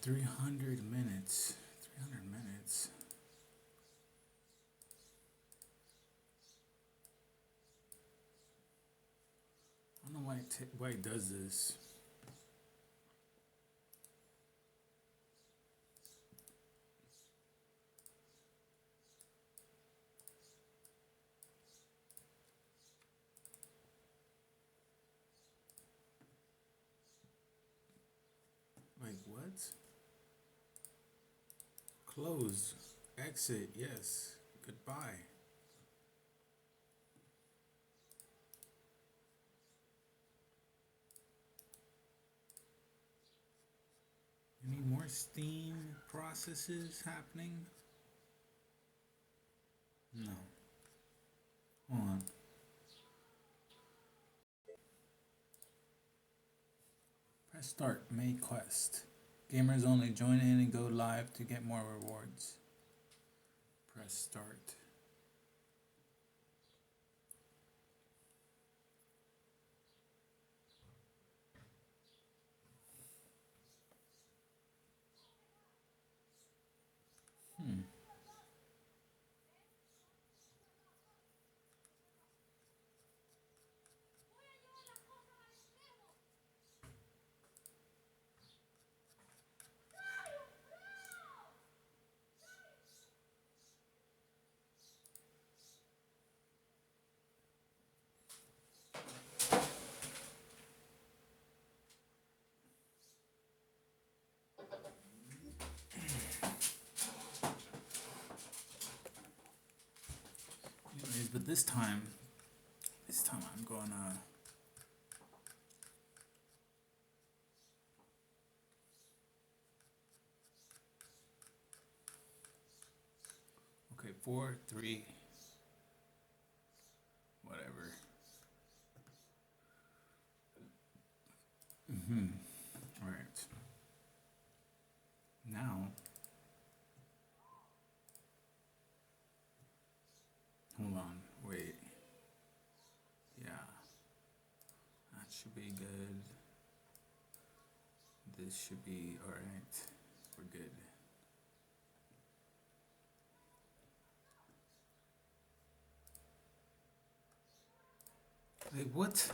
300 minutes. 300 minutes. I don't know why it does this. Wait, what? Close. Exit. Yes. Goodbye. Any more Steam processes happening? No. Hold on. Press start. Make quest. Gamers only. Join in and go live to get more rewards. Press start. Anyways, but this time I'm gonna okay, 4, 3, whatever. All right. Now, hold on, wait. Yeah, that should be good. This should be all right. We're good. Wait, what?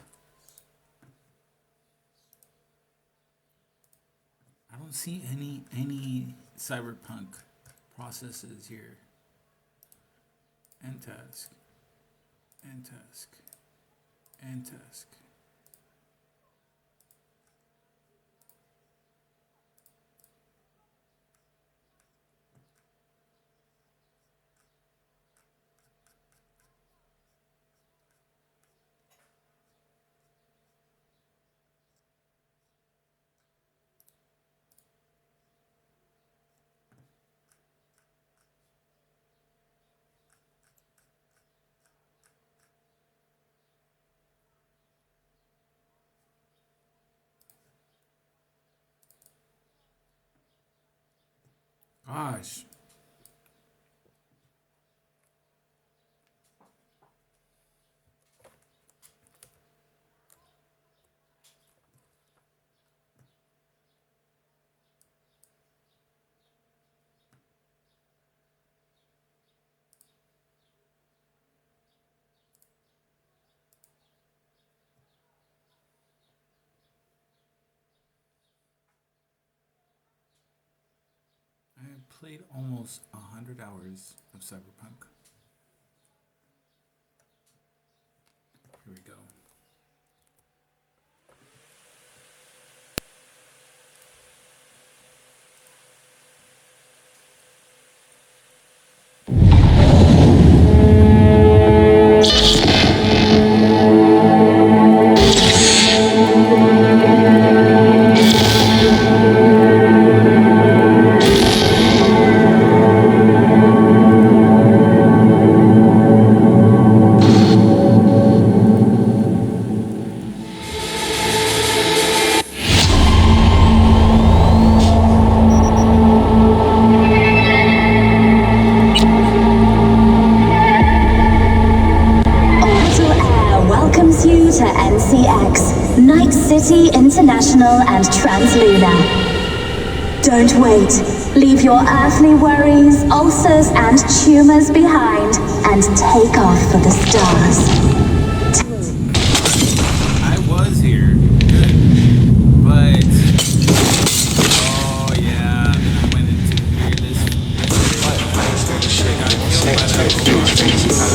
I don't see any cyberpunk processes here. End task. End task. End task. Gosh. I played almost 100 hours of Cyberpunk. Here we go. NCX, Night City International and Translunar. Don't wait. Leave your earthly worries, ulcers, and tumors behind and take off for the stars. I was here. Good. But oh yeah, then I went into here this I got killed by that.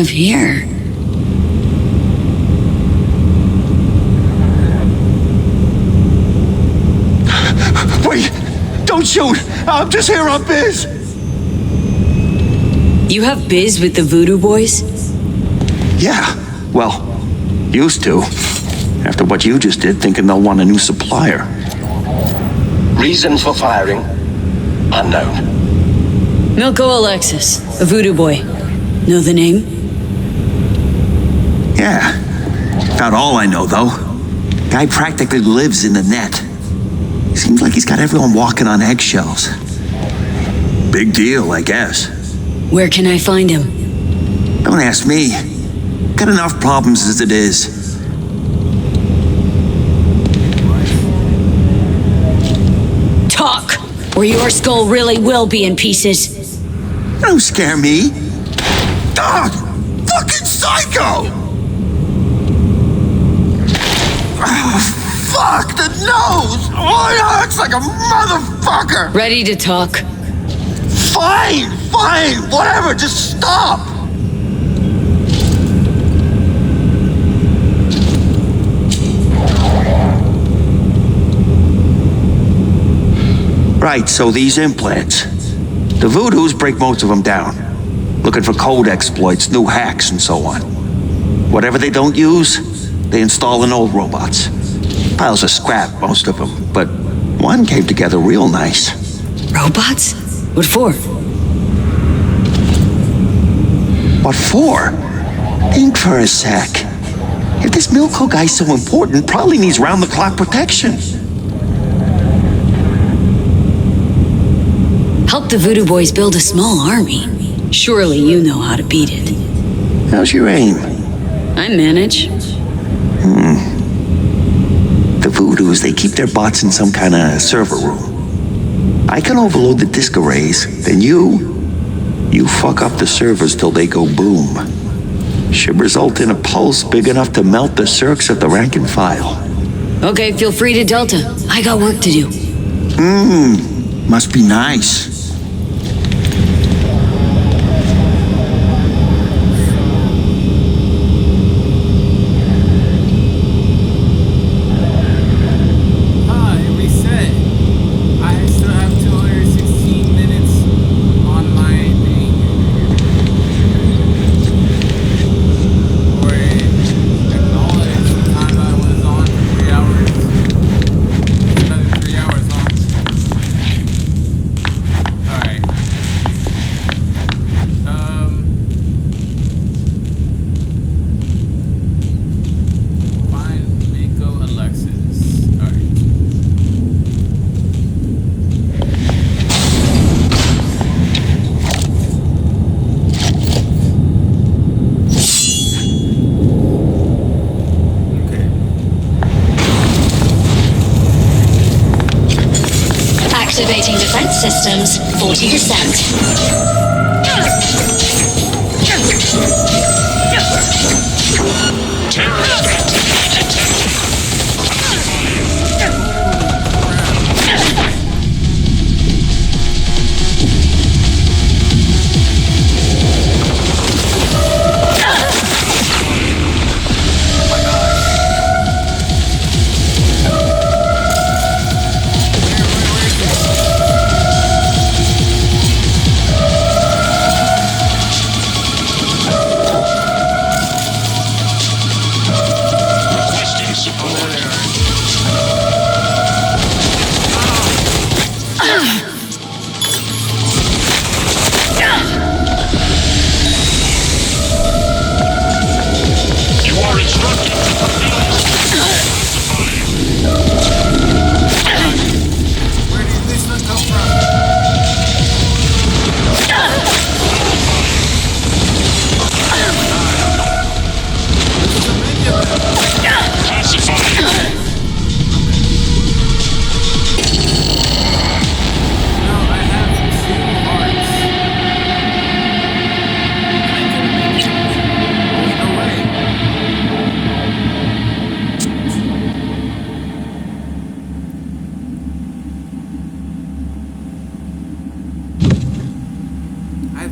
Here. Wait! Don't shoot! I'm just here on biz! You have biz with the Voodoo Boys? Yeah, well, used to. After what you just did, thinking they'll want a new supplier. Reason for firing? Unknown. Milko Alexis, a Voodoo Boy. Know the name? Yeah. About all I know, though. Guy practically lives in the net. Seems like he's got everyone walking on eggshells. Big deal, I guess. Where can I find him? Don't ask me. Got enough problems as it is. Talk, or your skull really will be in pieces. Don't scare me. Dog! Fucking psycho! Fuck, the nose! Oh, it hurts like a motherfucker! Ready to talk? Fine, whatever, just stop! Right, so these implants. The Voodoos break most of them down. Looking for code exploits, new hacks, and so on. Whatever they don't use, they install in old robots. Piles of scrap, most of them, but one came together real nice. Robots? What for? What for? Think for a sec. If this Milko guy's so important, probably needs round-the-clock protection. Help the Voodoo Boys build a small army. Surely you know how to beat it. How's your aim? I manage. The Voodoos, they keep their bots in some kind of server room. I can overload the disk arrays, then you fuck up the servers till they go boom. Should result in a pulse big enough to melt the circs of the rank and file. Okay, feel free to Delta. I got work to do. Must be nice. Activating defense systems,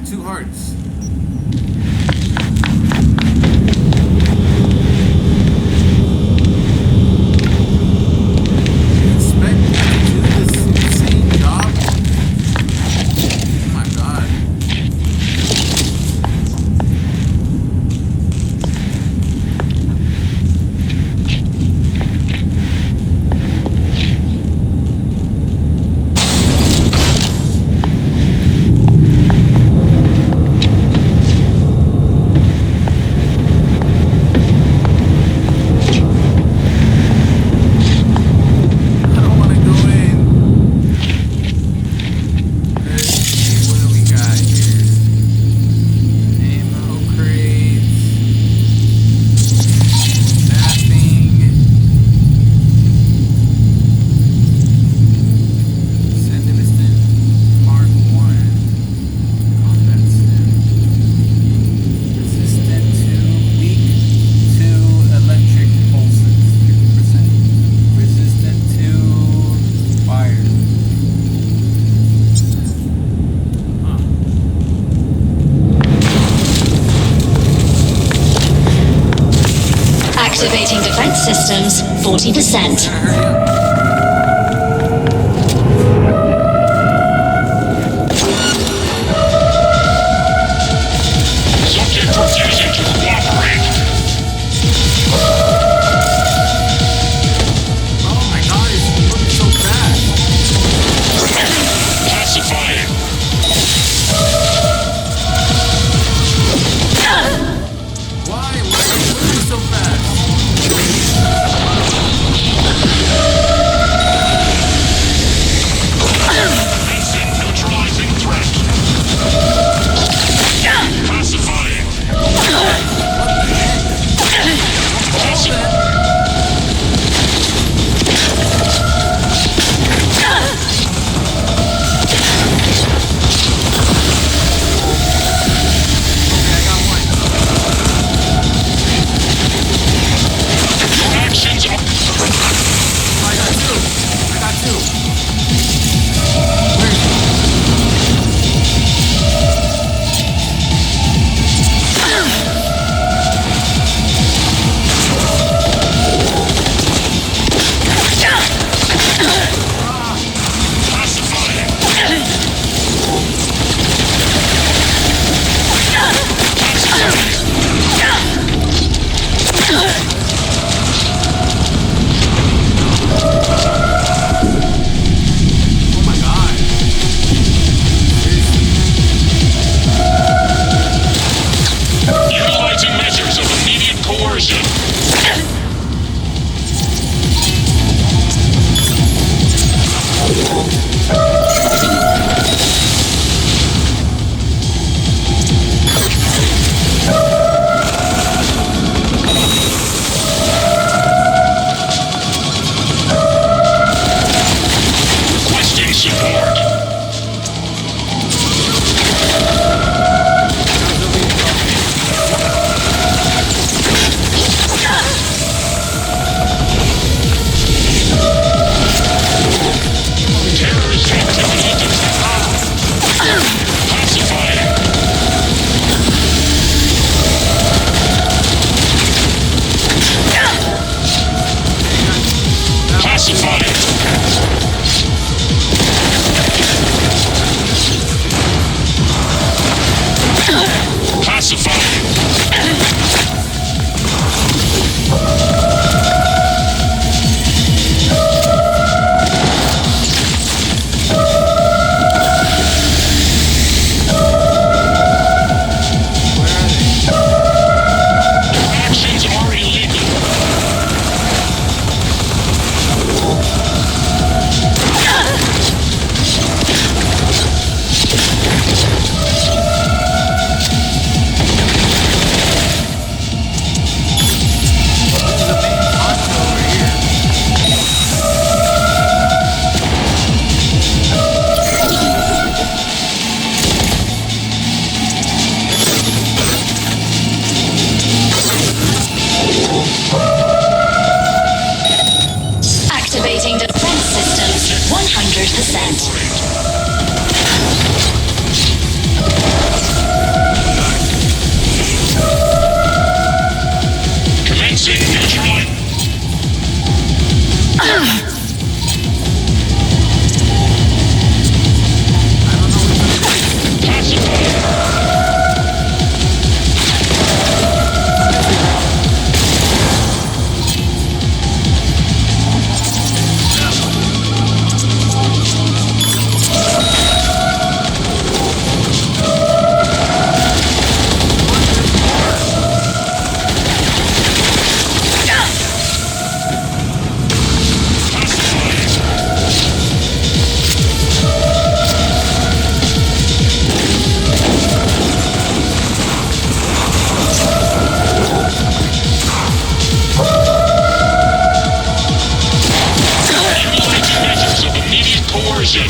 2 hearts. You expect me to do this insane job? Oh my god. Activating defense systems, 40%. Subject refusing to cooperate. Oh my god, it's moving so fast. Pacifying. Why? Why are you moving so fast? Actions are illegal. Activating defense systems 100%. Commencing neutral. Utilizing measures of immediate coercion.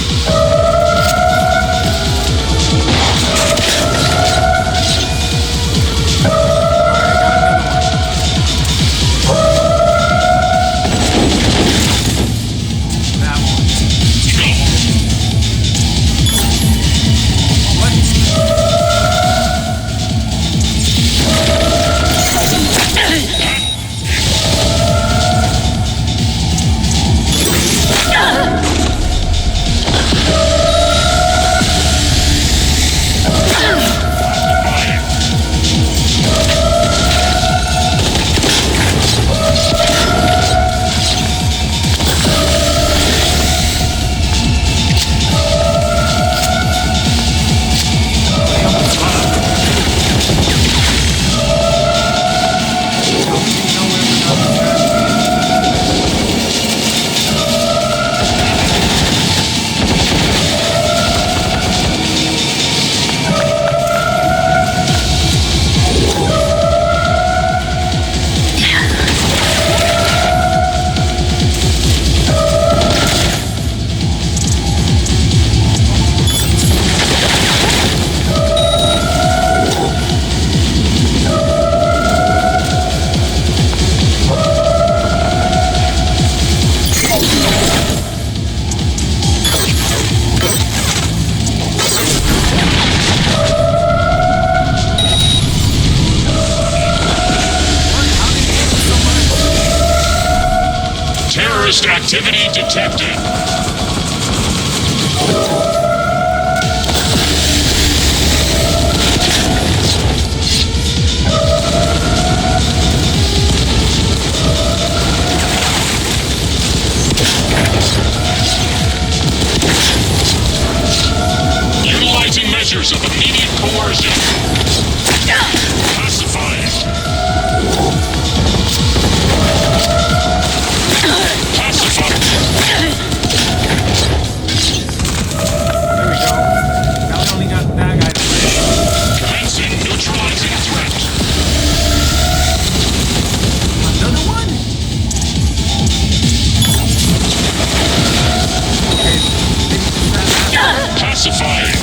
Terrorist activity detected. Utilizing measures of immediate coercion. Pacifying. Pacifying. There we go. Now we only got that guy to play. Commencing neutralizing threat. Another one? Okay. Maybe just that last one. Pacifying.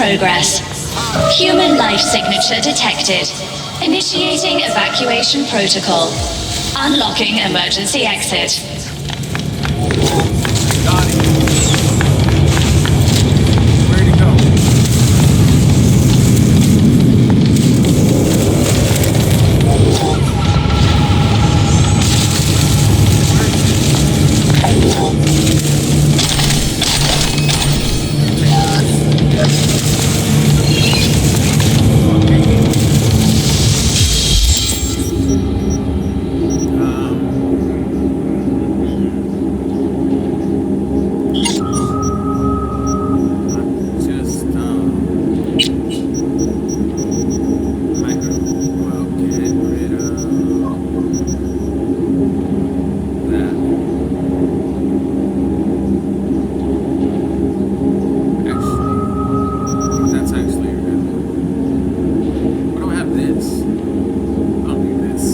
progress. Human life signature detected. Initiating evacuation protocol. Unlocking emergency exit. Got it. Ready to go. Just micro. Well, get rid of that. Actually, that's actually a good one. What do I have this? I'll do this.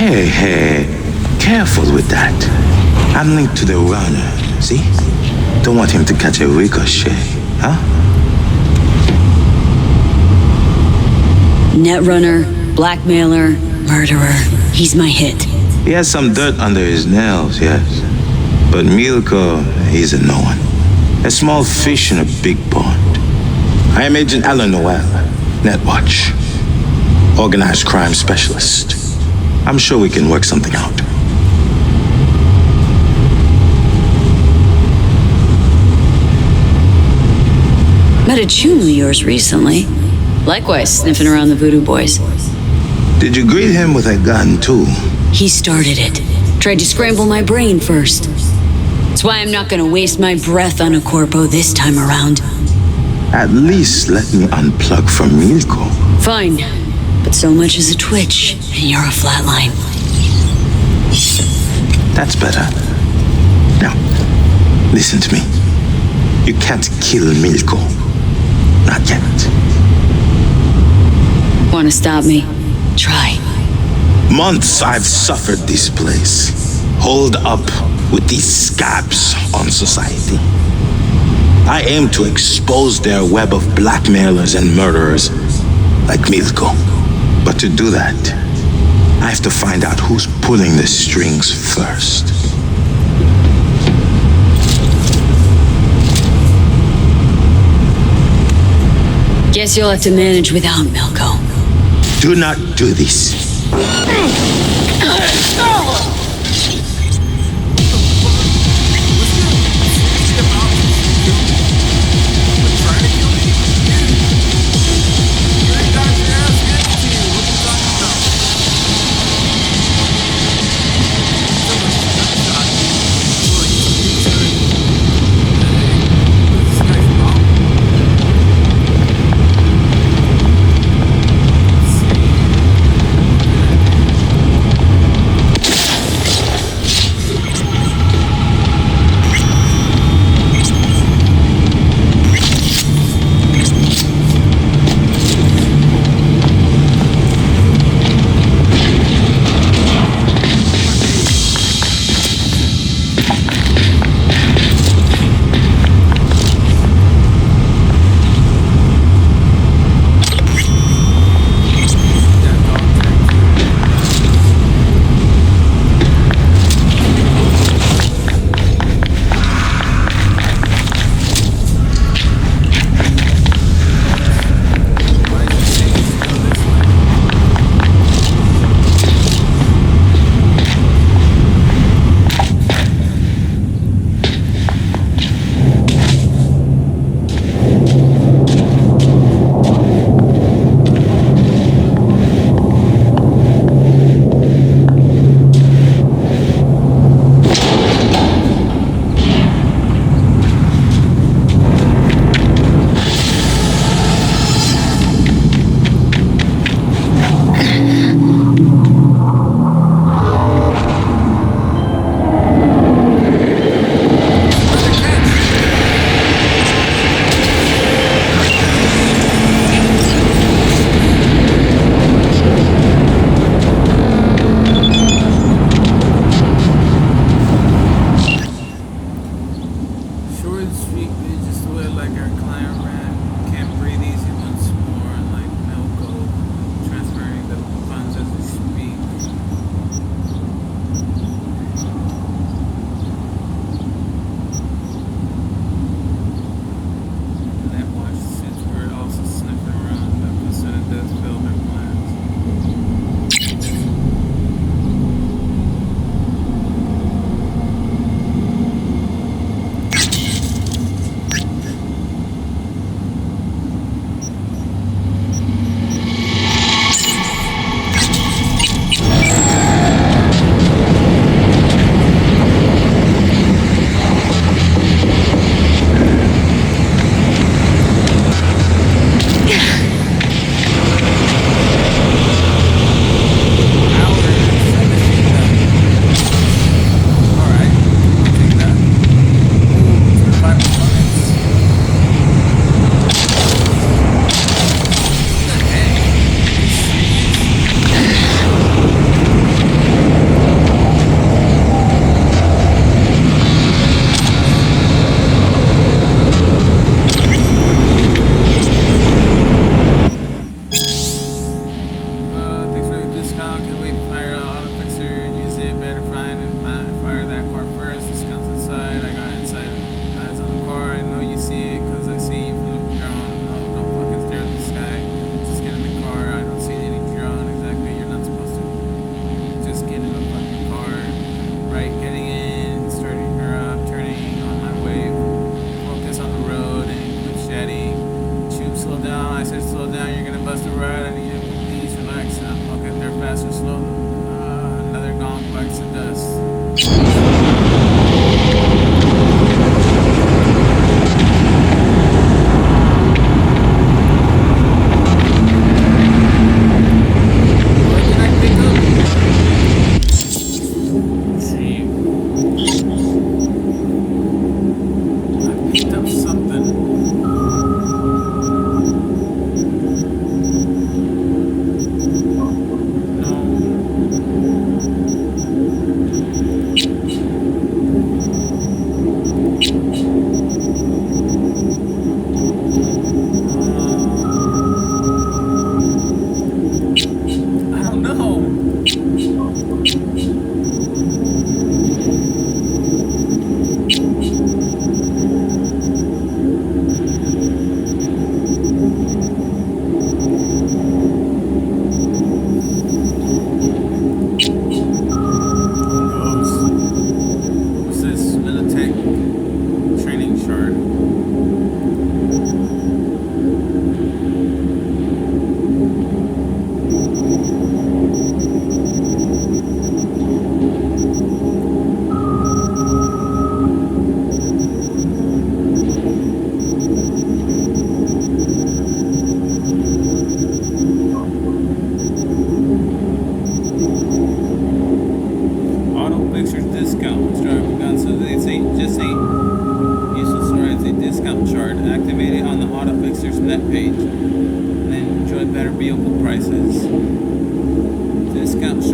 Hey, careful with that. I'm linked to the runner, see? Don't want him to catch a ricochet, huh? Netrunner, blackmailer, murderer. He's my hit. He has some dirt under his nails, yes. But Milko, he's a no one. A small fish in a big pond. I am Agent Alan Noel, Netwatch. Organized crime specialist. I'm sure we can work something out. Met a tune of yours recently. Likewise, sniffing around the Voodoo Boys. Did you greet him with a gun, too? He started it. Tried to scramble my brain first. That's why I'm not gonna waste my breath on a corpo this time around. At least let me unplug from Milko. Fine. But so much as a twitch, and you're a flatline. That's better. Now, listen to me. You can't kill Milko. Not yet. Wanna stop me? Try. Months I've suffered this place. Holed up with these scabs on society. I aim to expose their web of blackmailers and murderers like Milko. But to do that, I have to find out who's pulling the strings first. Guess you'll have to manage without Milko. Do not do this.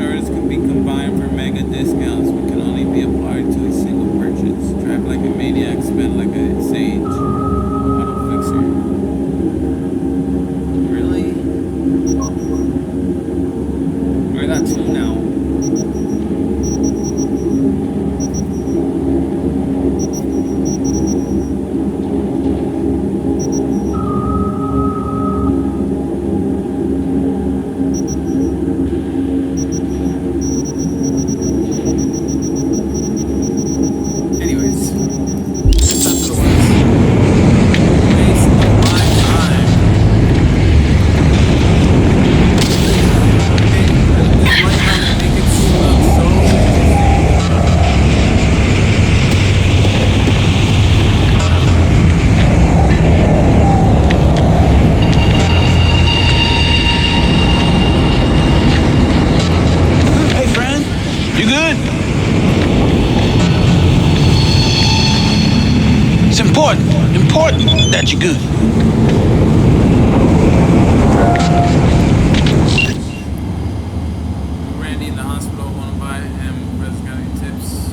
orders can be combined for mega discounts, but can only be applied to a single purchase. Drive like a maniac, spend like a sage. Auto fixer. Really? I got two now. Anyways, that's what it was. Waste of my time. Hey, this might not make it seem like so Hey, friend, you good? It's important that you're good. Randy in the hospital, want to buy him Res got any tips?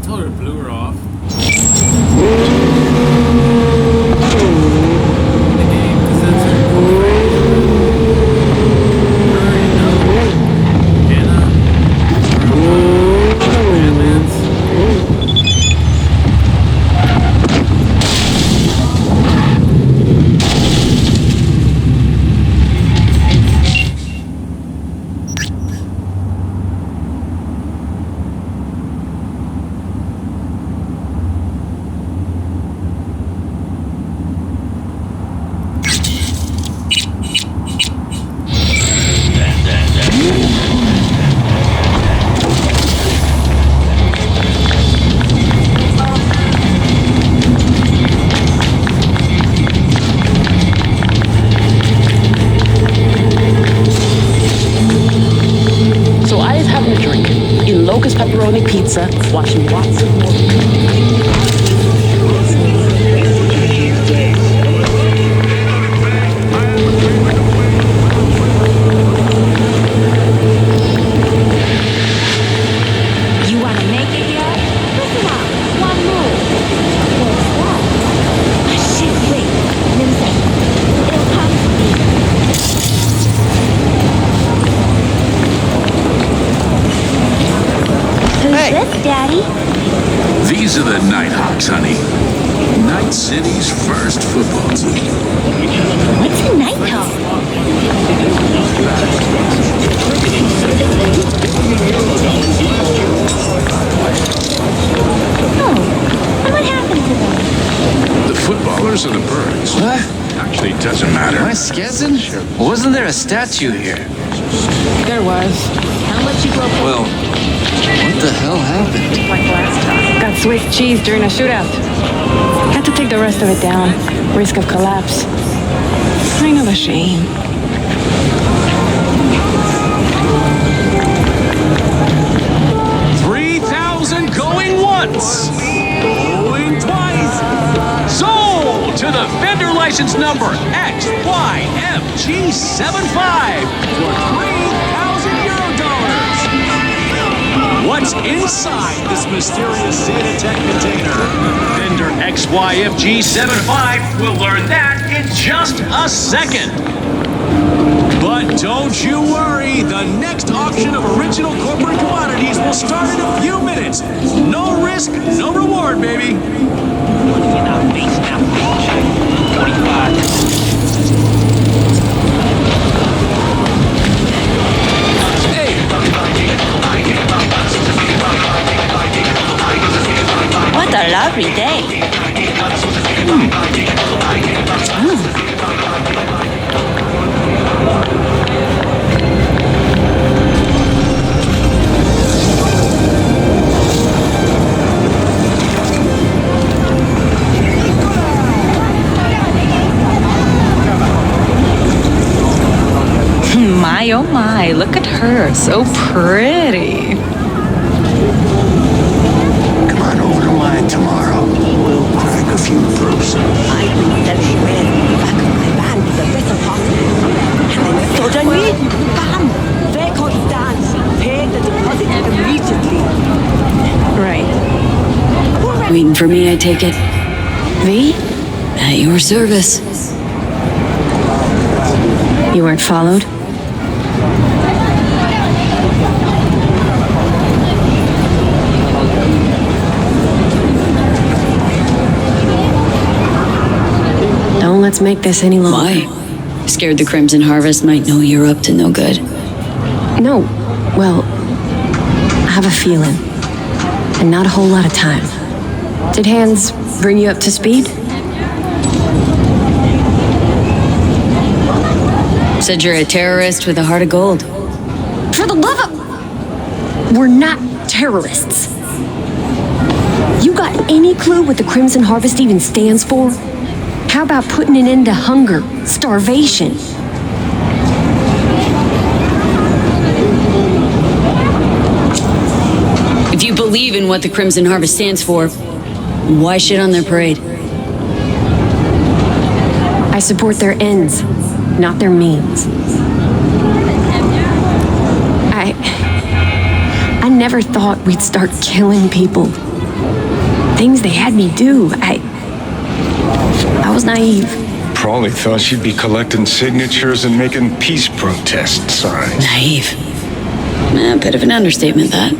told her blew her off. The game, 'cause that's her cool phrase. Her, you know, Anna, from Batman's. So I was having a drink, eating locust pepperoni pizza, watching lots of You wanna make it yet? Listen up. One move. What's that? Shit, wait. Let me say. It'll come to me. Who's this, Daddy? These are the Nighthawks, honey. Night City's first football team. What's a nighthawk? Oh, and what happened to them? The footballers or the birds? What? Actually, it doesn't matter. Am I skizzing? Wasn't there a statue here? There was. How much you broke? Well, what the hell happened? Like last time. Got Swiss cheese during a shootout. Had to take the rest of it down. Risk of collapse. Kind of a shame. Going once, going twice. Sold to the vendor license number XYFG75 for €3,000. What's inside this mysterious Xanatech container? Vendor XYFG75 will learn that in just a second. But don't you worry, the next auction of original corporate commodities will start in a few minutes. No risk, no reward, baby. What a lovely day. My, oh my, look at her, so pretty. Come on over to mine tomorrow. We'll crack a few brews. I've been selling red back of my band with the better possible. And then suddenly, bam! Records dance. Paid the deposit immediately. Right. Waiting for me, I take it. V? At your service. You weren't followed? Don't let's make this any longer. Why? Scared the Crimson Harvest might know you're up to no good. No. Well, I have a feeling. And not a whole lot of time. Did Hands bring you up to speed? Said you're a terrorist with a heart of gold. For the love of... We're not terrorists. You got any clue what the Crimson Harvest even stands for? How about putting an end to hunger, starvation? If you believe in what the Crimson Harvest stands for, why shit on their parade? I support their ends, not their means. I never thought we'd start killing people things they had me do. I was naive. Probably thought she'd be collecting signatures and making peace protest signs. Naive. A bit of an understatement, that.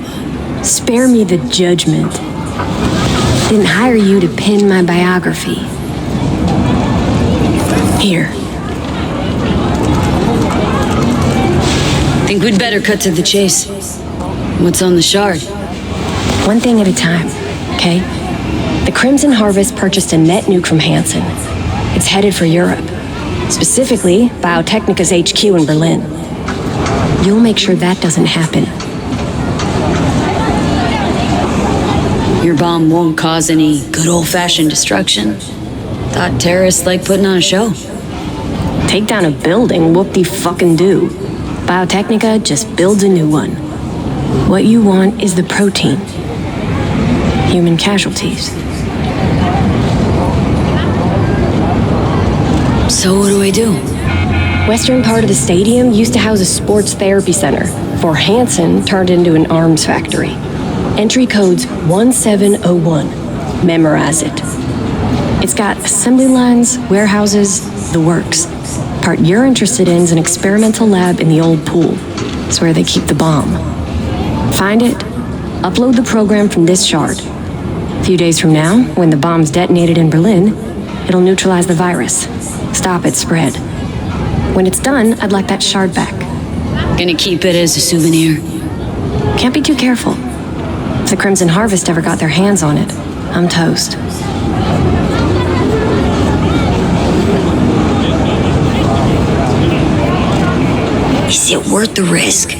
Spare me the judgment. Didn't hire you to pen my biography. Here. Think we'd better cut to the chase. What's on the shard? One thing at a time, okay? The Crimson Harvest purchased a net nuke from Hansen. It's headed for Europe. Specifically, Biotechnica's HQ in Berlin. You'll make sure that doesn't happen. Your bomb won't cause any good old-fashioned destruction? Thought terrorists like putting on a show. Take down a building, whoop-de-fucking-do. Biotechnica just builds a new one. What you want is the protein. Human casualties. So what do I do? Western part of the stadium used to house a sports therapy center, before Hansen turned into an arms factory. Entry code's 1701. Memorize it. It's got assembly lines, warehouses, the works. Part you're interested in is an experimental lab in the old pool. It's where they keep the bomb. Find it, upload the program from this shard. A few days from now, when the bomb's detonated in Berlin, it'll neutralize the virus. Stop its spread. When it's done, I'd like that shard back. Gonna keep it as a souvenir. Can't be too careful. If the Crimson Harvest ever got their hands on it, I'm toast. Is it worth the risk?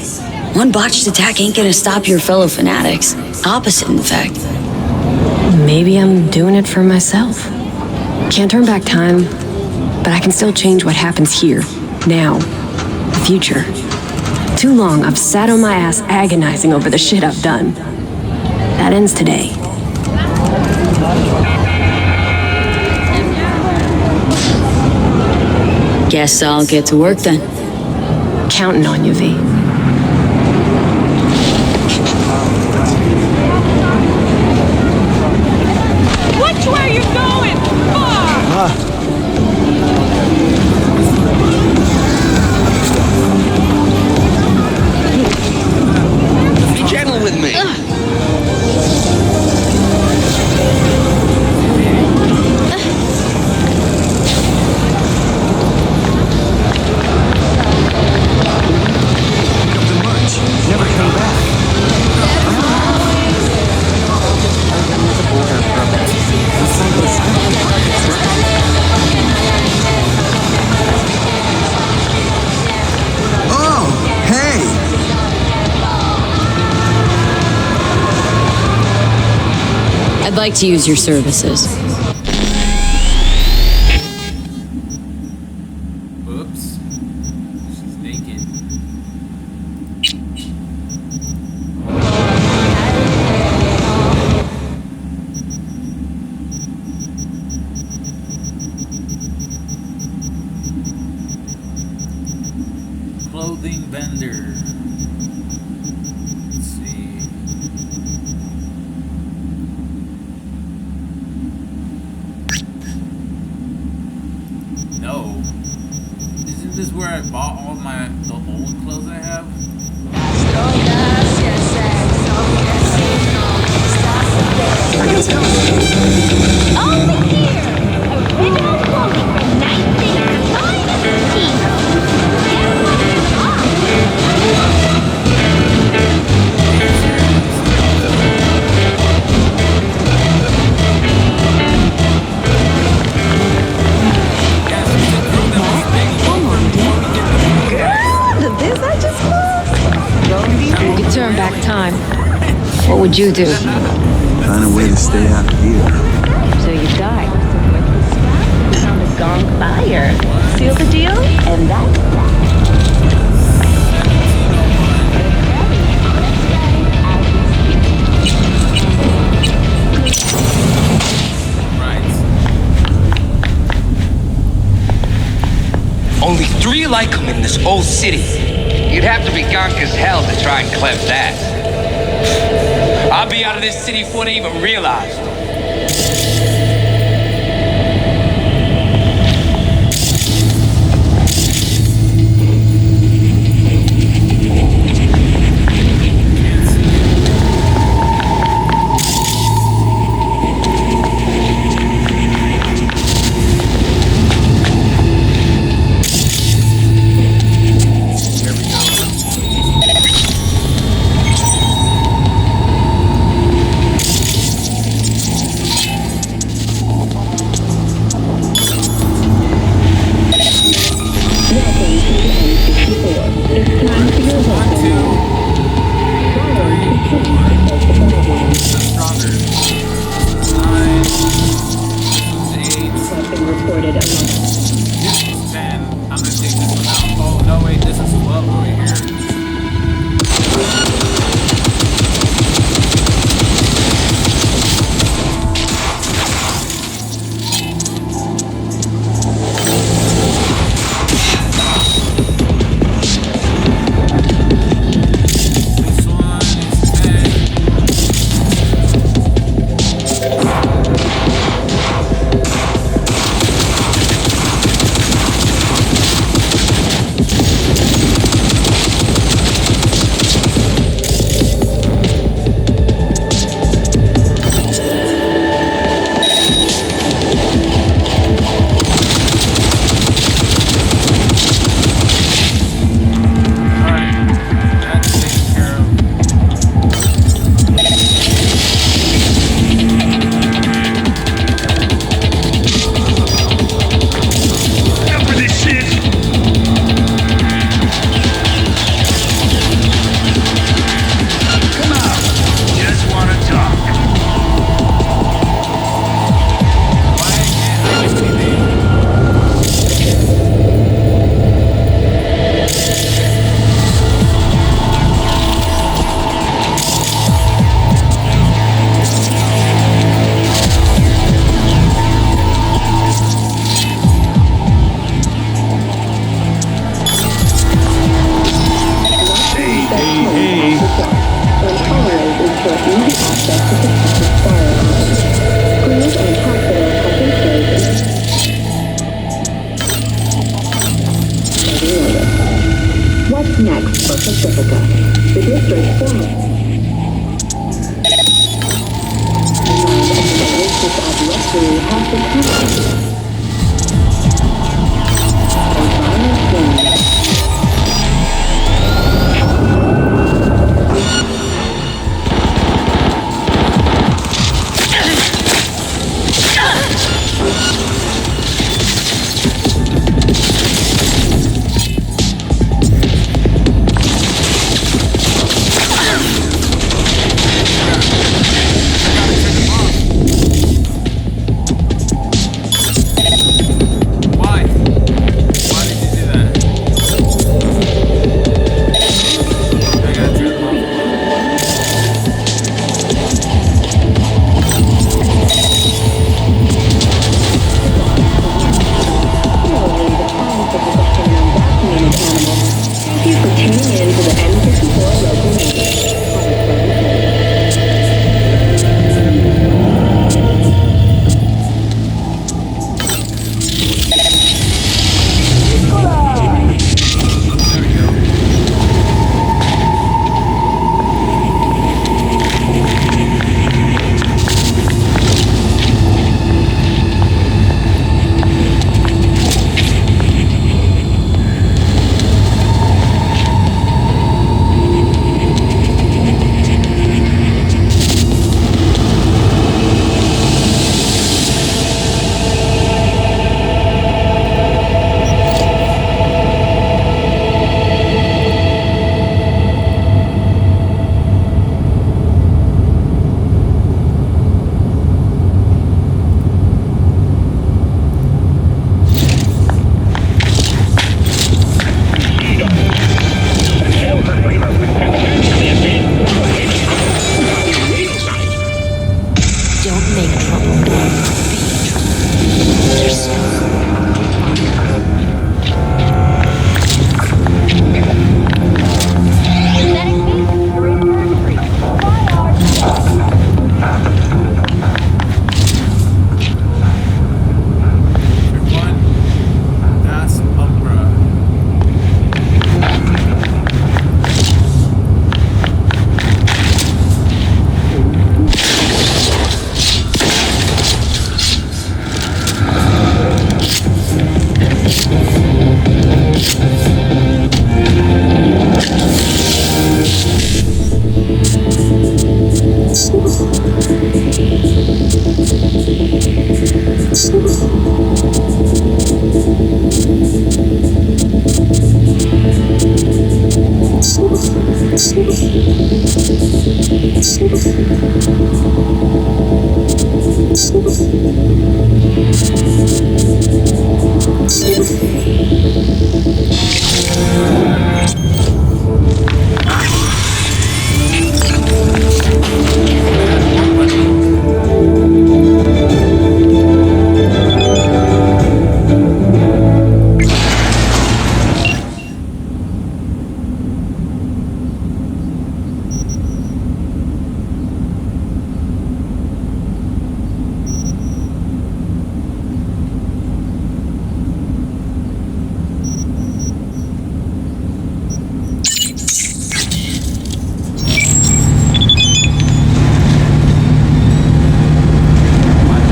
One botched attack ain't gonna stop your fellow fanatics. Opposite, in fact. Maybe I'm doing it for myself. Can't turn back time, but I can still change what happens here, now, the future. Too long I've sat on my ass agonizing over the shit I've done. That ends today. Guess I'll get to work then. Counting on you, V. Which way are you going? Far! Be gentle with me. I'd like to use your services. Whoops. She's naked. Clothing vendor. Let's see. No. Isn't this where I bought all the old clothes I have? Over here! Original clothing from 1915. You could turn back time. What would you do? Find a way to stay out of here. So you died. On the gong fire. Seal the deal? And that's that. Only 3 like them in this old city. You'd have to be gonk as hell to try and cleanse that. I'll be out of this city before they even realize.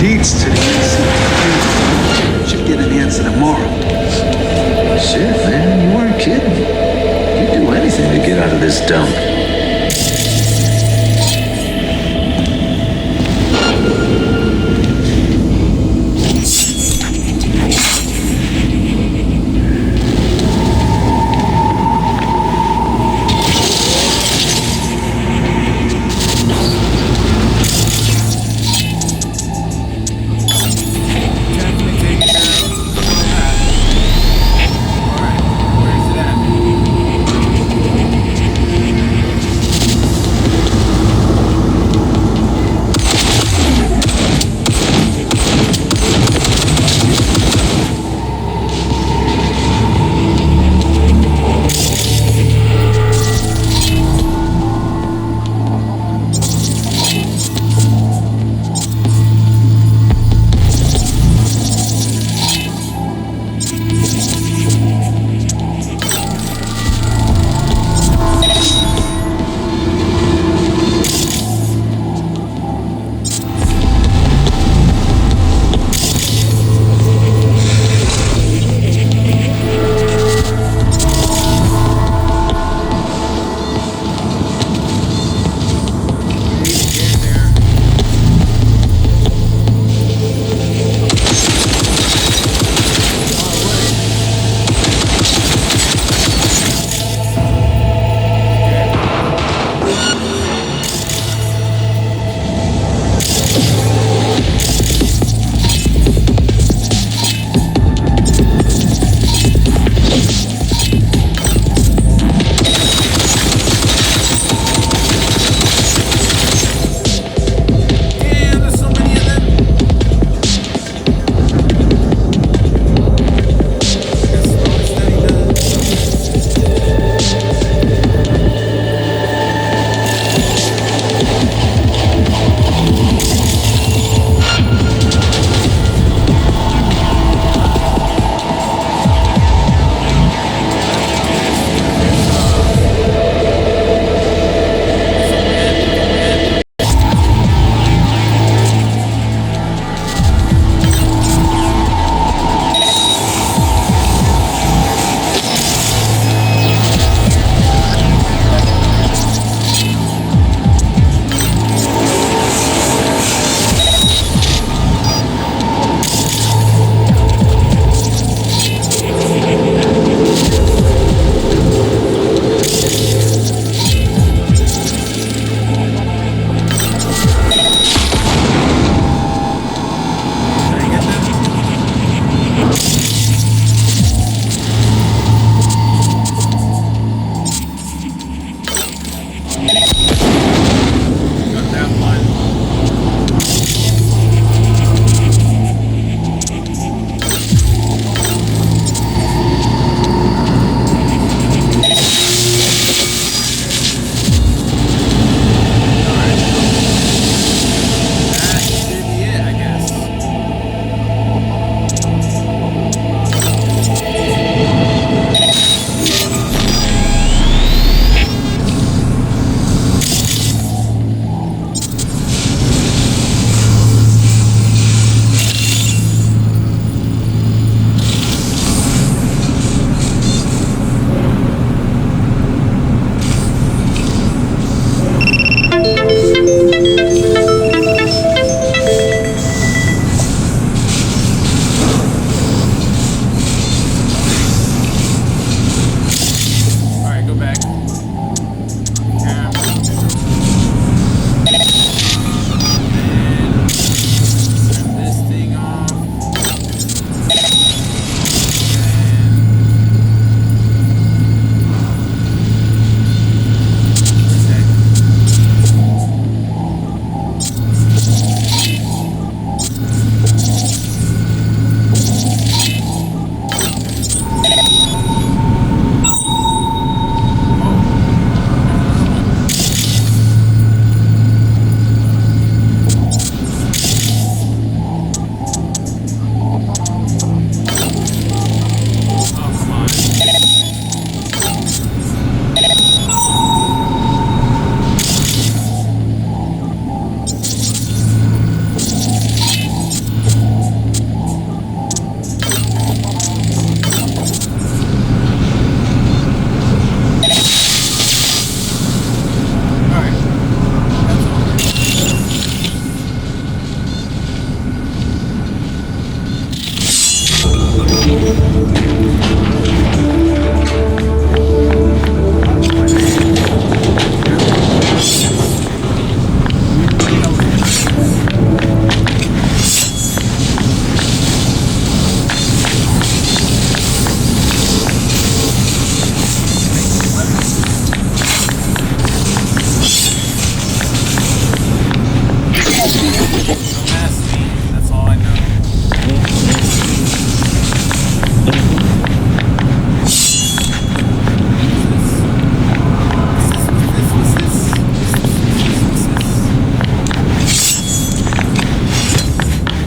Deeds to these. Should get an answer tomorrow. Shit, man, you weren't kidding. You'd do anything to get out of this dump.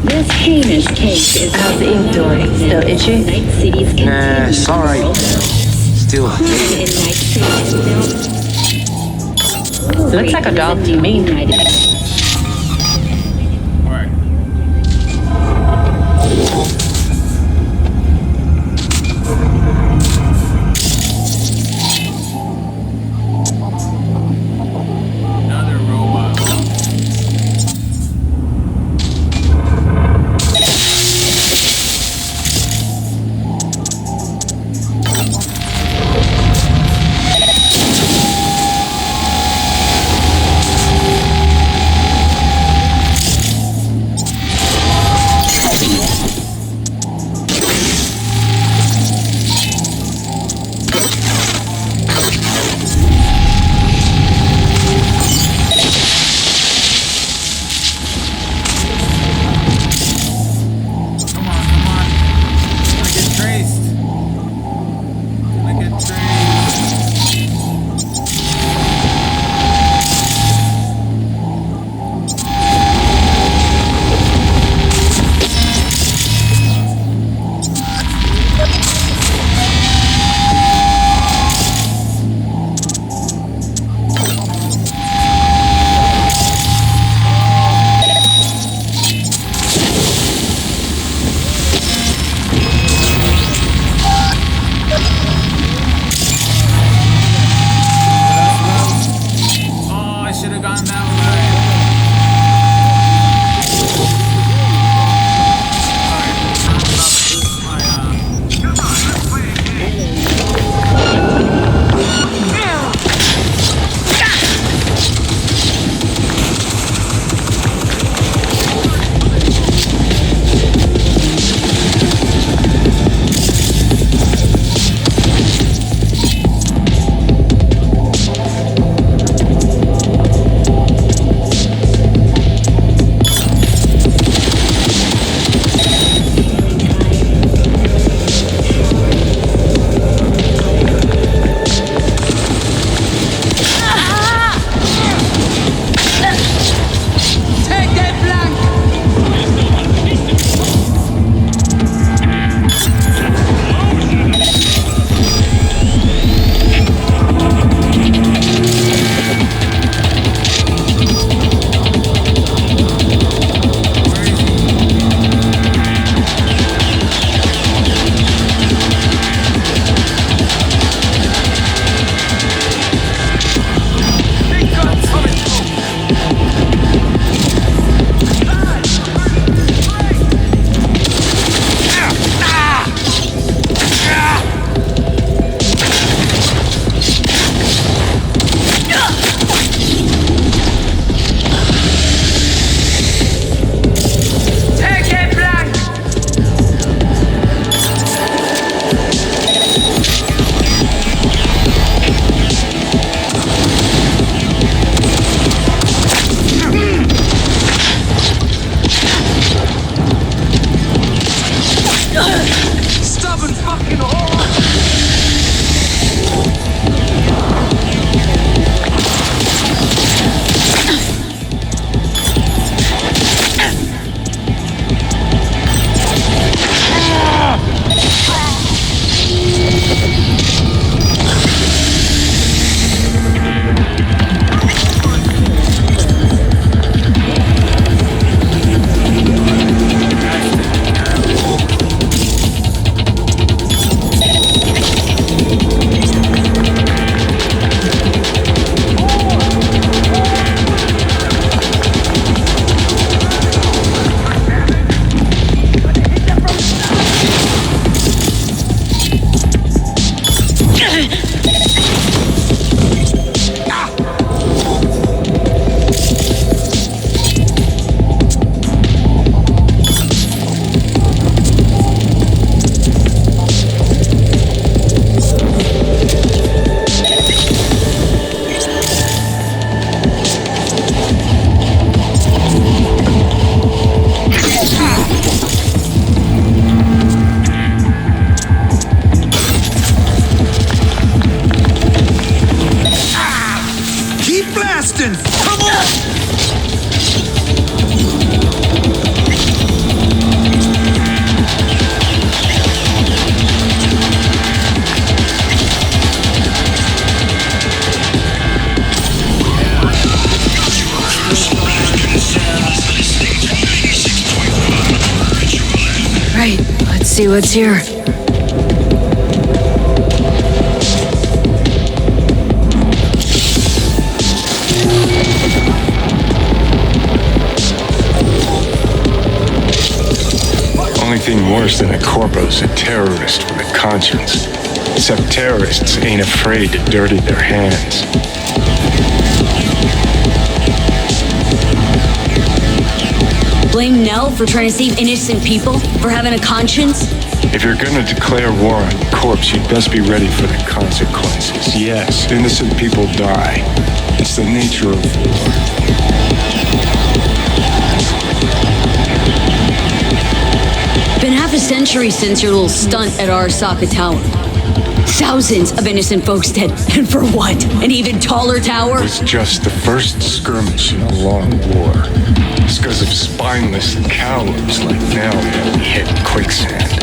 This heinous case is how's the ink doing? Still itchy? Night City's Nah, it's alright. Still hate it. Looks like a dog to me. Alright. Another robot. Alright, let's see what's here. Only thing worse than a corpo's a terrorist with a conscience. Except terrorists ain't afraid to dirty their hands. Blame Nell for trying to save innocent people? For having a conscience? If you're gonna declare war on corpse, you'd best be ready for the consequences. Yes, innocent people die. It's the nature of war. Been half a century since your little stunt at Arasaka Tower. Thousands of innocent folks dead. And for what? An even taller tower? It was just the first skirmish in a long war. It's because of spineless cowards like Nell that we hit quicksand.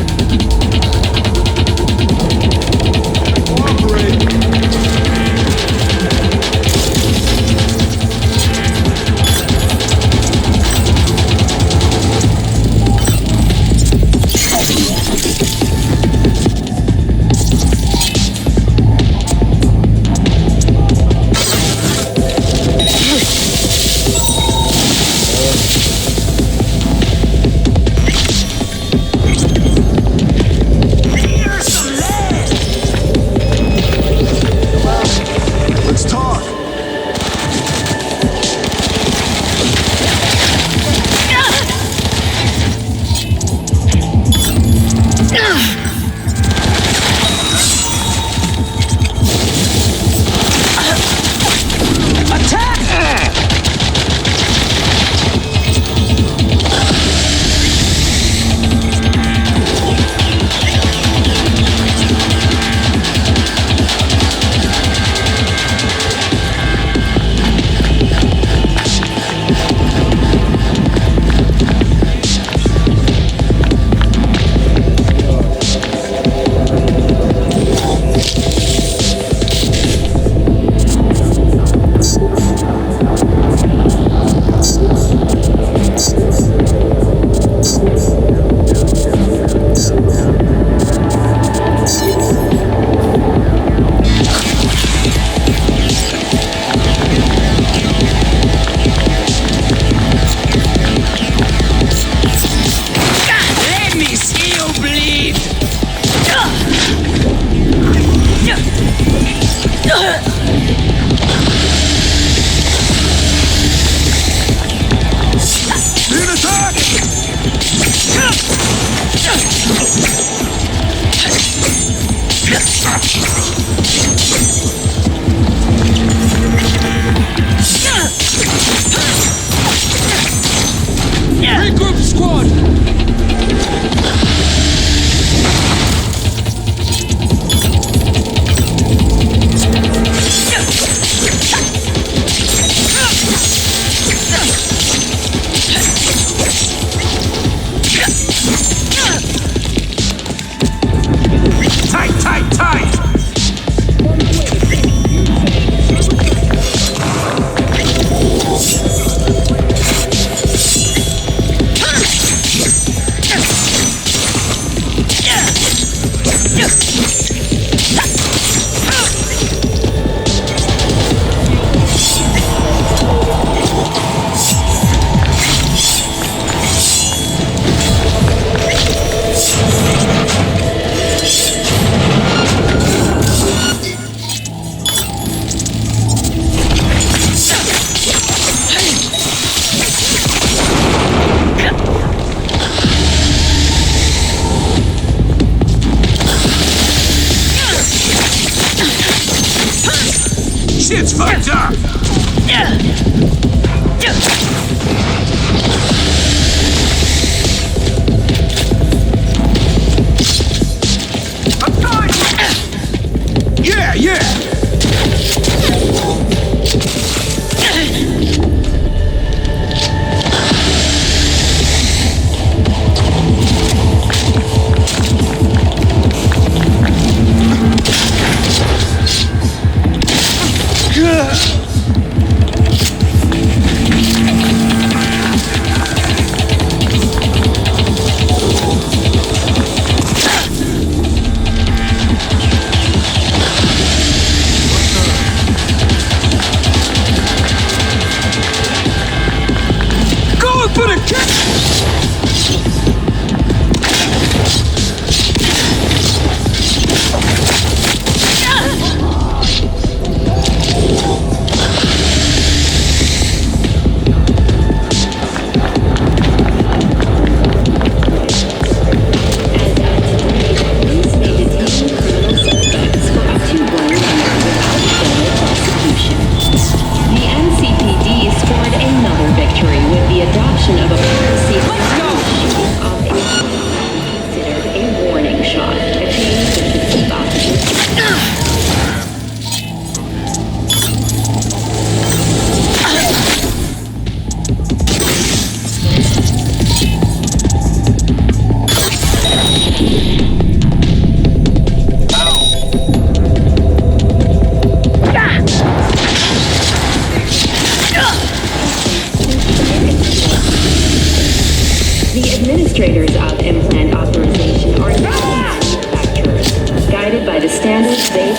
The administrators of implant authorization are not manufacturers, guided by the standards they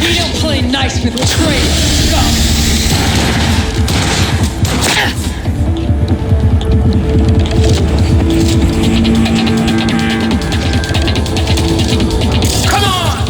We don't play nice with traitors, scum! Come on!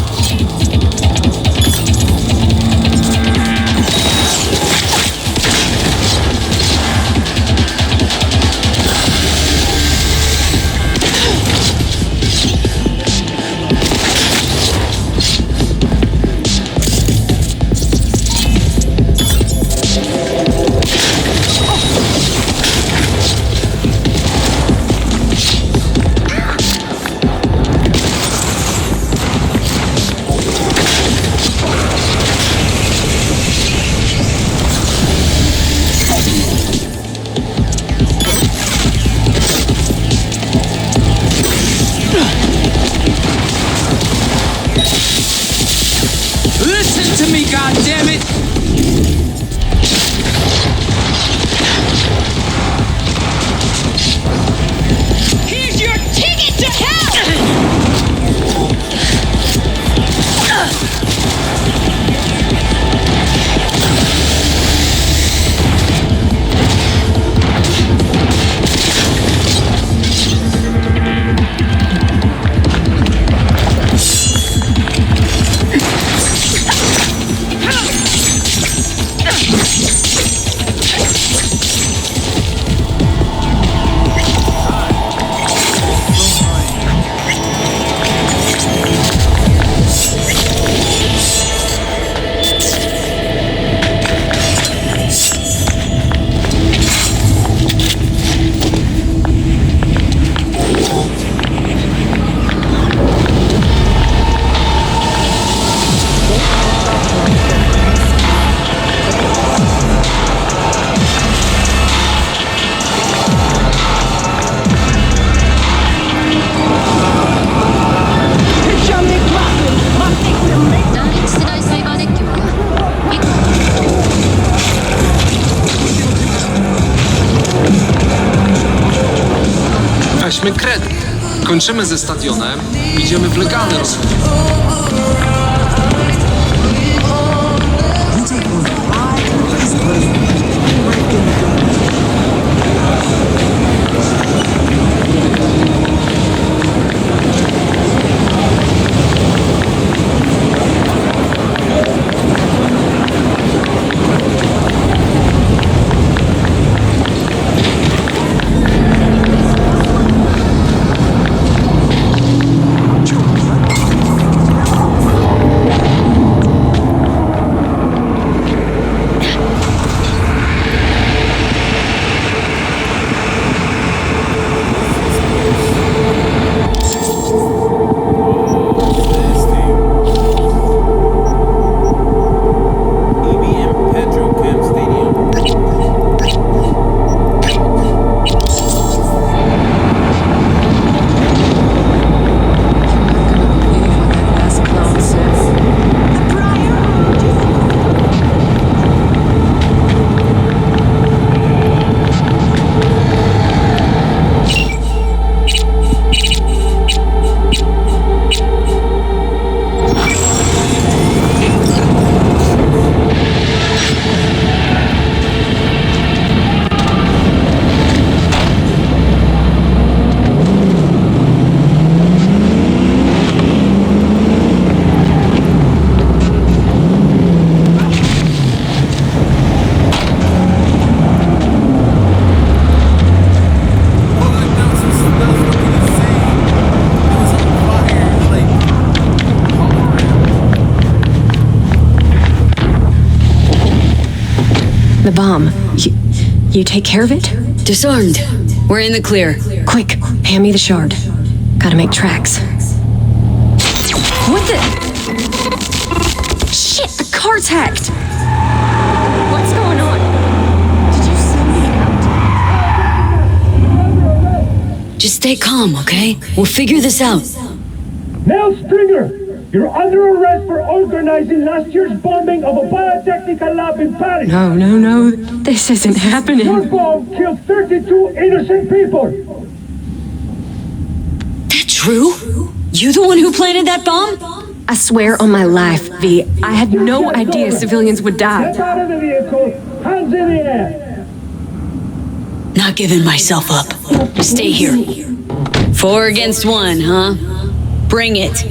Listen to me, goddammit! Here's your ticket to hell! Weźmy kredyt. Kończymy ze stadionem, idziemy w legalny rozwój. The bomb. You take care of it? Disarmed. We're in the clear. Quick, hand me the shard. Gotta make tracks. What the? Shit, the card's hacked! What's going on? Did you send me out? Just stay calm, okay? We'll figure this out. Now, Stringer! You're under arrest for organizing last year's bombing of a biotechnical lab in Paris. No. This isn't happening. Your bomb killed 32 innocent people. That true? You the one who planted that bomb? I swear on my life, V, I had no idea civilians would die. Get out of the vehicle. Hands in the air. Not giving myself up. Stay here. 4 against 1, huh? Bring it.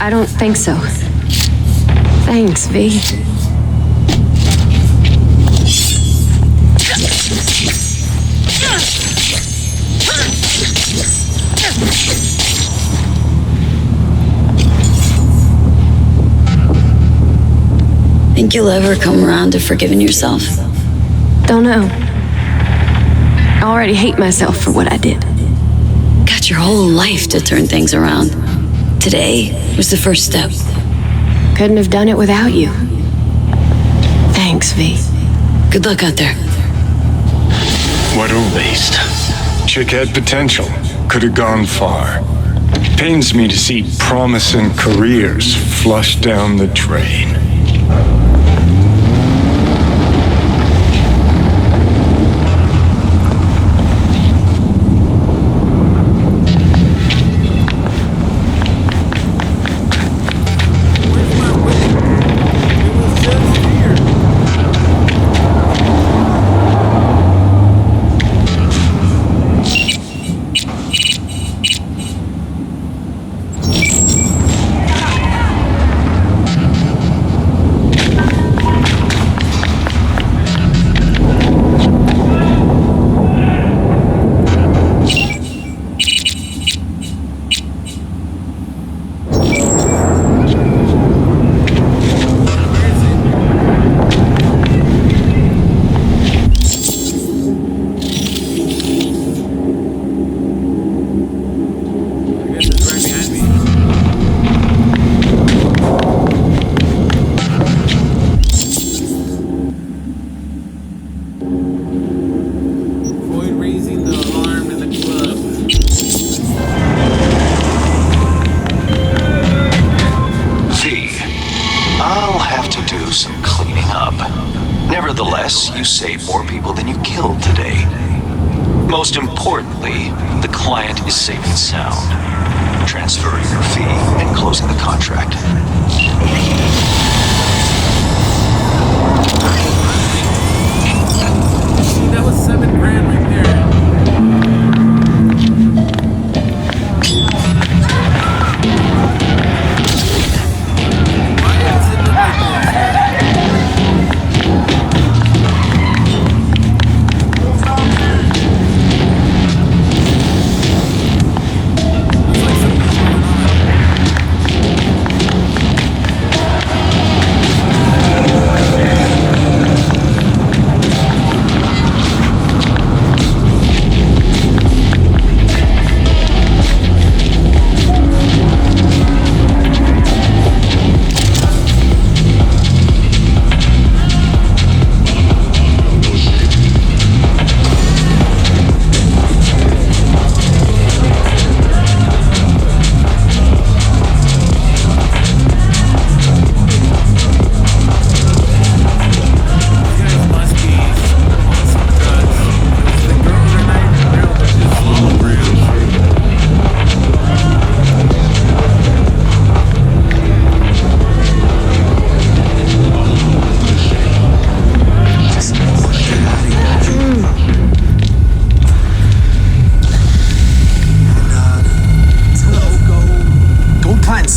I don't think so. Thanks, V. Think you'll ever come around to forgiving yourself? Don't know. I already hate myself for what I did. Got your whole life to turn things around. Today was the first step. Couldn't have done it without you. Thanks, V. Good luck out there. What a waste. Chick had potential. Could have gone far. Pains me to see promising careers flushed down the drain. Nevertheless, you saved more people than you killed today. Most importantly, the client is safe and sound. Transferring your fee and closing the contract. That was $7,000 right there.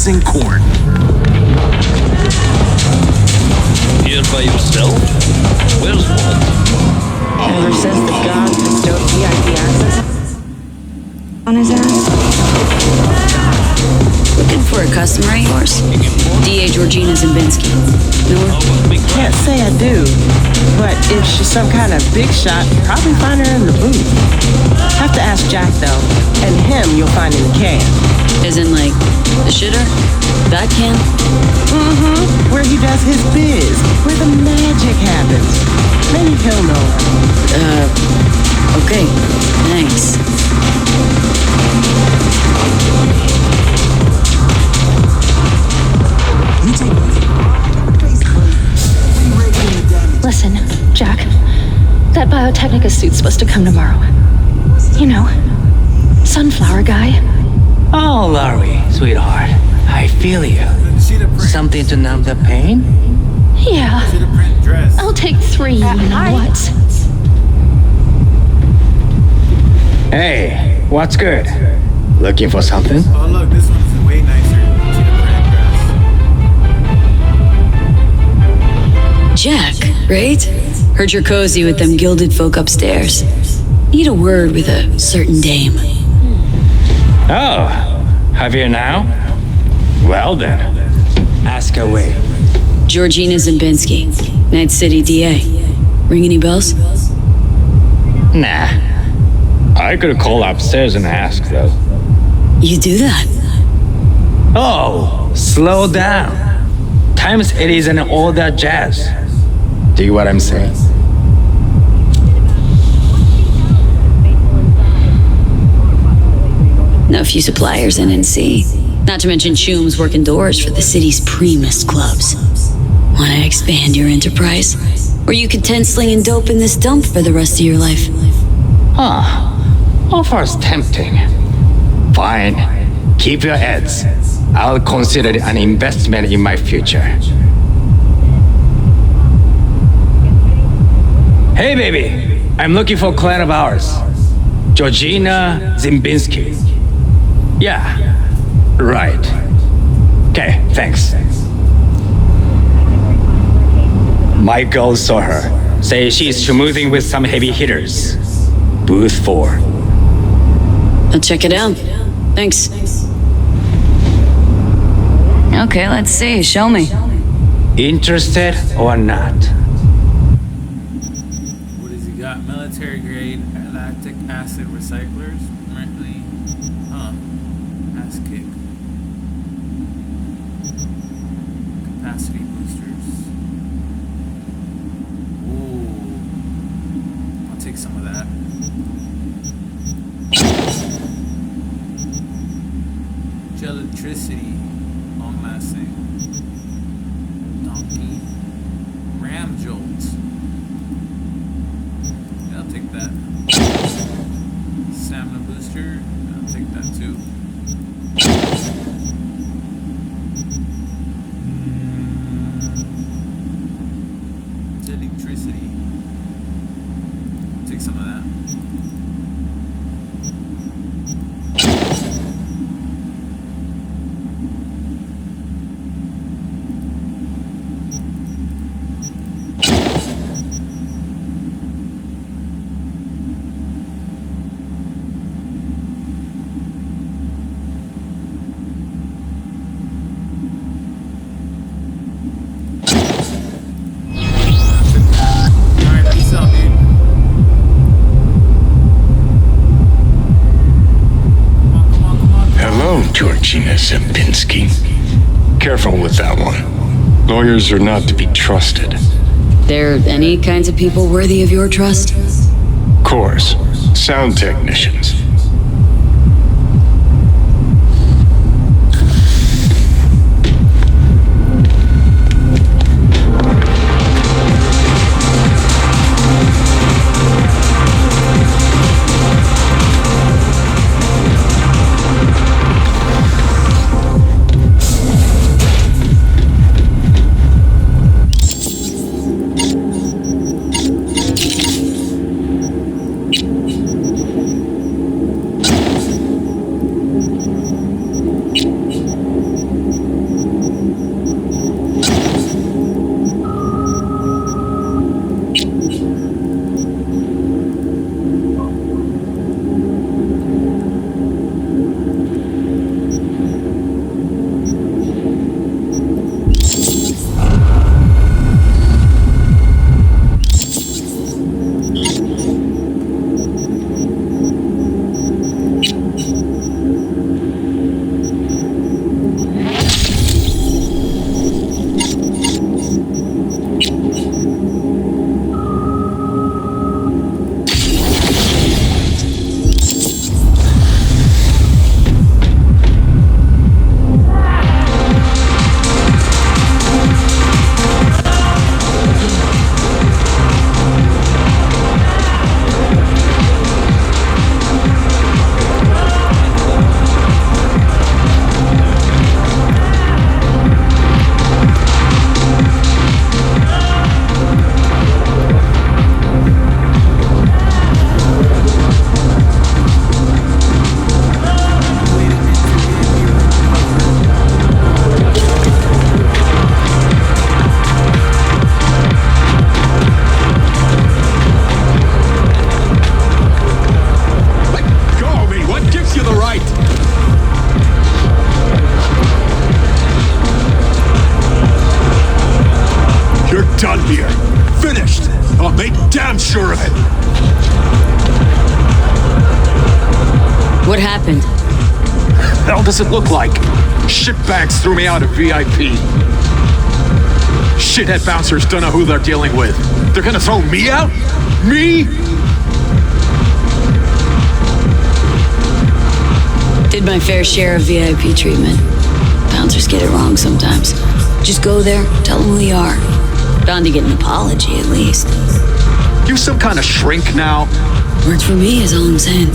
processing corn. Here by yourself? Where's Walt? Ever since the gods bestowed VIP access on his ass? Looking for a customer of yours? DA Georgina Zimbinski. Know her? Can't say I do, but if she's some kind of big shot, probably find her in the booth. Have to ask Jack though, and him you'll find in the can. As in, like, the shitter? That can? Mm-hmm, where he does his biz, where the magic happens. Maybe he'll know her. Okay, thanks. Listen, Jack. That Biotechnica suit's supposed to come tomorrow. You know, sunflower guy. Oh, Laurie, sweetheart. I feel you. Something to numb the pain? Yeah. I'll take 3, you know what? Hey, what's good? Looking for something? Oh look, this one's way nicer. Jack, right? Heard you're cozy with them gilded folk upstairs. Need a word with a certain dame. Oh, have you now? Well then, ask away. Georgina Zimbinski, Night City DA. Ring any bells? Nah. I could call upstairs and ask, though. You do that? Oh, slow down. Times it isn't all that jazz. Do you what I'm saying? Know a few suppliers in NC. Not to mention Chooms working doors for the city's primest clubs. Wanna expand your enterprise? Or you could tend slinging dope in this dump for the rest of your life? Huh. Offer's tempting. Fine. Keep your heads. I'll consider it an investment in my future. Hey, baby. I'm looking for a client of ours. Georgina Zimbinski. Yeah. Right. Okay, thanks. My girl saw her. Say she's schmoozing with some heavy hitters. Booth 4. I'll check it out. Thanks. Okay, let's see. Show me. Interested or not? What has he got? Military grade lactic acid recyclers. Currently, ass kick. Capacity boosters. Ooh, I'll take some of that. Electricity, long lasting. Donkey. Ram jolt. Yeah, I'll take that. Stamina booster. I'll take that too. Electricity. I'll take some of that. Georgina Zimbinski. Careful with that one. Lawyers are not to be trusted. There any kinds of people worthy of your trust? Course. Sound technicians. done here. Finished. I'll make damn sure of it. What happened? Hell does it look like? Shitbags threw me out of VIP. Shithead bouncers don't know who they're dealing with. They're gonna throw me out? Me? Did my fair share of VIP treatment. Bouncers get it wrong sometimes. Just go there, tell them who you are. Bound to get an apology at least. You some kind of shrink now? Works for me is all I'm saying.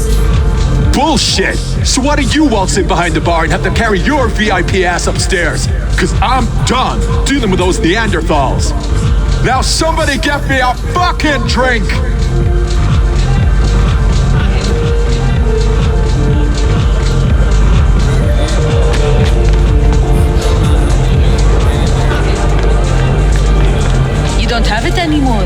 Bullshit! So why do you waltz in behind the bar and have to carry your VIP ass upstairs? Cause I'm done dealing with those Neanderthals. Now somebody get me a fucking drink! You don't have it anymore.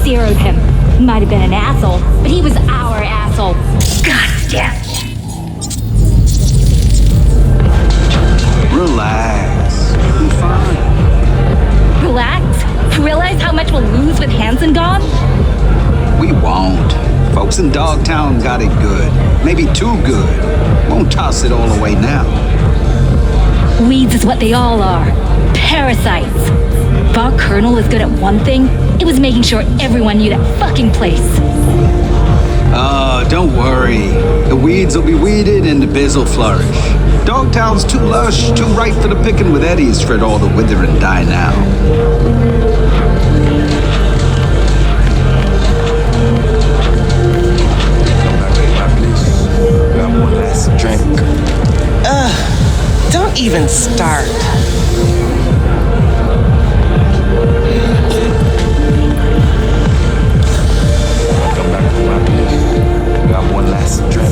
Zeroed him. Might have been an asshole, but he was our asshole. God damn. Relax. You'll be fine. Relax? Realize how much we'll lose with Hanson gone? We won't. Folks in Dogtown got it good. Maybe too good. Won't toss it all away now. Weeds is what they all are. Parasites. If our colonel was good at one thing, it was making sure everyone knew that fucking place. Don't worry. The weeds will be weeded and the biz will flourish. Dogtown's too lush, too ripe for the picking with eddies for it all to wither and die now. Drink. Don't even start. Got one last drink.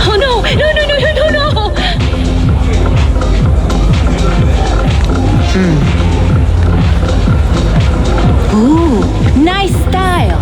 Oh no! No, no, no, no, no, no! Ooh, nice style.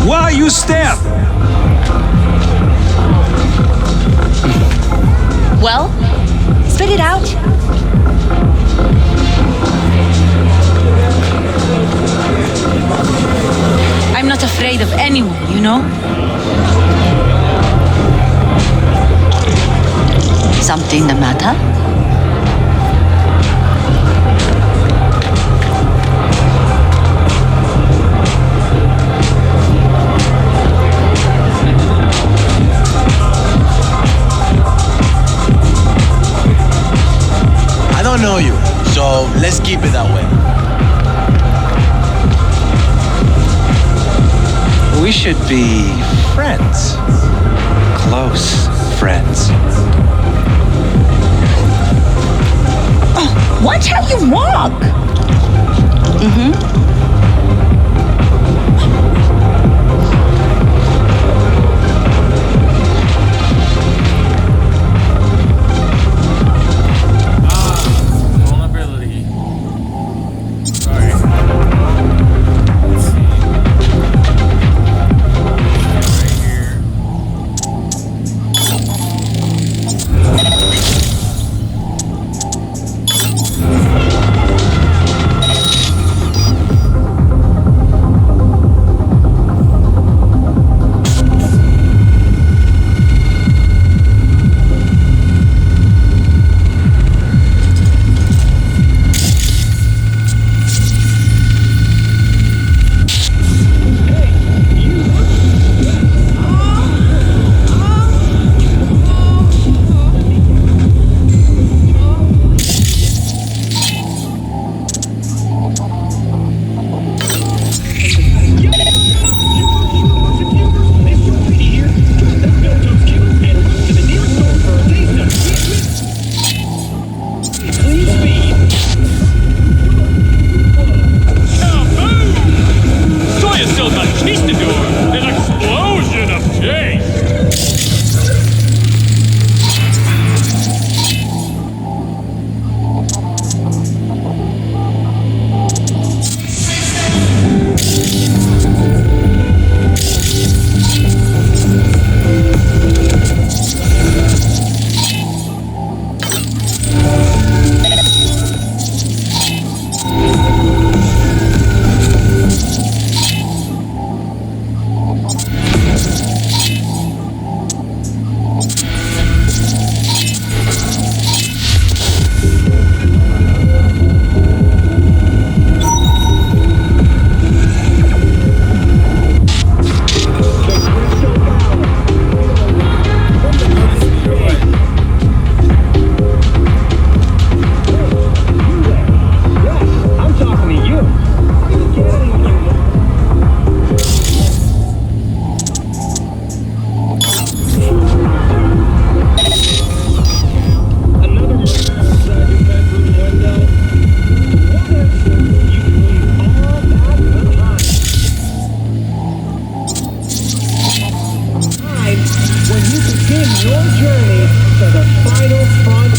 Why you stare? Well, spit it out. I'm not afraid of anyone, you know? Something the matter? I don't know you, so let's keep it that way. We should be friends. Close friends. Oh, watch how you walk. Mm-hmm. Vulnerability. Sorry. Let's see. Right here. the final front.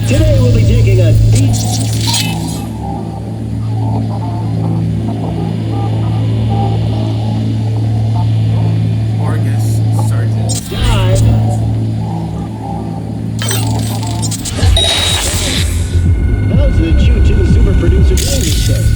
Today we'll be taking a deep dive. How's the Choo-Choo super producer doing these days?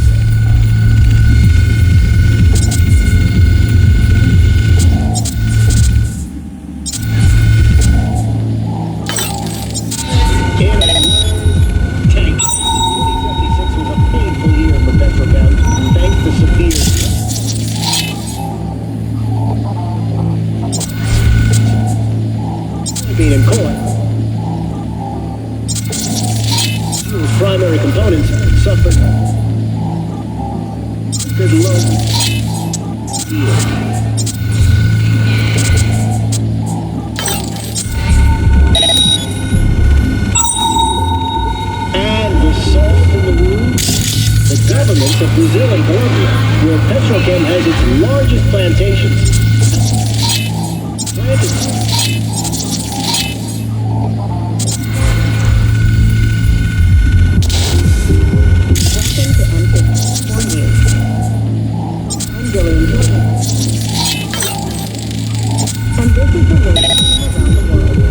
In court. Fuel's primary components suffered good load. And the salt in the wound, the governments of Brazil and Colombia, where Petrochem has its largest plantations. And this is the way around the world.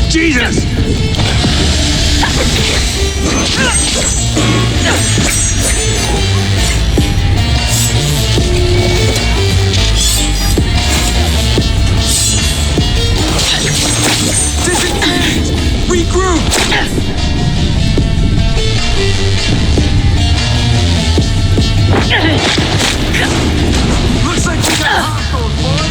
Jesus! Disengage! Regroup! Looks like we got hostiles, boy!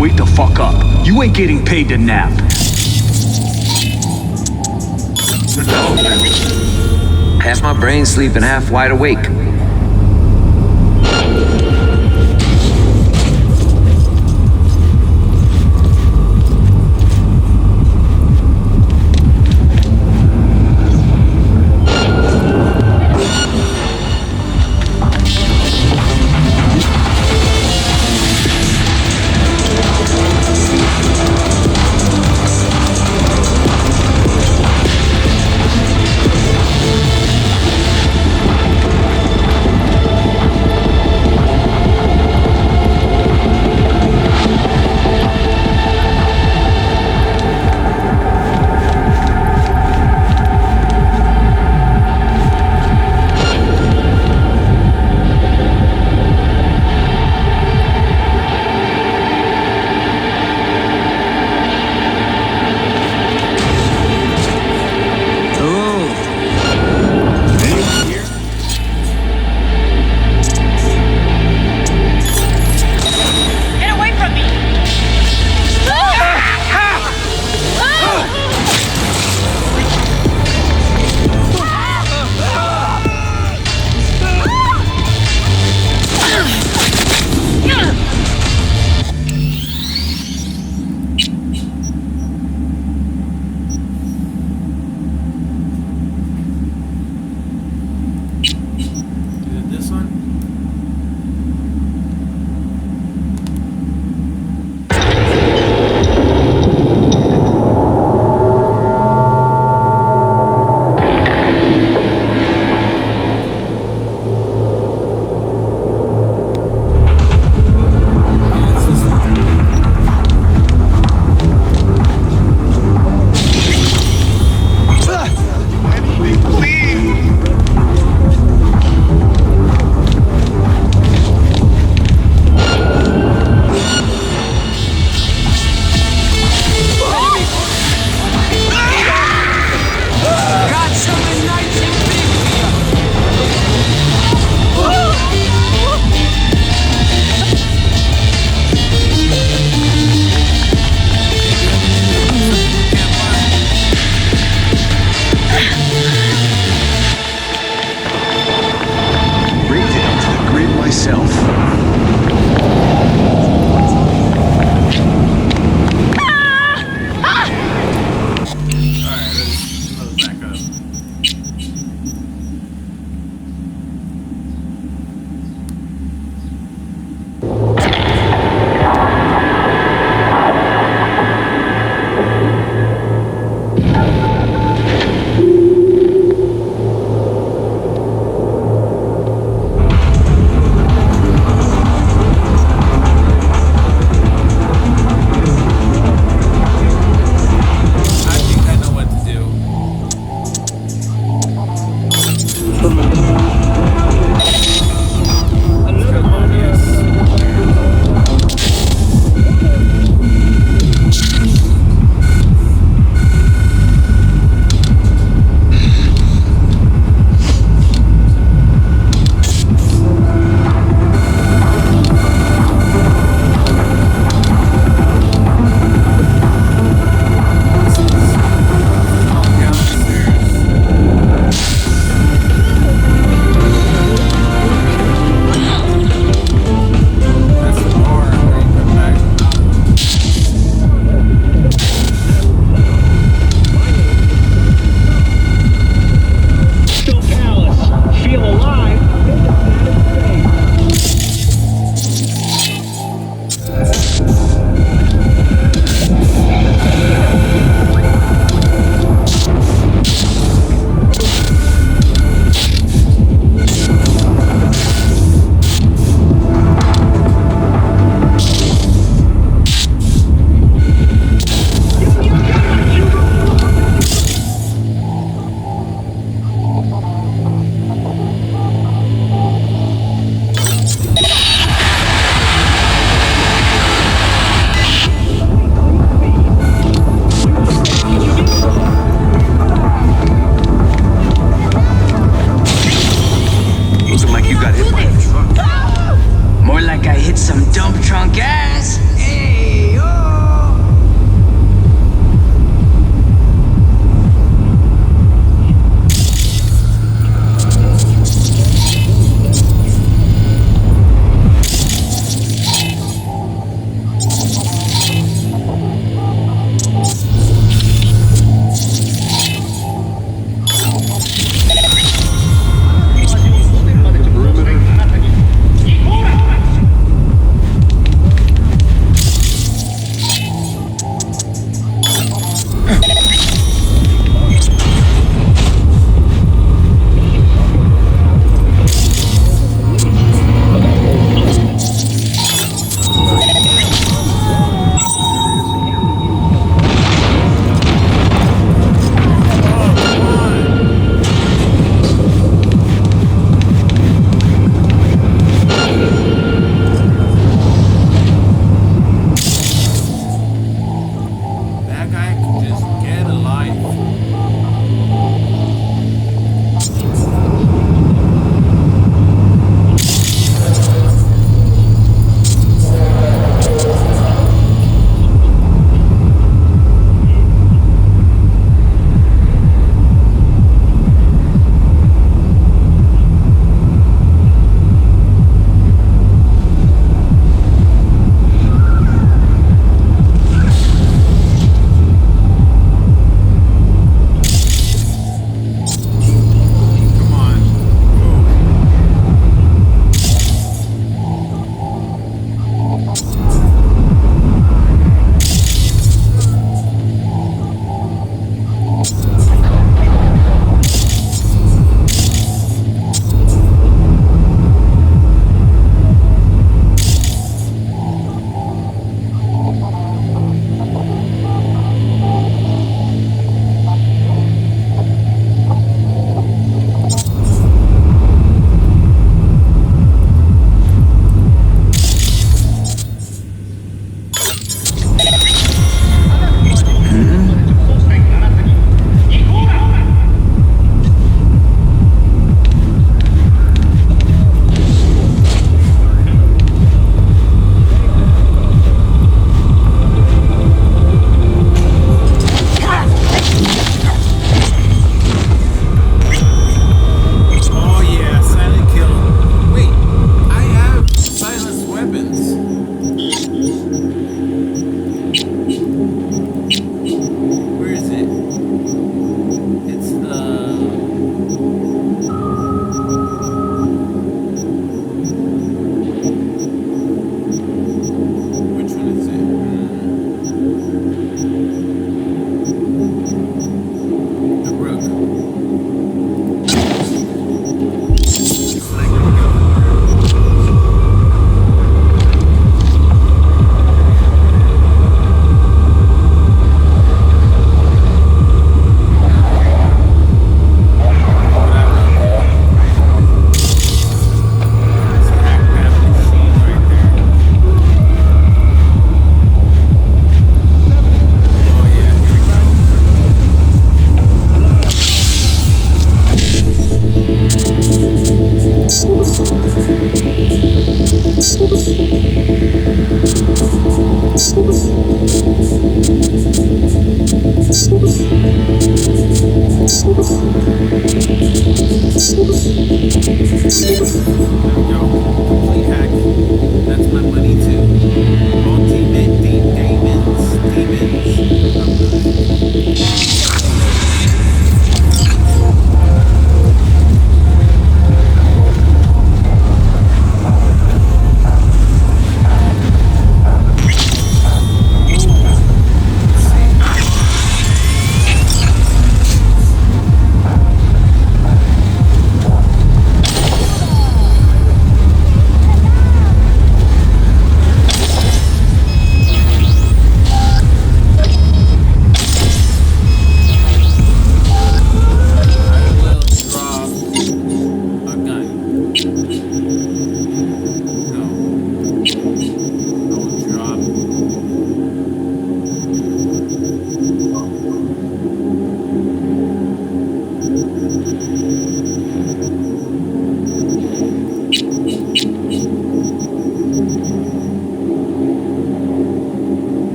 Wake the fuck up. You ain't getting paid to nap. Half my brain sleeping, half wide awake.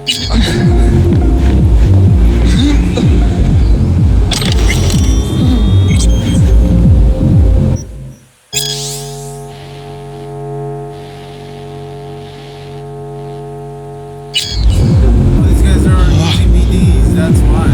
these guys are DVDs, that's why.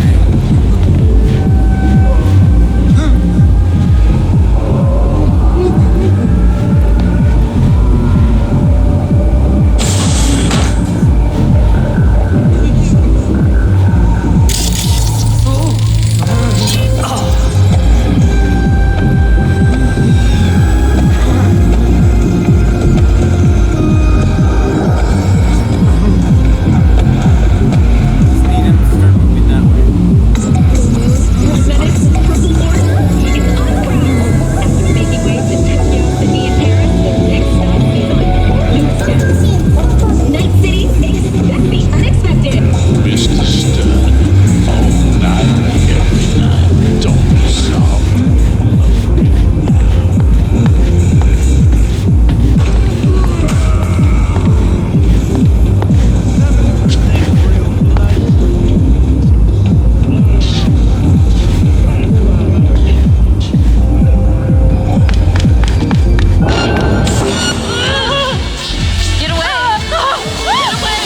Mr. Stern, all night, every night, don't be soft. Get away! Get away!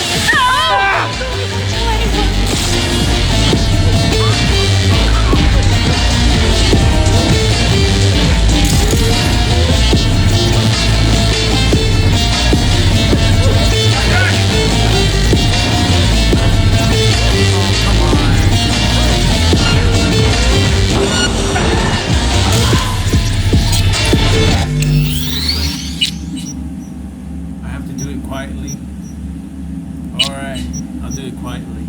I have to do it quietly. Alright, I'll do it quietly.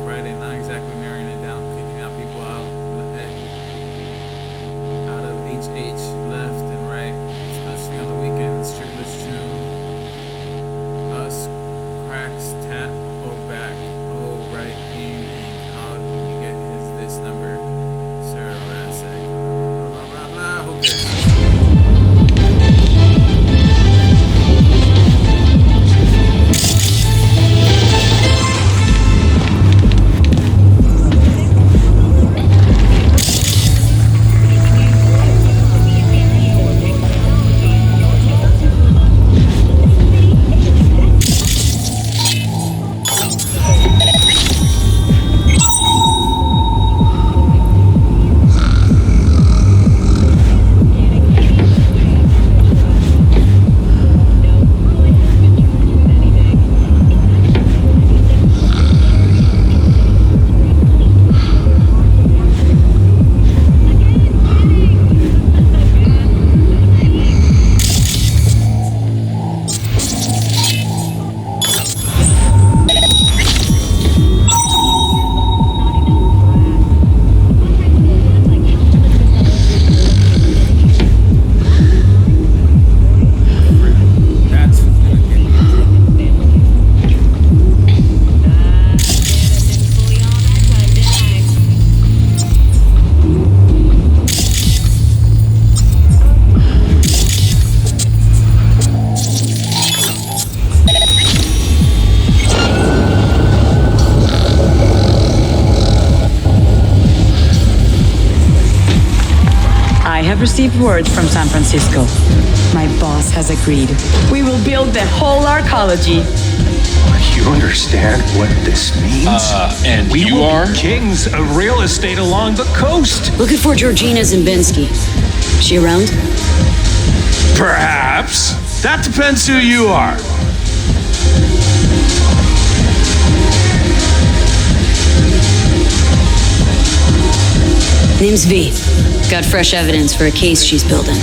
Friday. have received word from San Francisco. My boss has agreed. We will build the whole arcology. You understand what this means? And we you will are? be kings of real estate along the coast. Looking for Georgina Zimbinski. She around? Perhaps. That depends who you are. Name's V. Got fresh evidence for a case she's building.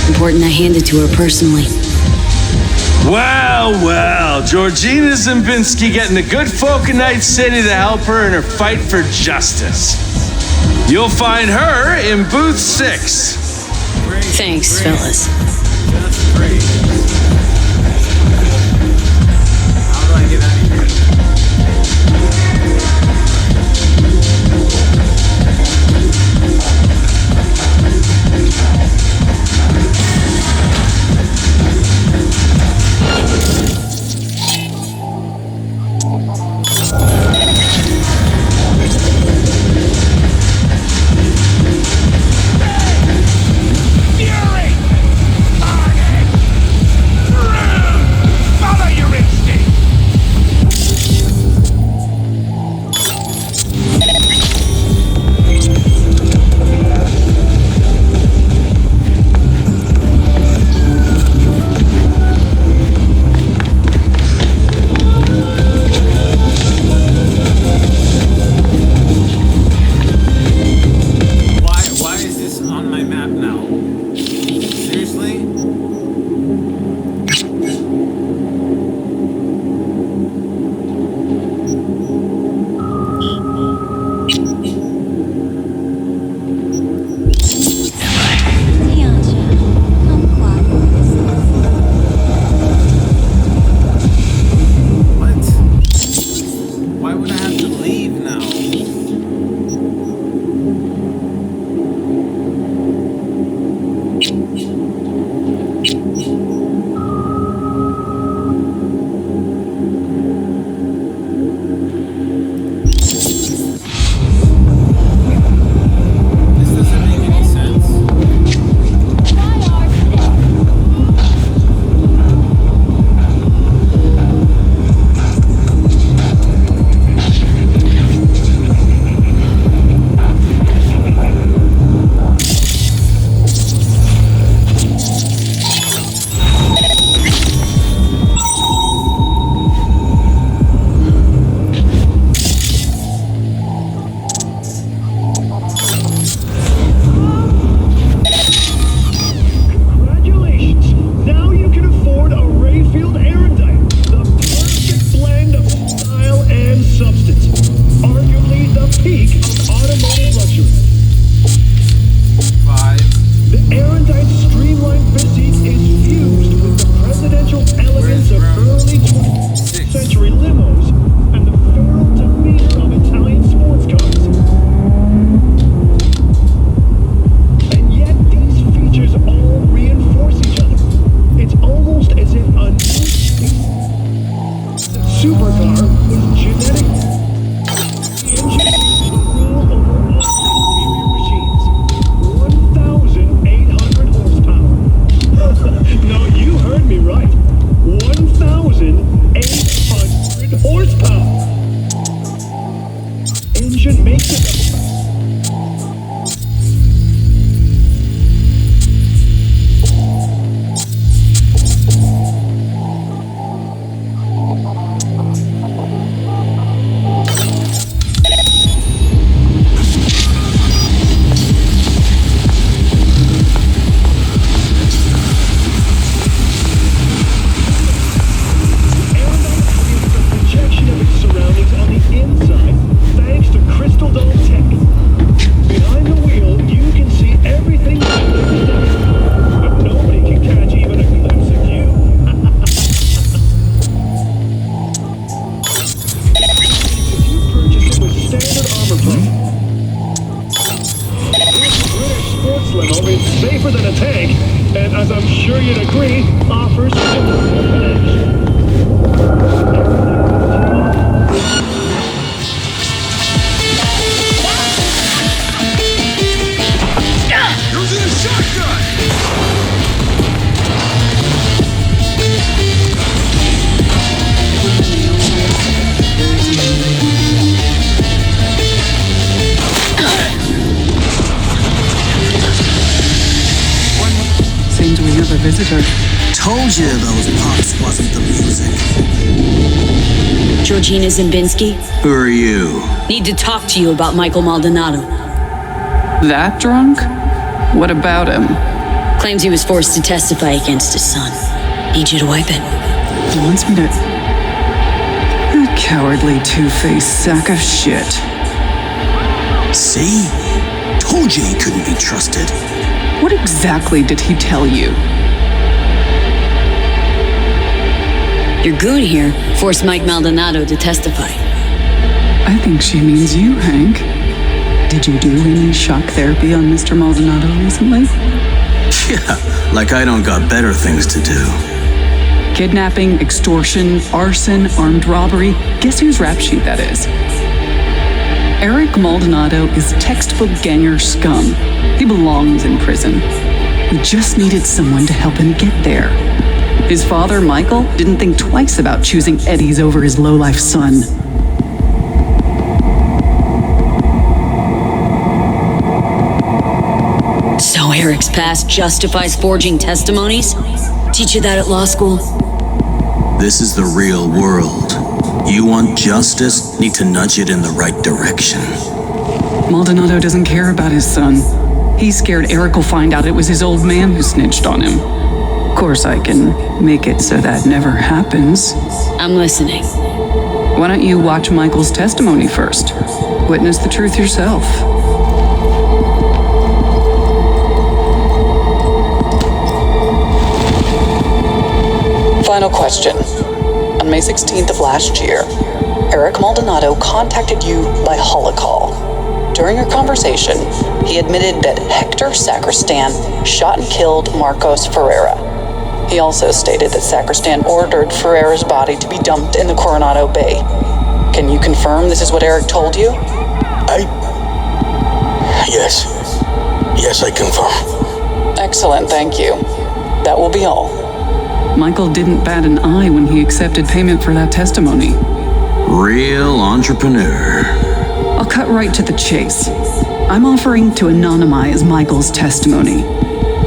Important I hand it to her personally. Well, well, Georgina Zimbinski getting the good folk of Night City to help her in her fight for justice. You'll find her in booth 6. Thanks, fellas. That's great. How do I get out of here? Why is this on my map now? Seriously? What? Why would I have to leave now? This doesn't make any sense. Congratulations! Now you can afford a Rayfield Erudite. The perfect blend of style and substance. Arguably the peak of automotive luxury. 5. The Erudite's streamlined physique is fused with the presidential elegance of early 20th century limos and the feral demeanor of Italian sports cars. And yet these features all reinforce each other. It's almost as if a new supercar was genetic engineered to rule over all inferior machines. 1,800 horsepower. No, you heard me right. 1,800 horsepower. Engine makes it a projection of its surroundings on the inside, thanks to crystal dome tech. Behind the wheel, you can see everything but nobody can catch even a glimpse of you. If you purchase it with standard armor plate, this British sports limo is safer than a tank, and as I'm sure you'd agree, offers edge. Using a shotgun! visitor. Told you those punks wasn't the music. Georgina Zimbinski? Who are you? Need to talk to you about Michael Maldonado. That drunk? What about him? Claims he was forced to testify against his son. Need you to wipe it. He wants me to... That cowardly two-faced sack of shit. See? Told you he couldn't be trusted. What exactly did he tell you? Your goon here forced Mike Maldonado to testify. I think she means you, Hank. Did you do any shock therapy on Mr. Maldonado recently? Yeah, like I don't got better things to do. Kidnapping, extortion, arson, armed robbery. Guess whose rap sheet that is? Eric Maldonado is textbook ganger scum. He belongs in prison. We just needed someone to help him get there. His father, Michael, didn't think twice about choosing Eddie's over his lowlife son. So Eric's past justifies forging testimonies? Teach you that at law school? This is the real world. You want justice, need to nudge it in the right direction. Maldonado doesn't care about his son. He's scared Eric will find out it was his old man who snitched on him. Of course, I can make it so that never happens. I'm listening. Why don't you watch Michael's testimony first? Witness the truth yourself. Final question. On May 16th of last year, Eric Maldonado contacted you by holocall. During your conversation, he admitted that Hector Sacristan shot and killed Marcos Ferreira. He also stated that Sacristan ordered Ferreira's body to be dumped in the Coronado Bay. Can you confirm this is what Eric told you? Yes. Yes, I confirm. Excellent, thank you. That will be all. Michael didn't bat an eye when he accepted payment for that testimony. Real entrepreneur. I'll cut right to the chase. I'm offering to anonymize Michael's testimony.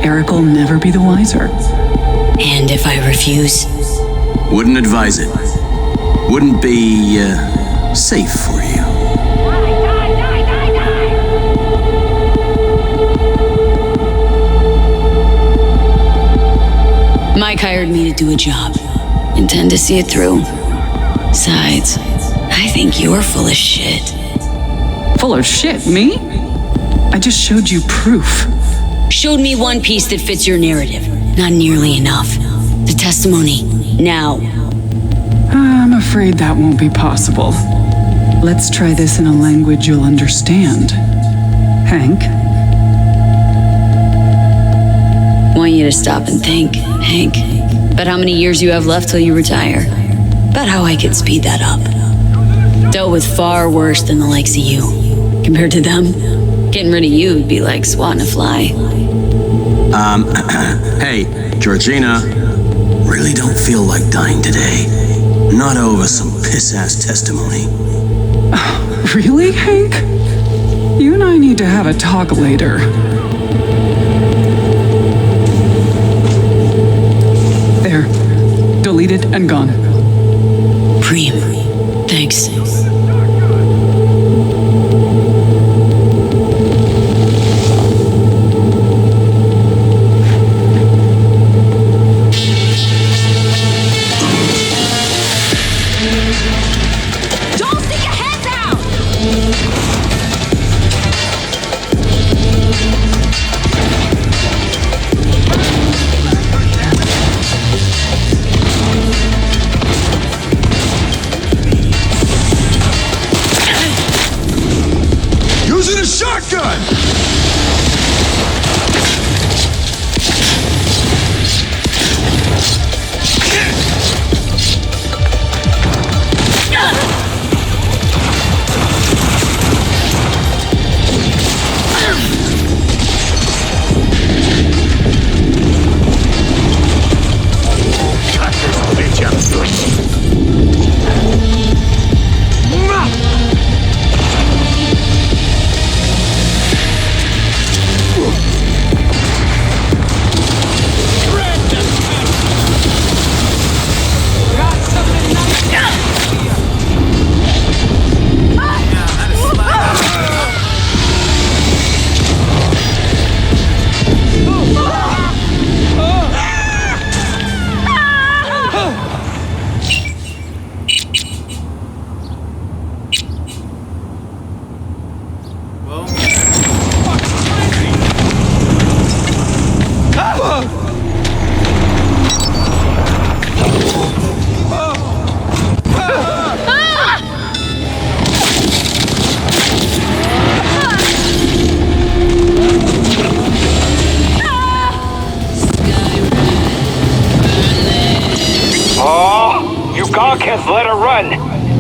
Eric will never be the wiser. And if I refuse? Wouldn't advise it. Wouldn't be, safe for you. Mike hired me to do a job. Intend to see it through. Besides, I think you're full of shit. Full of shit, me? I just showed you proof. Showed me one piece that fits your narrative. Not nearly enough. The testimony. Now. I'm afraid that won't be possible. Let's try this in a language you'll understand. Hank? Want you to stop and think, Hank. About how many years you have left till you retire. About how I could speed that up. Dealt with far worse than the likes of you. Compared to them, getting rid of you would be like swatting a fly. Hey, Georgina. Really don't feel like dying today. Not over some piss-ass testimony. Really, Hank? You and I need to have a talk later. There. Deleted and gone. Preem. Thanks.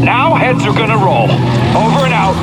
Now heads are gonna roll. Over and out.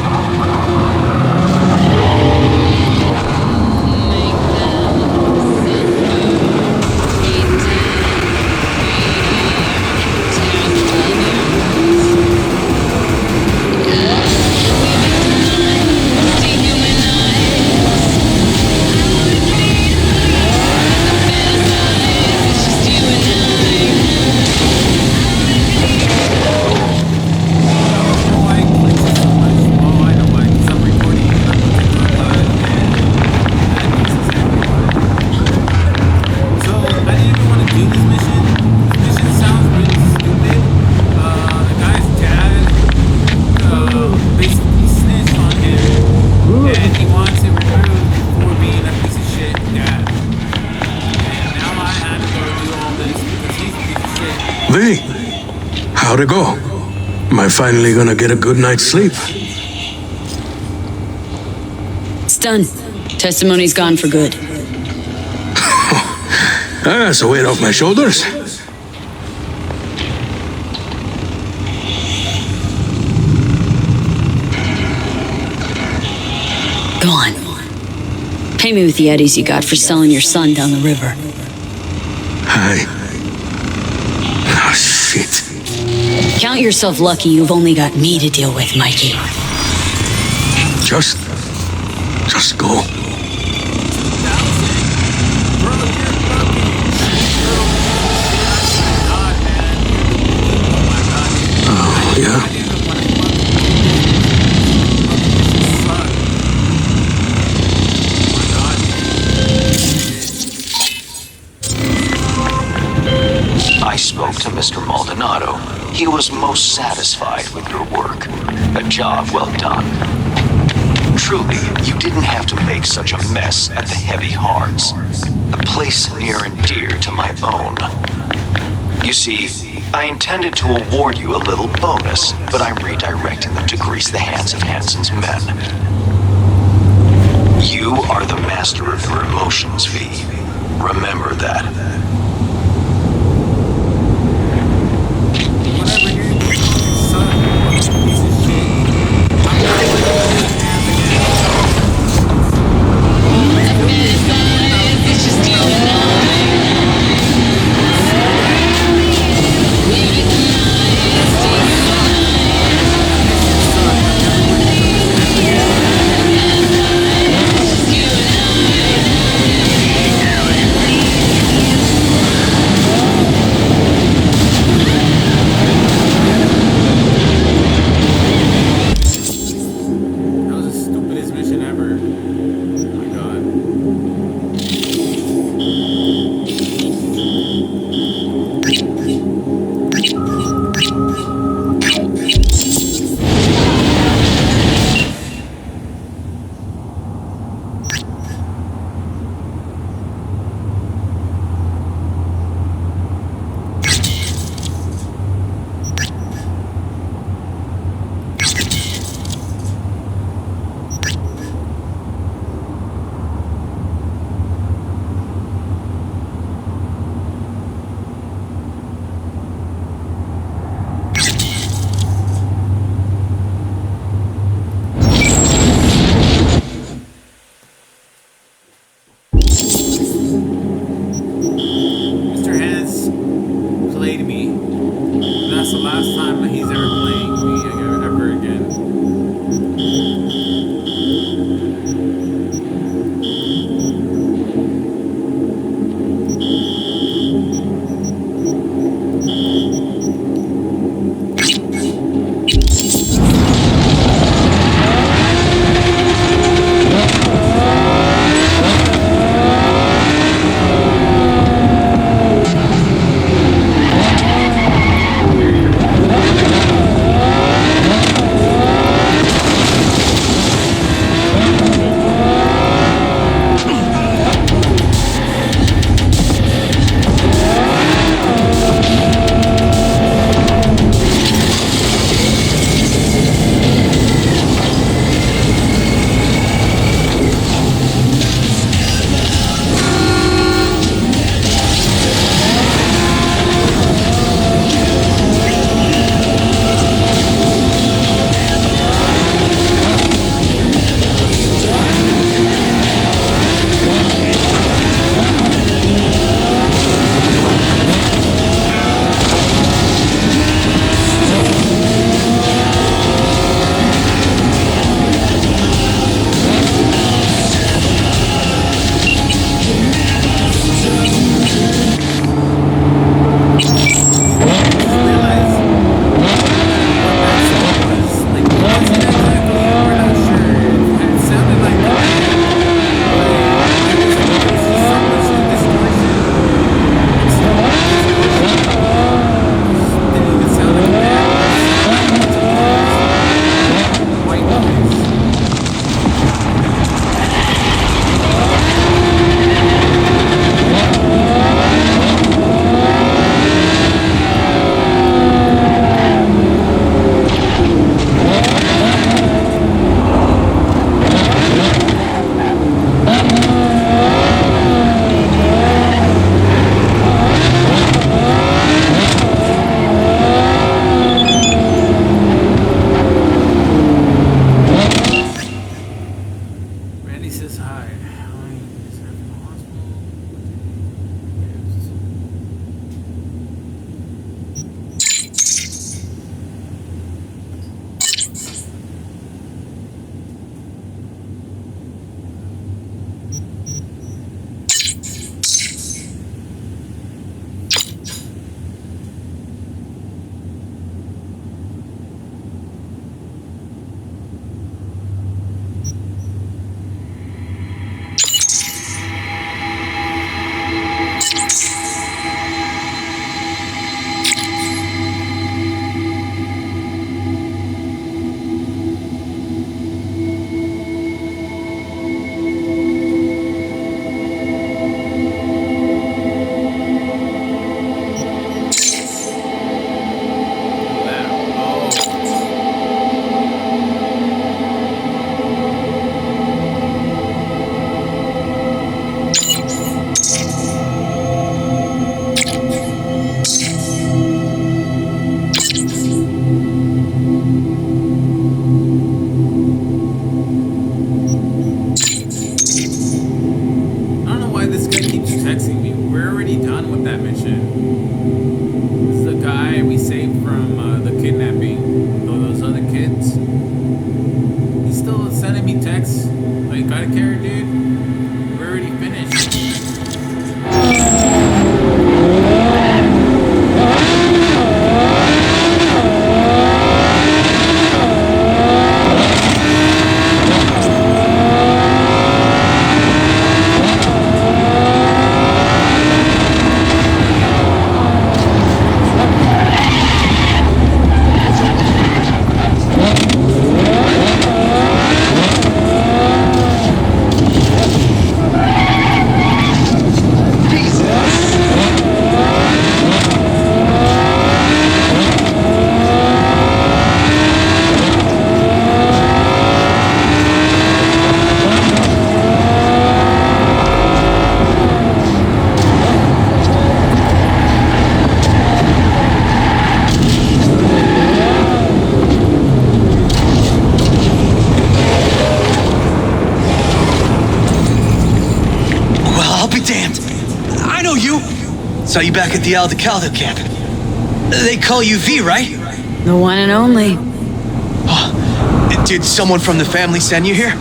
V, how'd it go? Am I finally gonna get a good night's sleep? It's done. Testimony's gone for good. That's a weight off my shoulders. Go on. Pay me with the eddies you got for selling your son down the river. Oh, shit. Count yourself lucky you've only got me to deal with, Mikey. Just go. Oh, yeah? I spoke to Mr. Maldonado. He was most satisfied with your work. A job well done. Truly, you didn't have to make such a mess at the Heavy Hearts, a place near and dear to my own. You see, I intended to award you a little bonus, but I'm redirecting them to grease the hands of Hansen's men. You are the master of your emotions, V. Remember that. Saw you back at the Aldecaldo camp. They call you V, right? The one and only. Did someone from the family send you here?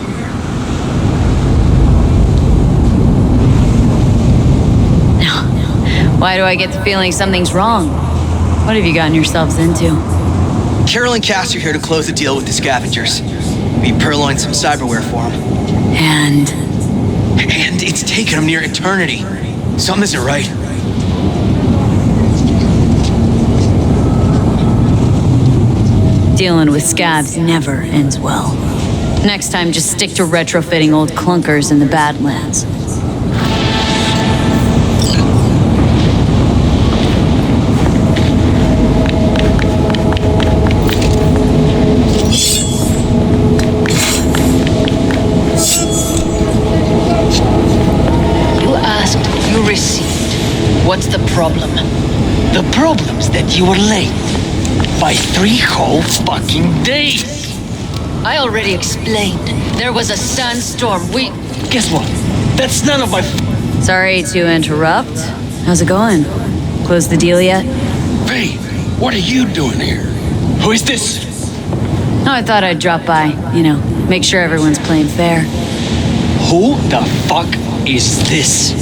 Why do I get the feeling something's wrong? What have you gotten yourselves into? Carol and Cass are here to close the deal with the scavengers. We purloined some cyberware for them. And it's taken them near eternity. Something isn't right. dealing with scabs never ends well. Next time, just stick to retrofitting old clunkers in the Badlands. You asked, you received. What's the problem? The problem's that you were late. By 3 whole fucking days. I already explained. There was a sandstorm. Guess what? That's none of my... Sorry to interrupt. How's it going? Closed the deal yet? Hey, what are you doing here? Who is this? Oh, I thought I'd drop by. You know, make sure everyone's playing fair. Who the fuck is this?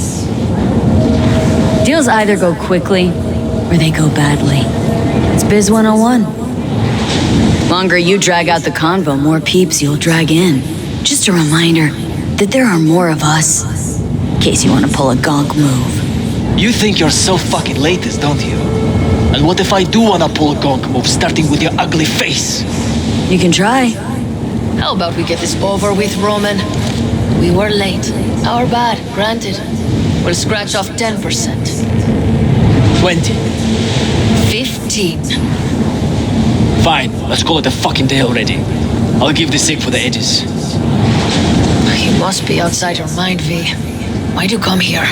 Deals either go quickly or they go badly. It's Biz 101. Longer you drag out the convo, more peeps you'll drag in. Just a reminder that there are more of us, in case you want to pull a gonk move. You think you're so fucking latest, don't you? And what if I do want to pull a gonk move, starting with your ugly face? You can try. How about we get this over with, Roman? We were late. Our bad, granted. We'll scratch off 10%. 20. 15. Fine, let's call it a fucking day already. I'll give the sick for the edges. You must be outside your mind, V. Why'd you come here?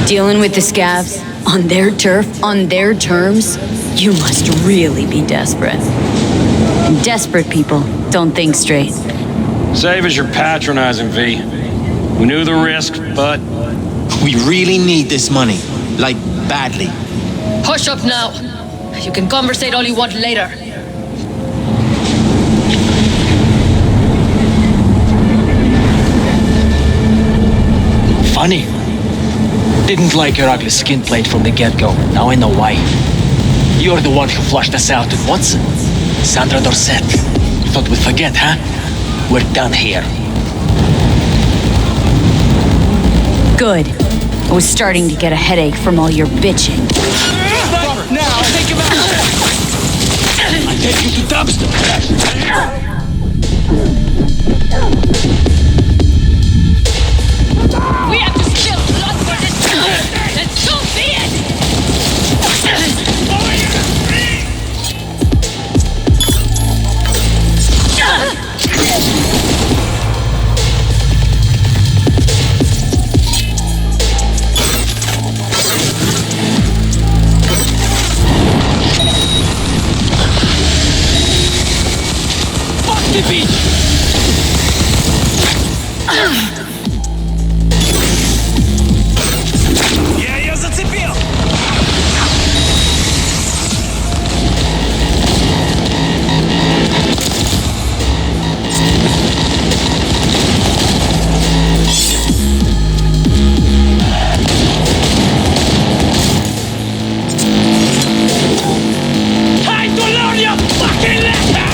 Dealing with the scabs, on their turf, on their terms, you must really be desperate. And desperate people don't think straight. Save us your patronizing, V. We knew the risk, but... We really need this money. Like, badly. Hush up now. You can conversate all you want later. Funny. Didn't like your ugly skin plate from the get-go. Now I know why. You're the one who flushed us out at Watson. Sandra Dorset. You thought we'd forget, huh? We're done here. Good. I was starting to get a headache from all your bitching. Now, take him out! I take you to dumpster. We have to spill blood for this town, and so be it! Я ее зацепил! Time to learn your fucking lesson!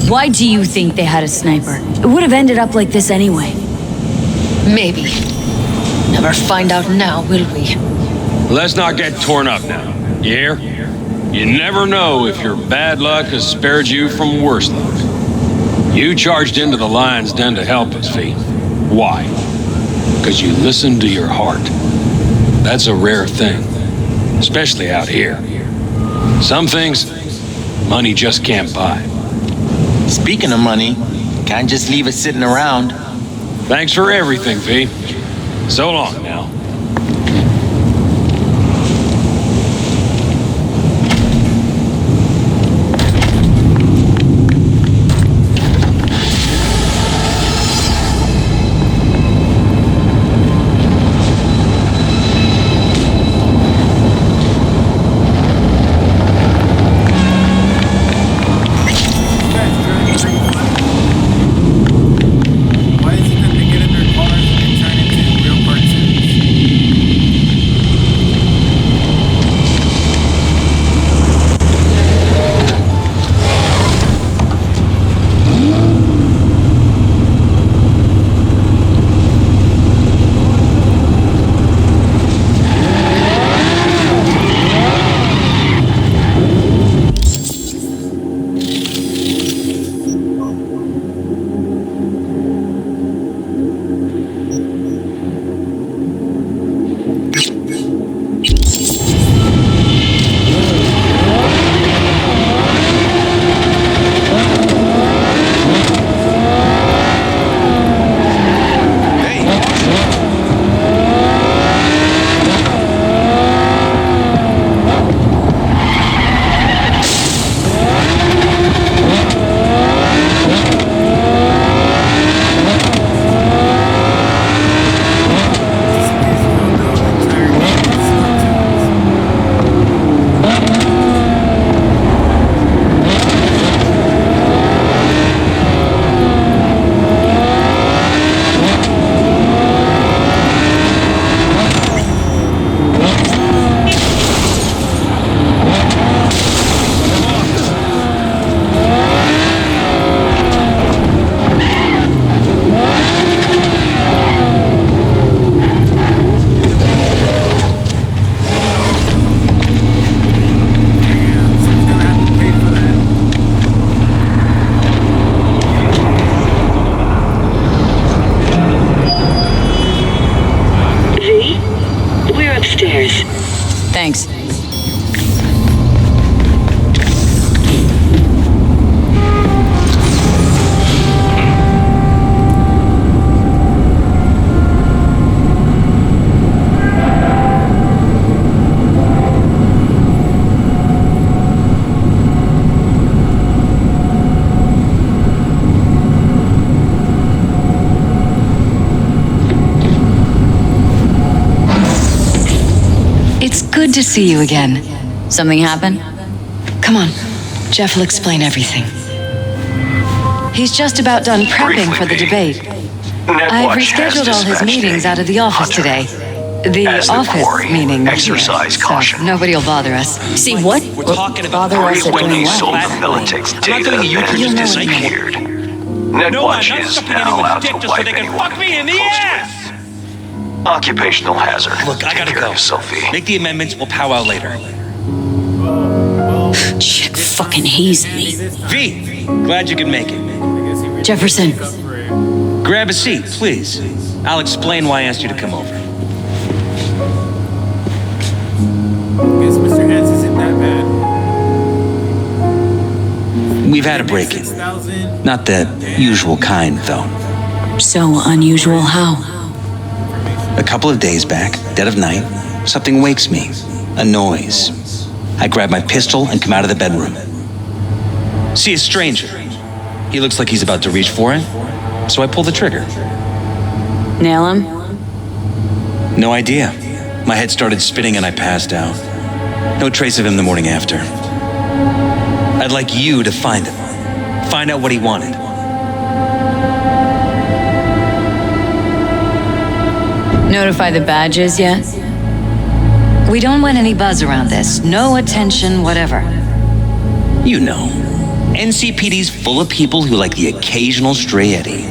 Why do you think they had a sniper? It would have ended up like this anyway. Maybe. Never find out now, will we? Let's not get torn up now. You hear? You never know if your bad luck has spared you from worse luck. You charged into the lion's den to help us, V. Why? Because you listened to your heart. That's a rare thing, especially out here. Some things, money just can't buy. Speaking of money, can't just leave it sitting around. Thanks for everything, V. So long now. Thanks. It's good to see you again. Something happened? Come on, Jeff will explain everything. He's just about done prepping for the debate. I've rescheduled all his meetings out of the office today. The office meeting exercise caution. So nobody will bother us. See what? We're talking about When they sold the Militech's data, you disappeared. Netwatch is now out to wipe anyone fuck me in the ass! Occupational hazard. Look, I gotta go. Sophie. Make the amendments, we'll powwow later. Chick fucking hazed me. V, glad you could make it. Jefferson. Grab a seat, please. I'll explain why I asked you to come over. Guess Mr. Hands isn't that bad. We've had a break-in. Not the usual kind, though. So unusual how? A couple of days back, dead of night, something wakes me. A noise. I grab my pistol and come out of the bedroom. See a stranger. He looks like he's about to reach for it, so I pull the trigger. Nail him? No idea. My head started spinning and I passed out. No trace of him the morning after. I'd like you to find him. Find out what he wanted. Notify the badges yet? We don't want any buzz around this. No attention, whatever. You know, NCPD's full of people who like the occasional stray eddy.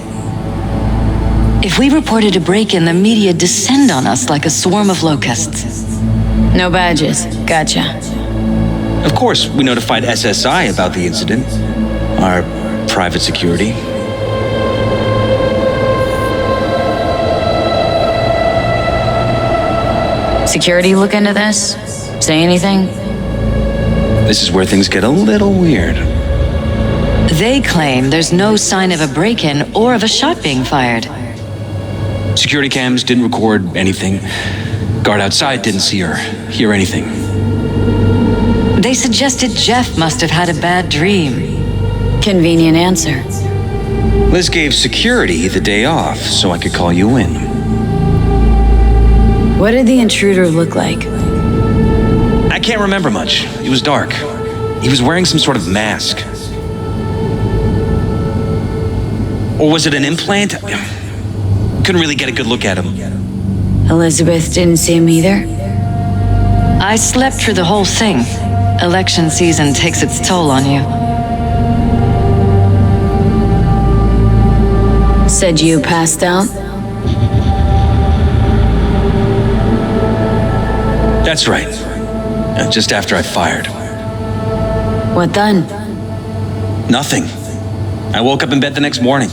If we reported a break-in, the media descend on us like a swarm of locusts. No badges. Gotcha. Of course, we notified SSI about the incident. Our private security. Security look into this? Say anything? This is where things get a little weird. They claim there's no sign of a break-in or of a shot being fired. Security cams didn't record anything. Guard outside didn't see or hear anything. They suggested Jeff must have had a bad dream. Convenient answer. Liz gave security the day off so I could call you in. What did the intruder look like? I can't remember much. It was dark. He was wearing some sort of mask. Or was it an implant? Couldn't really get a good look at him. Elizabeth didn't see him either? I slept through the whole thing. Election season takes its toll on you. Said you passed out? That's right. Just after I fired. What then? Nothing. I woke up in bed the next morning.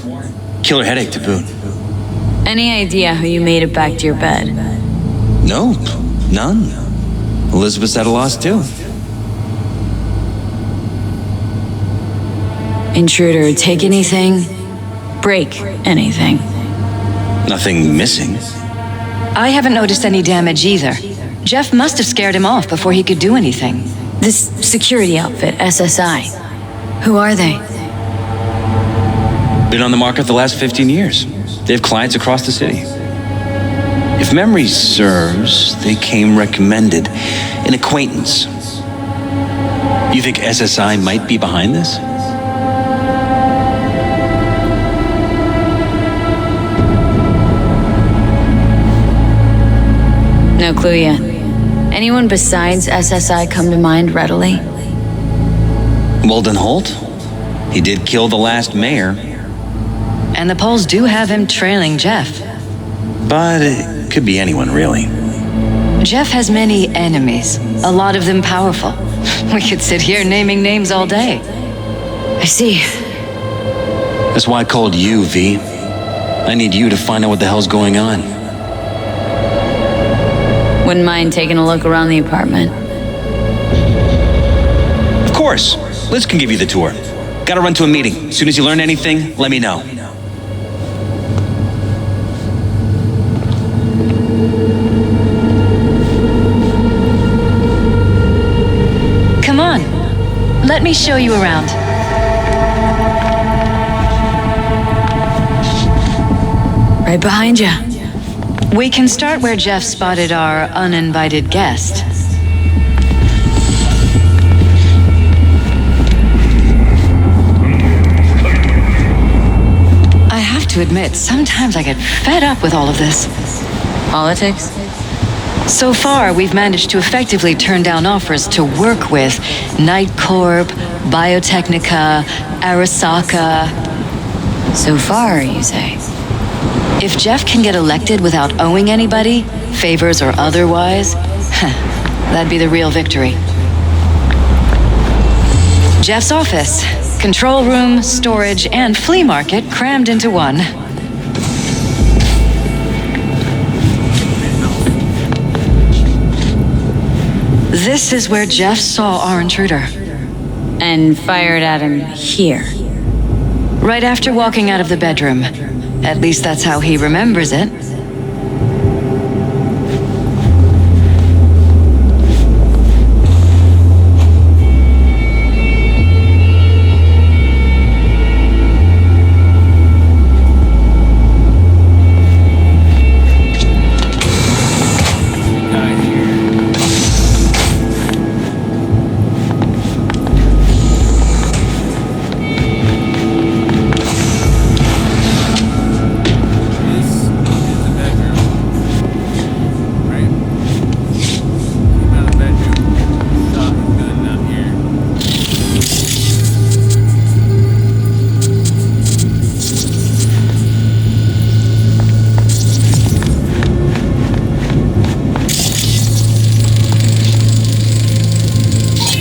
Killer headache to boot. Any idea how you made it back to your bed? Nope. None. Elizabeth's at a loss too. Intruder, take anything? Break anything? Nothing missing. I haven't noticed any damage either. Jeff must have scared him off before he could do anything. This security outfit, SSI. Who are they? Been on the market the last 15 years. They have clients across the city. If memory serves, they came recommended. An acquaintance. You think SSI might be behind this? No clue yet. Anyone besides SSI come to mind readily? Walden Holt? He did kill the last mayor. And the polls do have him trailing Jeff. But it could be anyone, really. Jeff has many enemies, a lot of them powerful. We could sit here naming names all day. I see. That's why I called you, V. I need you to find out what the hell's going on. Wouldn't mind taking a look around the apartment. Of course. Liz can give you the tour. Gotta run to a meeting. As soon as you learn anything, let me know. Come on. Let me show you around. Right behind you. We can start where Jeff spotted our uninvited guest. I have to admit, sometimes I get fed up with all of this. Politics? So far, we've managed to effectively turn down offers to work with Night Corp, Biotechnica, Arasaka. So far, you say? If Jeff can get elected without owing anybody, favors or otherwise, that'd be the real victory. Jeff's office, control room, storage, and flea market crammed into one. This is where Jeff saw our intruder. And fired at him here. Right after walking out of the bedroom. At least that's how he remembers it.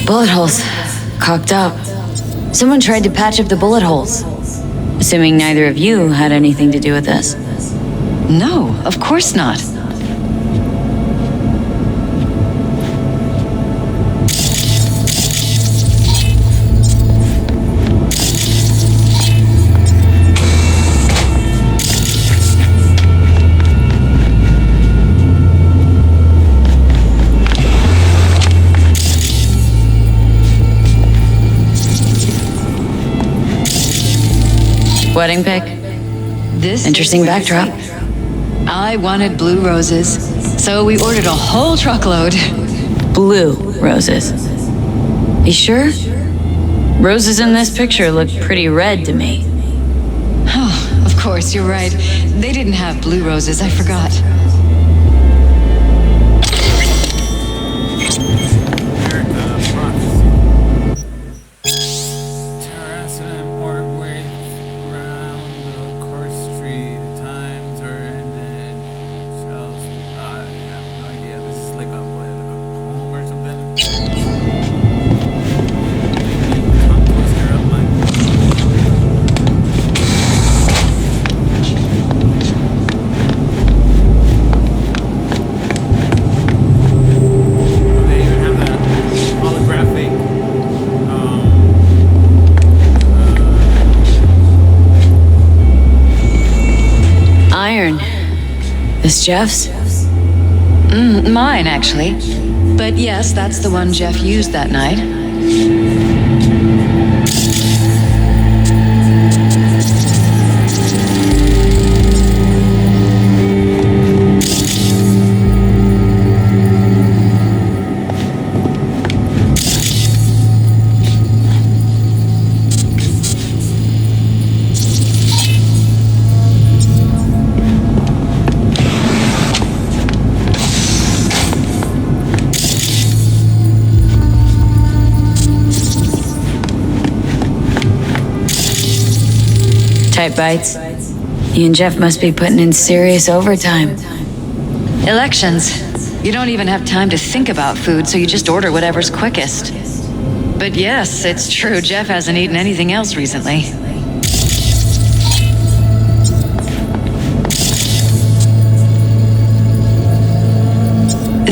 Bullet holes. Cocked up. Someone tried to patch up the bullet holes. Assuming neither of you had anything to do with this. No, of course not. Wedding pic? This Interesting backdrop. I wanted blue roses, so we ordered a whole truckload. Blue roses. You sure? Roses in this picture look pretty red to me. Oh, of course, you're right. They didn't have blue roses, I forgot. This Jeff's? Mine, actually. But yes, that's the one Jeff used that night. Tight bites. You and Jeff must be putting in serious overtime. Elections. You don't even have time to think about food, so you just order whatever's quickest. But yes, it's true, Jeff hasn't eaten anything else recently.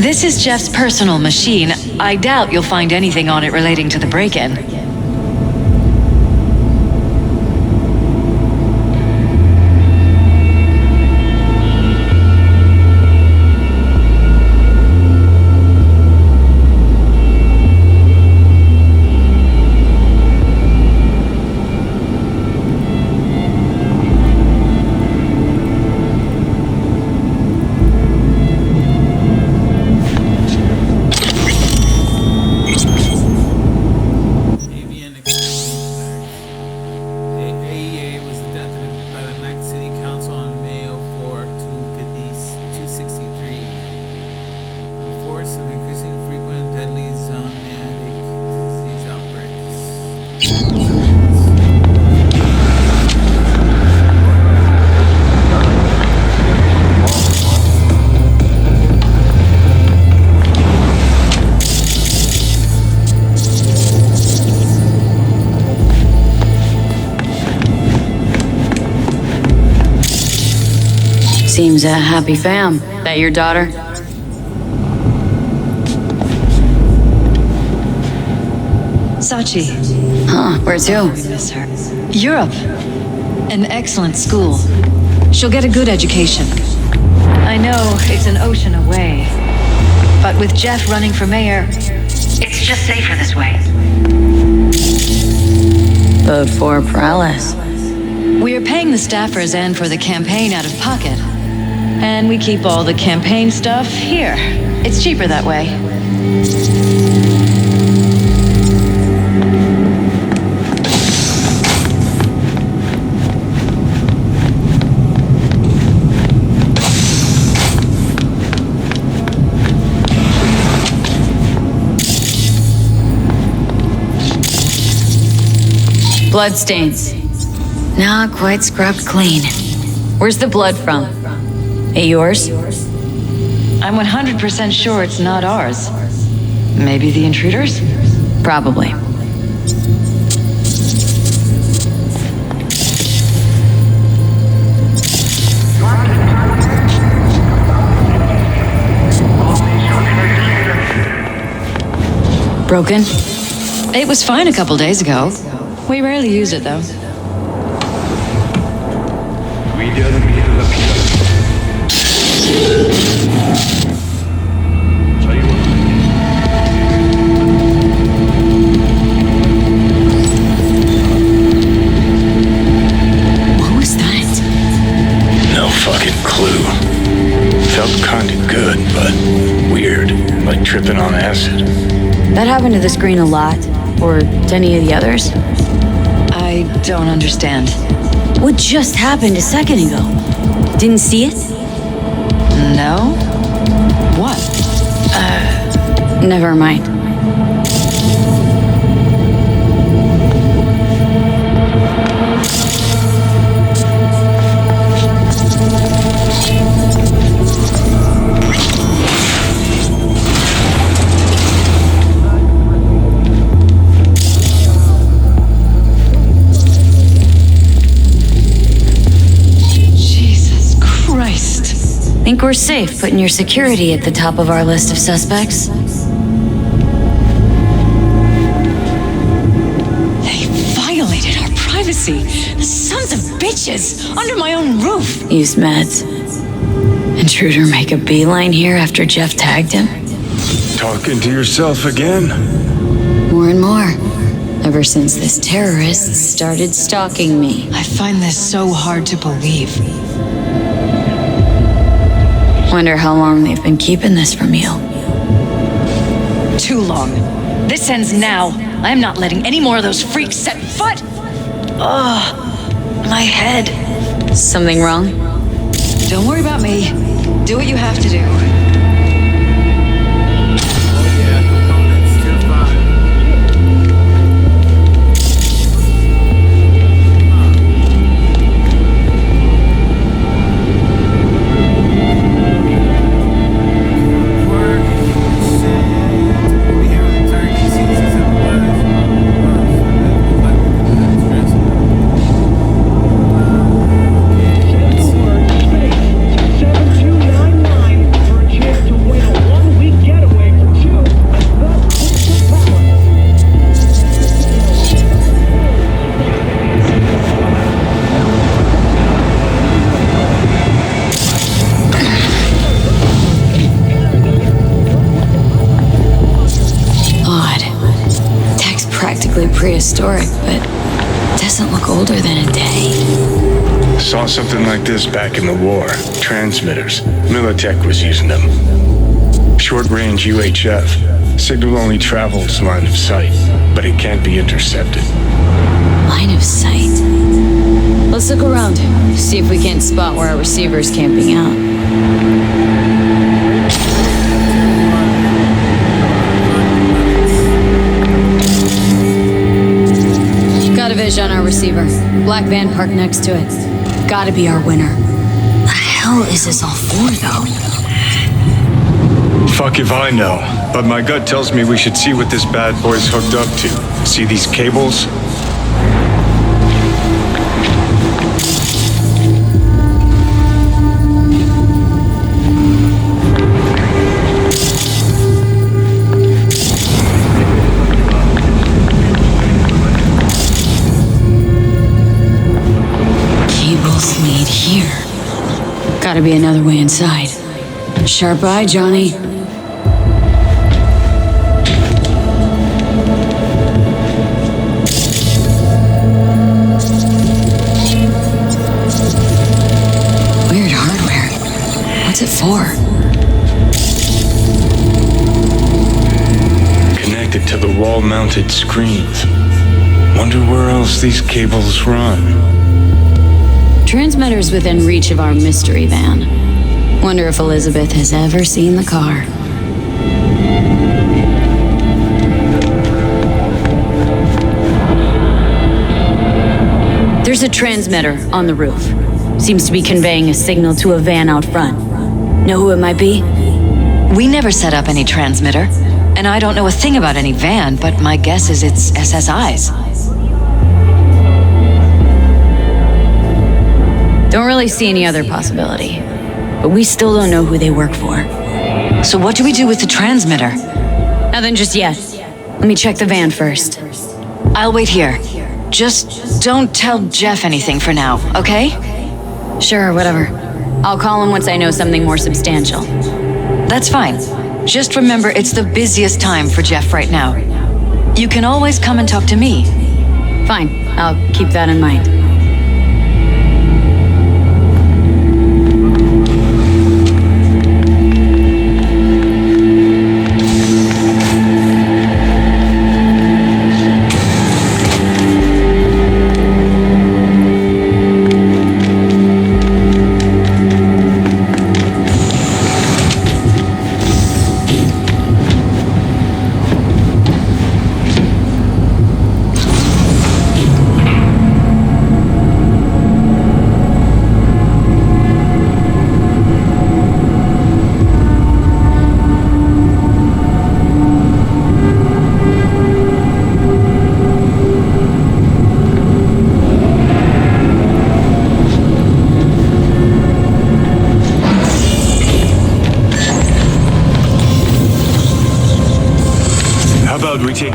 This is Jeff's personal machine. I doubt you'll find anything on it relating to the break-in. Seems a happy fam. That your daughter? Sachi. Huh, where to? Miss her. Europe. An excellent school. She'll get a good education. I know it's an ocean away, but with Jeff running for mayor, it's just safer this way. Vote for Paralysis. We are paying the staffers and for the campaign out of pocket. And we keep all the campaign stuff here. It's cheaper that way. Bloodstains. Not quite scrubbed clean. Where's the blood from? It yours? I'm 100% sure it's not ours. Maybe the intruders? Probably. Broken? It was fine a couple days ago. We rarely use it, though. What was that? No fucking clue. Felt kinda good, but weird. Like tripping on acid. That happened to the screen a lot. Or to any of the others? I don't understand. What just happened a second ago? Didn't see it? No? What? Never mind. Think we're safe putting your security at the top of our list of suspects? They violated our privacy. The sons of bitches! Under my own roof! Use meds. Intruder make a beeline here after Jeff tagged him? Talking to yourself again? More and more. Ever since this terrorist started stalking me. I find this so hard to believe. Wonder how long they've been keeping this from you. Too long. This ends now. I'm not letting any more of those freaks set foot. Ugh, my head. Something wrong? Don't worry about me. Do what you have to do. Prehistoric, but doesn't look older than a day. Saw something like this back in the war. Transmitters. Militech was using them. Short-range UHF. Signal only travels line of sight, but it can't be intercepted. Line of sight? Let's look around. See if we can't spot where our receiver's camping out. Got a vision on our receiver. Black van parked next to it. Gotta be our winner. The hell is this all for, though? Fuck if I know, but my gut tells me we should see what this bad boy's hooked up to. See these cables? Lead here. Gotta be another way inside. Sharp eye, Johnny. Weird hardware. What's it for? Connected to the wall-mounted screens. Wonder where else these cables run. Transmitter's within reach of our mystery van. Wonder if Elizabeth has ever seen the car. There's a transmitter on the roof. Seems to be conveying a signal to a van out front. Know who it might be? We never set up any transmitter. And I don't know a thing about any van, but my guess is it's SSI's. Don't really see any other possibility. But we still don't know who they work for. So what do we do with the transmitter? Nothing just yet. Let me check the van first. I'll wait here. Just don't tell Jeff anything for now, okay? Sure, whatever. I'll call him once I know something more substantial. That's fine. Just remember it's the busiest time for Jeff right now. You can always come and talk to me. Fine, I'll keep that in mind. How about we take...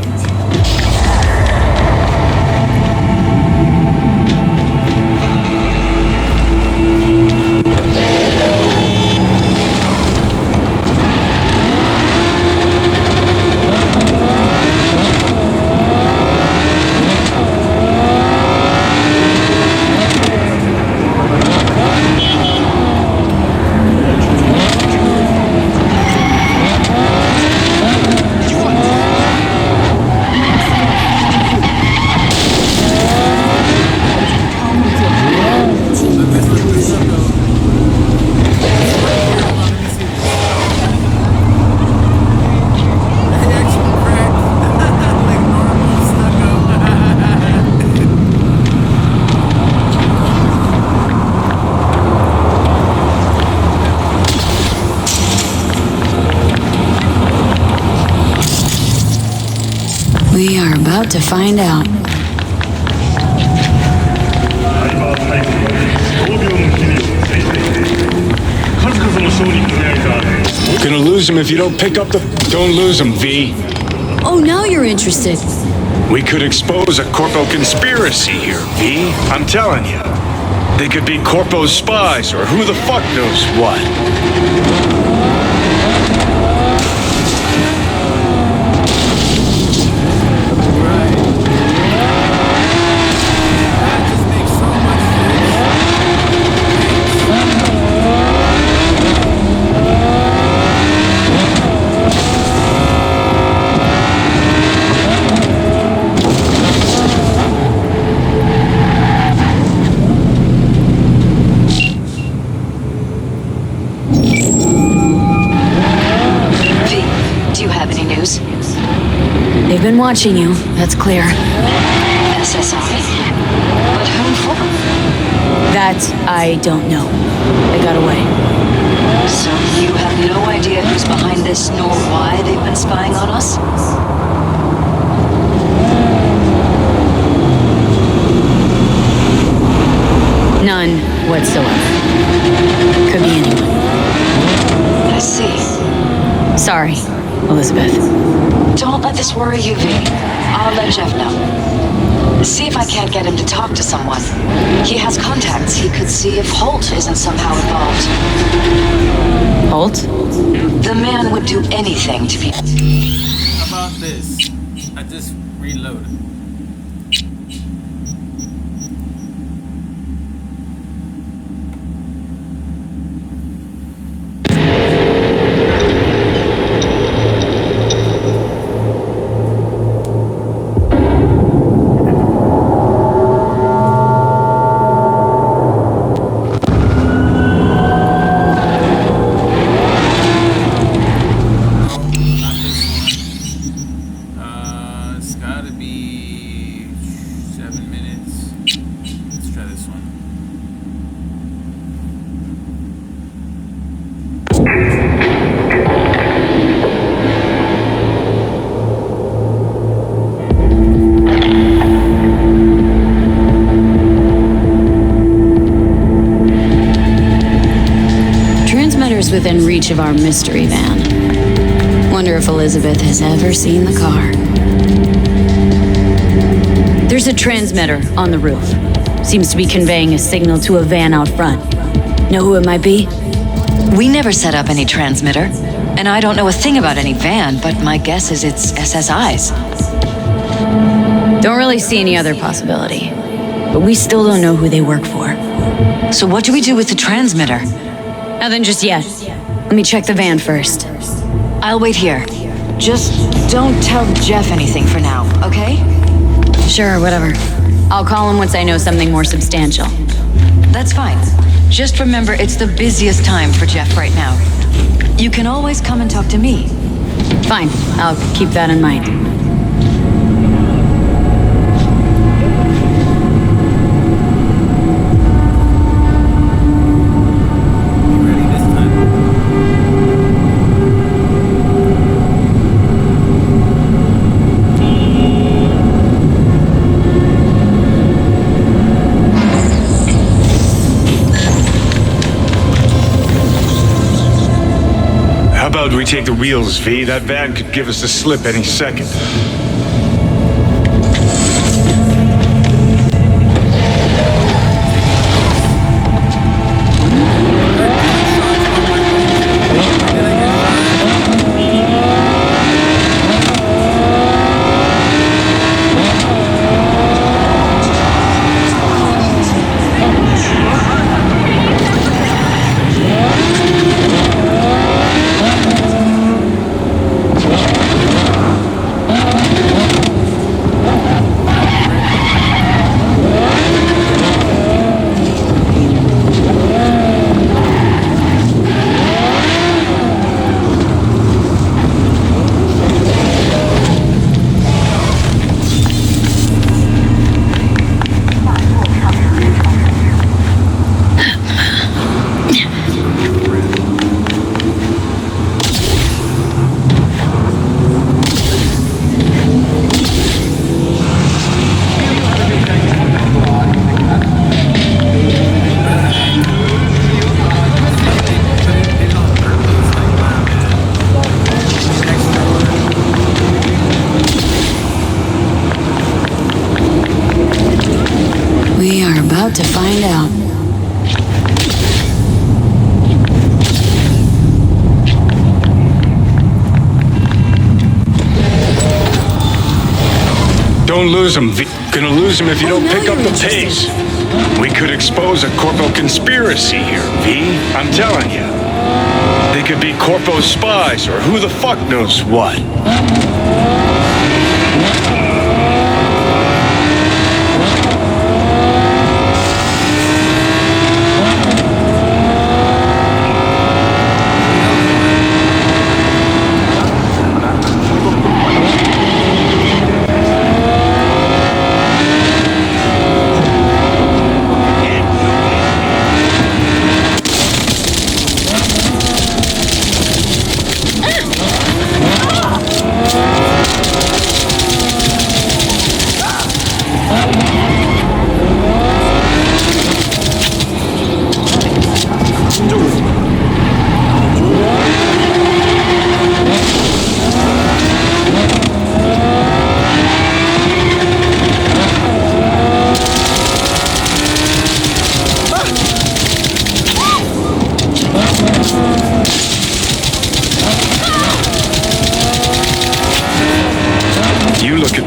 We are about to find out. Gonna lose him if you don't pick up the... Don't lose him, V. Oh, now you're interested. We could expose a Corpo conspiracy here, V. I'm telling you. They could be Corpo's spies, or who the fuck knows what. They've been watching you, that's clear. SSI? But whom for? That I don't know. They got away. So you have no idea who's behind this, nor why they've been spying on us? None whatsoever. Could be anyone. I see. Sorry, Elizabeth. Don't let this worry you, V. I'll let Jeff know. See if I can't get him to talk to someone. He has contacts. He could see if Holt isn't somehow involved. Holt? The man would do anything to be... How about this? I just reloaded. just within reach of our mystery van. Wonder if Elizabeth has ever seen the car. There's a transmitter on the roof. Seems to be conveying a signal to a van out front. Know who it might be? We never set up any transmitter, and I don't know a thing about any van, but my guess is it's SSI's. Don't really see any other possibility, but we still don't know who they work for. So what do we do with the transmitter? Nothing just yet. Let me check the van first. I'll wait here. Just don't tell Jeff anything for now, okay? Sure, whatever. I'll call him once I know something more substantial. That's fine. Just remember, it's the busiest time for Jeff right now. You can always come and talk to me. Fine, I'll keep that in mind. How about we take the wheels, V? That van could give us the slip any second. We are about to find out. Don't lose him, V. Gonna lose him if you don't pick up the pace. We could expose a Corpo conspiracy here, V. I'm telling you. They could be Corpo spies or who the fuck knows what.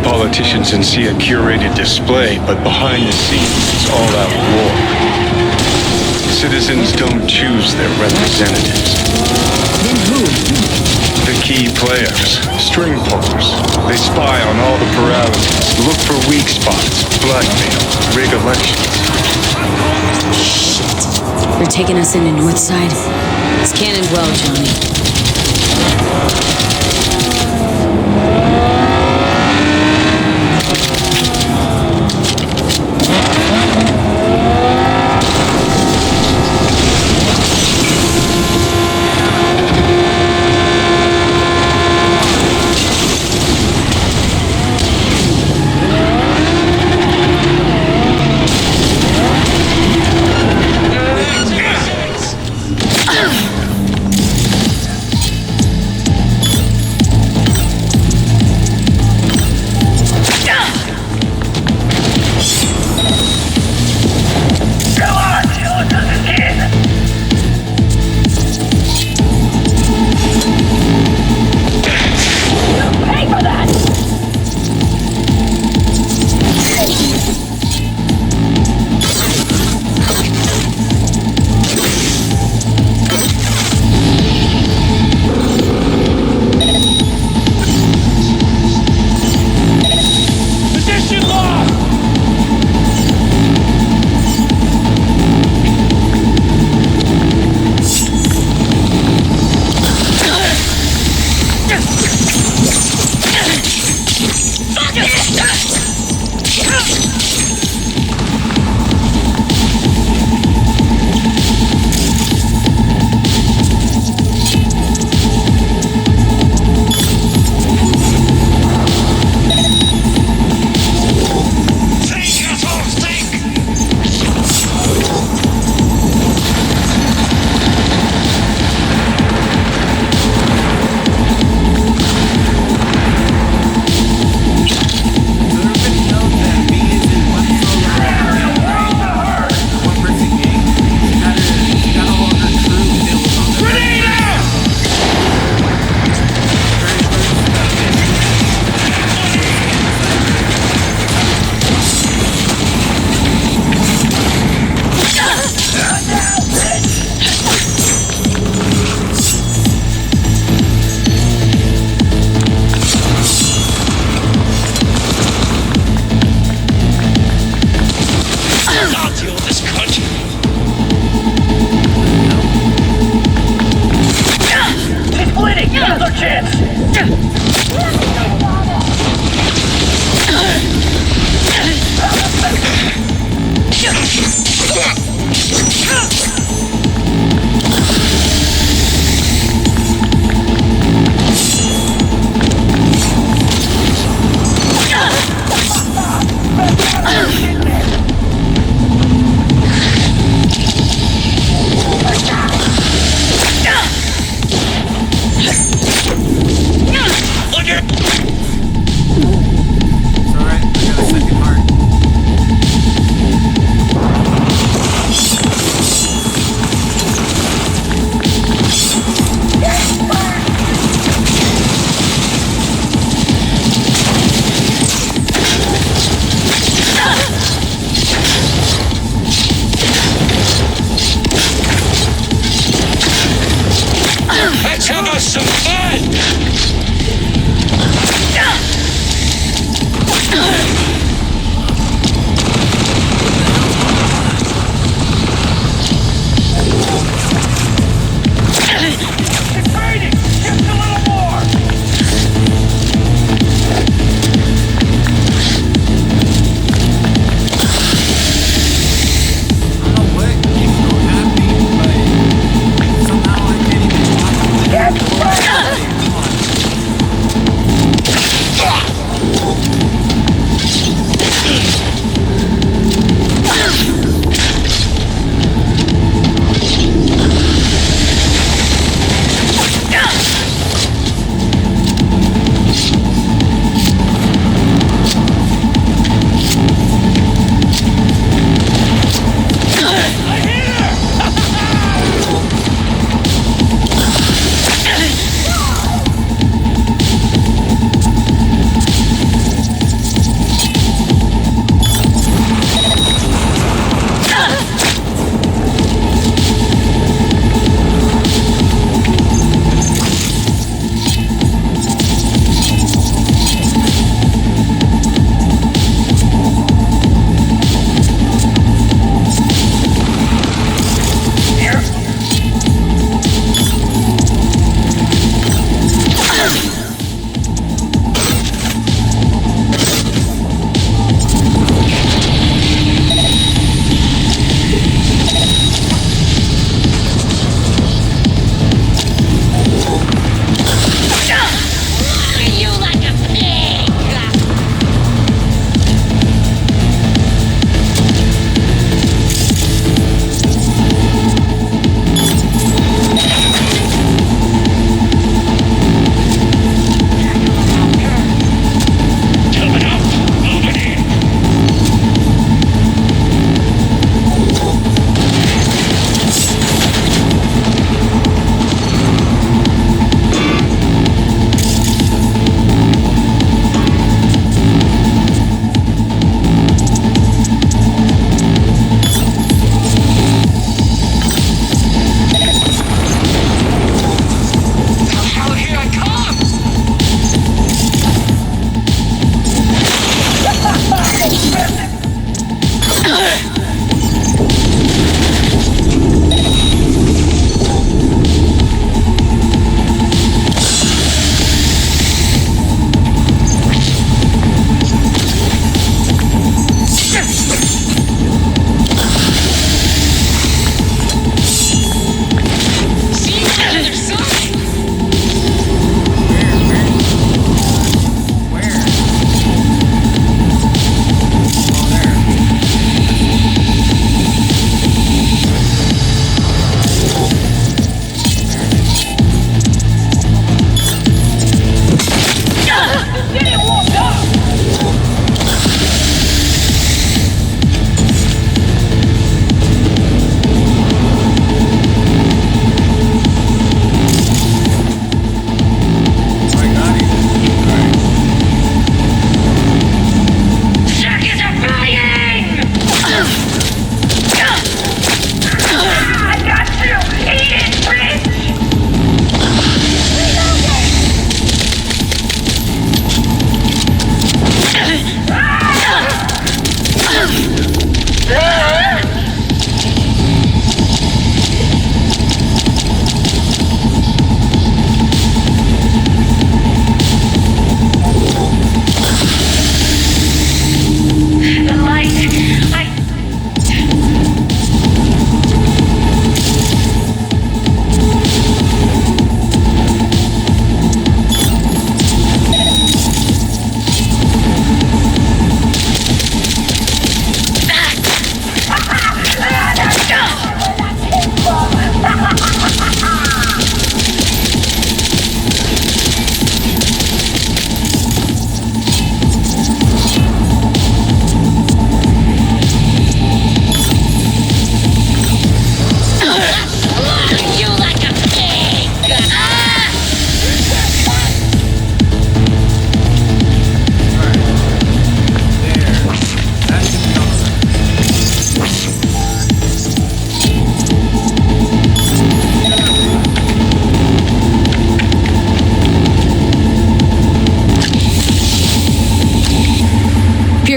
Politicians and see a curated display, but behind the scenes it's all-out war. Citizens don't choose their representatives. Then who? The key players, string pullers. They spy on all the parameters, look for weak spots, blackmail, rig elections. Shit. They're taking us into Northside. Scan and well, Johnny.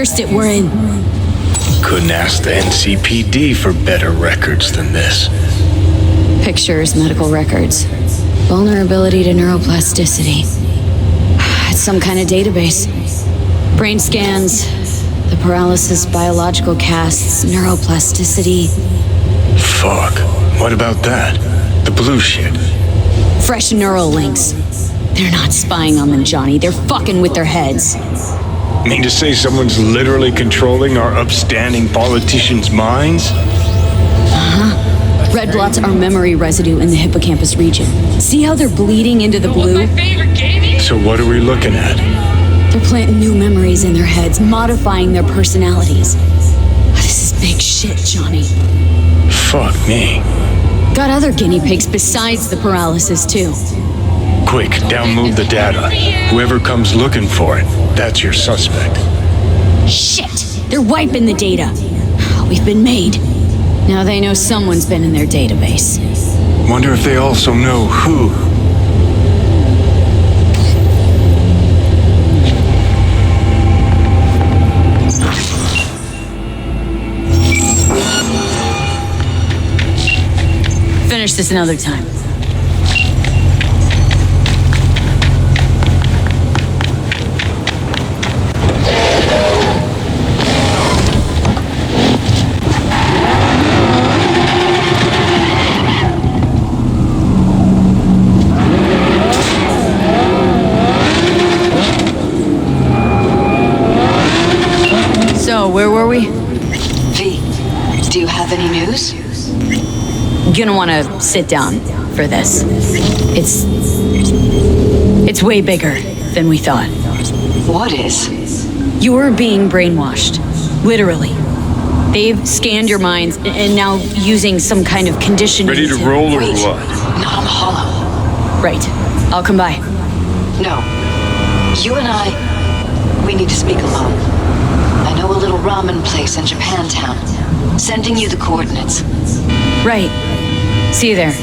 cursed it, we're in. Couldn't ask the NCPD for better records than this. Pictures, medical records. Vulnerability to neuroplasticity. It's some kind of database. Brain scans, the paralysis, biological casts, neuroplasticity. Fuck. What about that? The blue shit. Fresh neural links. They're not spying on them, Johnny. They're fucking with their heads. Mean to say someone's literally controlling our upstanding politicians' minds? Uh-huh. Red blots are memory residue in the hippocampus region. See how they're bleeding into the blue? So what are we looking at? They're planting new memories in their heads, modifying their personalities. This is big shit, Johnny. Fuck me. Got other guinea pigs besides the paralysis, too. Quick, download the data. Whoever comes looking for it, that's your suspect. Shit! They're wiping the data. We've been made. Now they know someone's been in their database. Wonder if they also know who. Finish this another time. So, where were we? V, do you have any news? Gonna want to sit down for this. It's way bigger than we thought. What is? You're being brainwashed. Literally. They've scanned your minds and now using some kind of conditioning. Ready to roll or Wait. what? No, I'm hollow. Right. I'll come by. No. You and we need to speak alone. I know a little ramen place in Japantown. Sending you the coordinates. Right. See you there.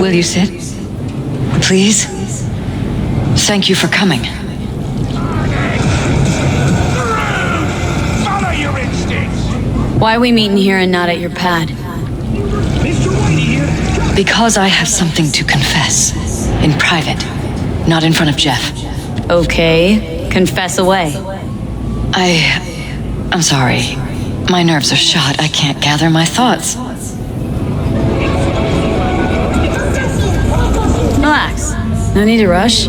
Will you sit? Please? Thank you for coming. Follow your instincts! Why are we meeting here and not at your pad? Mr. Whitey here! Because I have something to confess. In private. Not in front of Jeff. Okay. Confess away. I'm sorry. My nerves are shot. I can't gather my thoughts. Relax. No need to rush.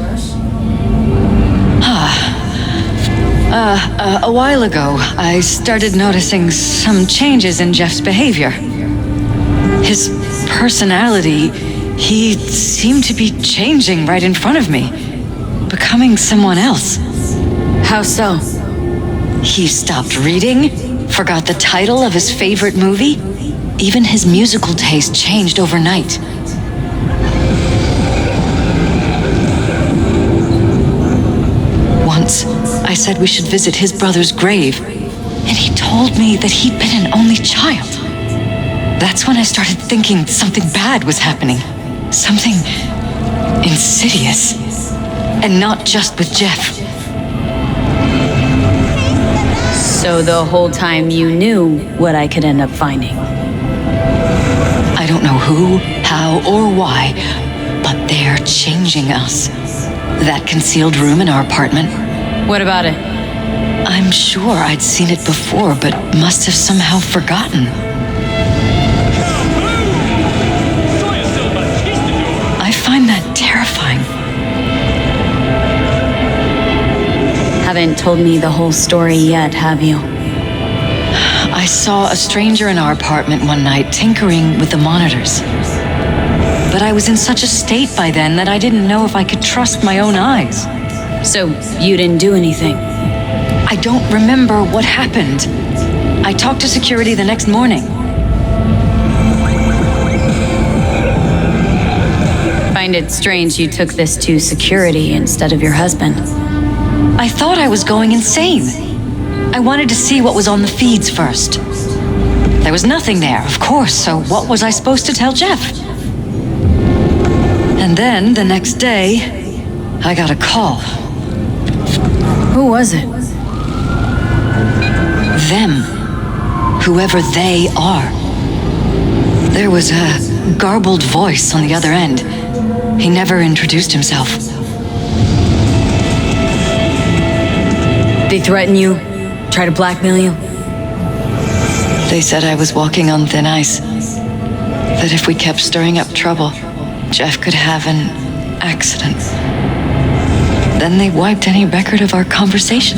A while ago, I started noticing some changes in Jeff's behavior. His personality, he seemed to be changing right in front of me, becoming someone else. How so? He stopped reading, forgot the title of his favorite movie. Even his musical taste changed overnight. Once, I said we should visit his brother's grave, and he told me that he'd been an only child. That's when I started thinking something bad was happening. Something insidious. And not just with Jeff. So the whole time you knew what I could end up finding? I don't know who, how, or why, but they're changing us. That concealed room in our apartment. What about it? I'm sure I'd seen it before, but must have somehow forgotten. I find that terrifying. Haven't told me the whole story yet, have you? I saw a stranger in our apartment one night tinkering with the monitors. But I was in such a state by then that I didn't know if I could trust my own eyes. So you didn't do anything? I don't remember what happened. I talked to security the next morning. Find it strange you took this to security instead of your husband. I thought I was going insane. I wanted to see what was on the feeds first. There was nothing there, of course, so what was I supposed to tell Jeff? And then, the next day, I got a call. Who was it? Them. Whoever they are. There was a garbled voice on the other end. He never introduced himself. They threaten you? Try to blackmail you? They said I was walking on thin ice. That if we kept stirring up trouble, Jeff could have an accident. Then they wiped any record of our conversation.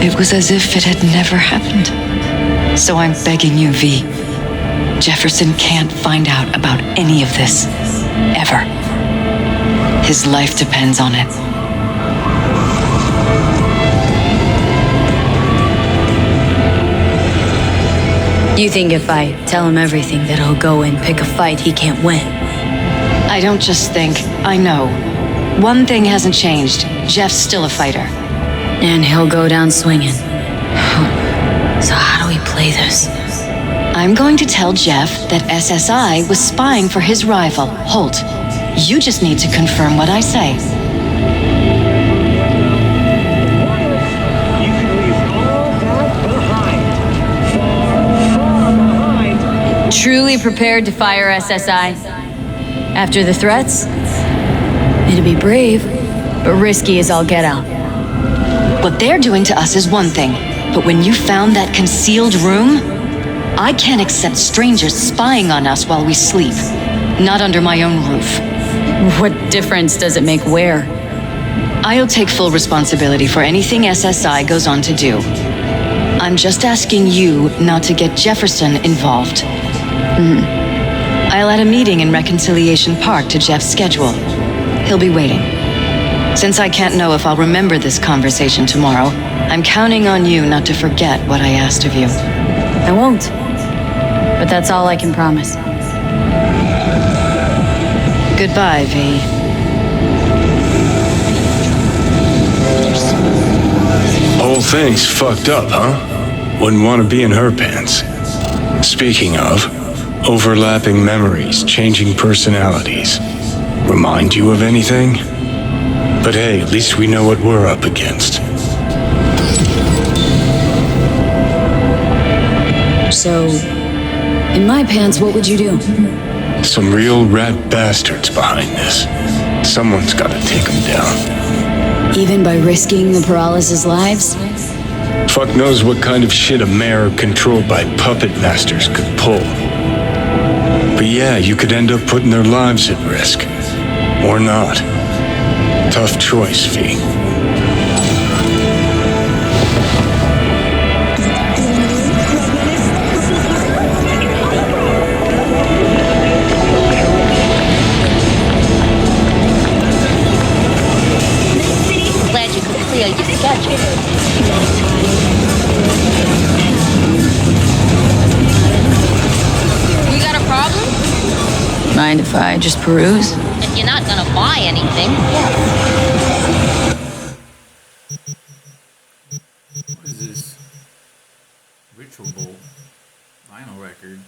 It was as if it had never happened. So I'm begging you, V. Jefferson can't find out about any of this. Ever. His life depends on it. You think if I tell him everything that he'll go and pick a fight he can't win? I don't just think, I know. One thing hasn't changed. Jeff's still a fighter. And he'll go down swinging. So how do we play this? I'm going to tell Jeff that SSI was spying for his rival, Holt. You just need to confirm what I say. Truly prepared to fire SSI? After the threats? It'd be brave, but risky as all get out. What they're doing to us is one thing, but when you found that concealed room, I can't accept strangers spying on us while we sleep. Not under my own roof. What difference does it make where? I'll take full responsibility for anything SSI goes on to do. I'm just asking you not to get Jefferson involved. I'll add a meeting in Reconciliation Park to Jeff's schedule. He'll be waiting. Since I can't know if I'll remember this conversation tomorrow, I'm counting on you not to forget what I asked of you. I won't. But that's all I can promise. Goodbye, V. Whole thing's fucked up, huh? Wouldn't want to be in her pants. Speaking of, overlapping memories, changing personalities. Remind you of anything? But hey, at least we know what we're up against. So, in my pants, what would you do? Some real rat bastards behind this. Someone's gotta take them down. Even by risking the paralysis' lives? Fuck knows what kind of shit a mayor controlled by puppet masters could pull. But yeah, you could end up putting their lives at risk. Or not. Tough choice, V. mind if I just peruse? If you're not gonna buy anything, yes. What is this? Ritual Bowl. Vinyl record.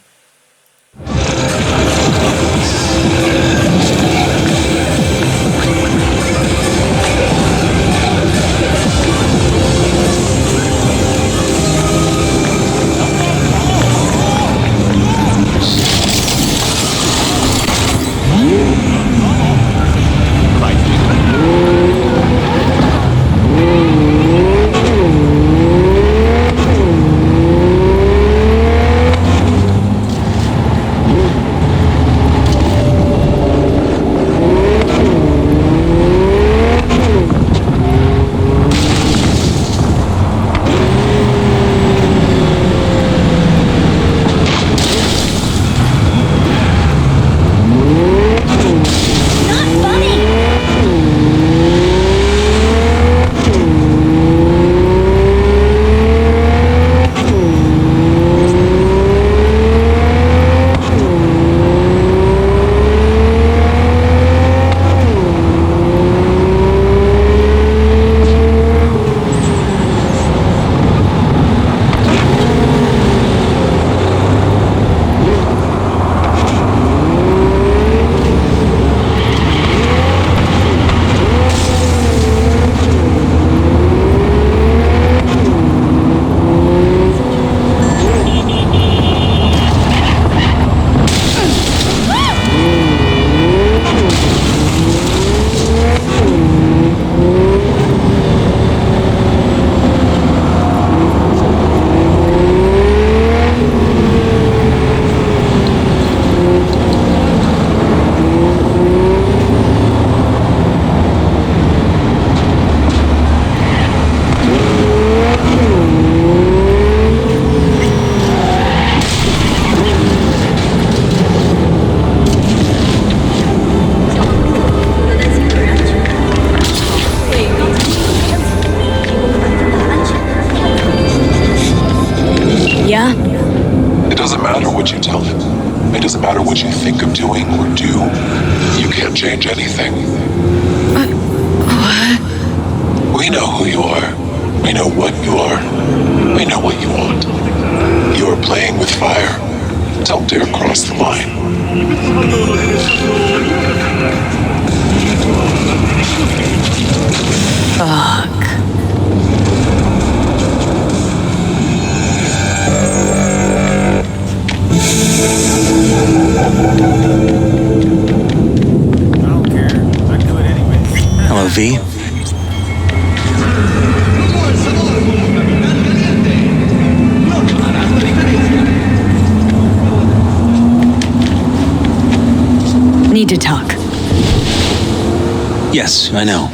Yeah? It doesn't matter what you tell him. It doesn't matter what you think of doing or do. You can't change anything. What? We know who you are. We know what you are. We know what you want. You are playing with fire. Don't dare cross the line. Fuck. Hello, V. Need to talk. Yes, I know.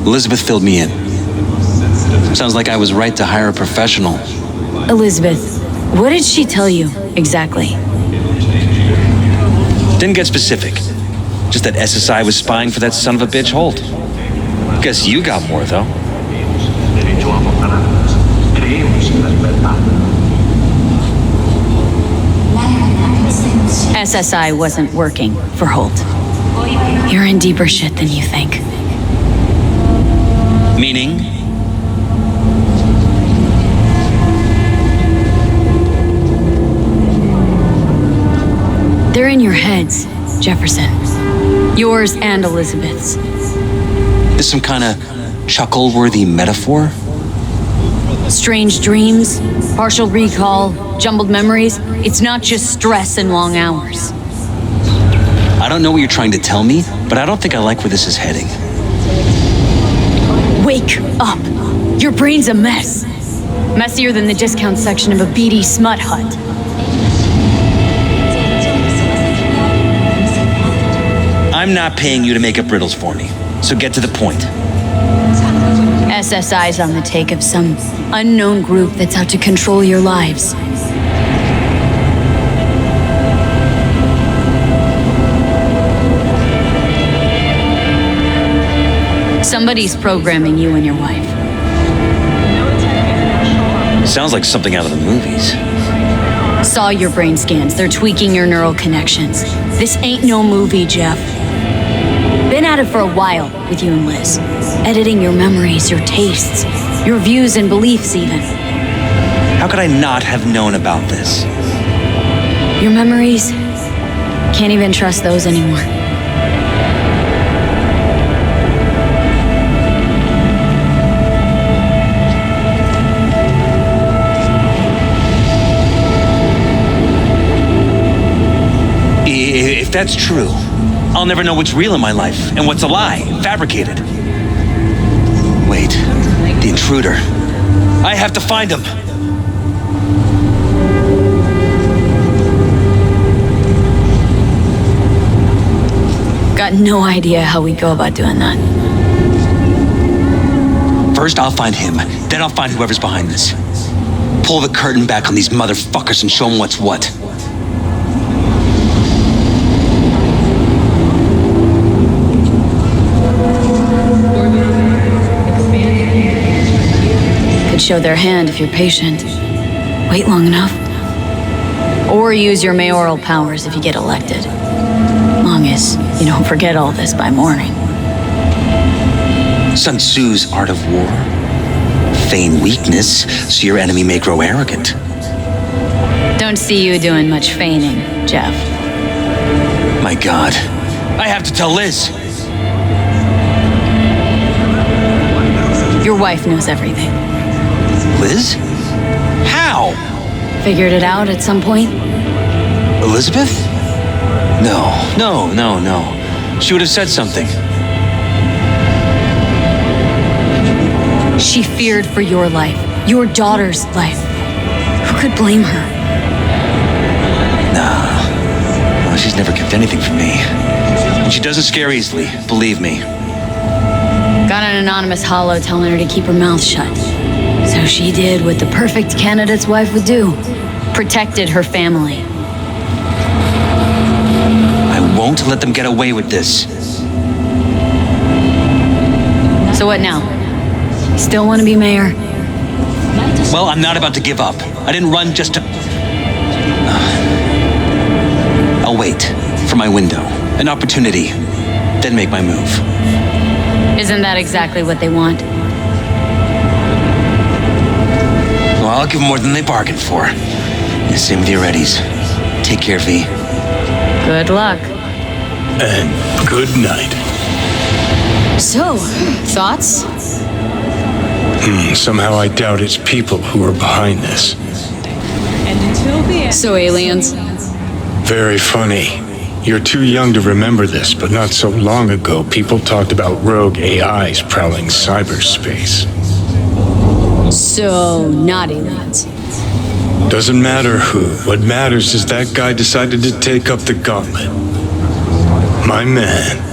Elizabeth filled me in. Sounds like I was right to hire a professional. Elizabeth, what did she tell you exactly? Didn't get specific. Just that SSI was spying for that son of a bitch Holt. Guess you got more, though. SSI wasn't working for Holt. You're in deeper shit than you think. Meaning? They're in your heads, Jefferson. Yours and Elizabeth's. This some kind of chuckle-worthy metaphor? Strange dreams, partial recall, jumbled memories. It's not just stress and long hours. I don't know what you're trying to tell me, but I don't think I like where this is heading. Wake up! Your brain's a mess. Messier than the discount section of a beady smut hut. I'm not paying you to make up riddles for me, so get to the point. SSI's on the take of some unknown group that's out to control your lives. Somebody's programming you and your wife. Sounds like something out of the movies. Saw your brain scans. They're tweaking your neural connections. This ain't no movie, Jeff. Been at it for a while with you and Liz. Editing your memories, your tastes, your views and beliefs even. How could I not have known about this? Your memories? Can't even trust those anymore. If that's true, I'll never know what's real in my life and what's a lie, fabricated. Wait, the intruder. I have to find him. Got no idea how we go about doing that. First, I'll find him. Then I'll find whoever's behind this. Pull the curtain back on these motherfuckers and show them what's what. Could show their hand if you're patient. Wait long enough. Or use your mayoral powers if you get elected. Long as you don't forget all this by morning. Sun Tzu's art of war. Feign weakness so your enemy may grow arrogant. Don't see you doing much feigning, Jeff. My God. I have to tell Liz. Your wife knows everything. Liz? How? Figured it out at some point? Elizabeth? No. She would have said something. She feared for your life, your daughter's life. Who could blame her? Nah. Well, she's never kept anything from me. And she doesn't scare easily, believe me. Got an anonymous holo telling her to keep her mouth shut. So she did what the perfect candidate's wife would do. Protected her family. I won't let them get away with this. So what now? Still want to be mayor? Well, I'm not about to give up. I didn't run just to... I'll wait for my window, an opportunity, then make my move. Isn't that exactly what they want? Well, I'll give them more than they bargained for. Same with your Eddies. Take care, V. Good luck. And good night. So, thoughts? Somehow I doubt it's people who are behind this. So aliens? Very funny. You're too young to remember this, but not so long ago, people talked about rogue AIs prowling cyberspace. So, not aliens. Doesn't matter who. What matters is that guy decided to take up the gauntlet. My man.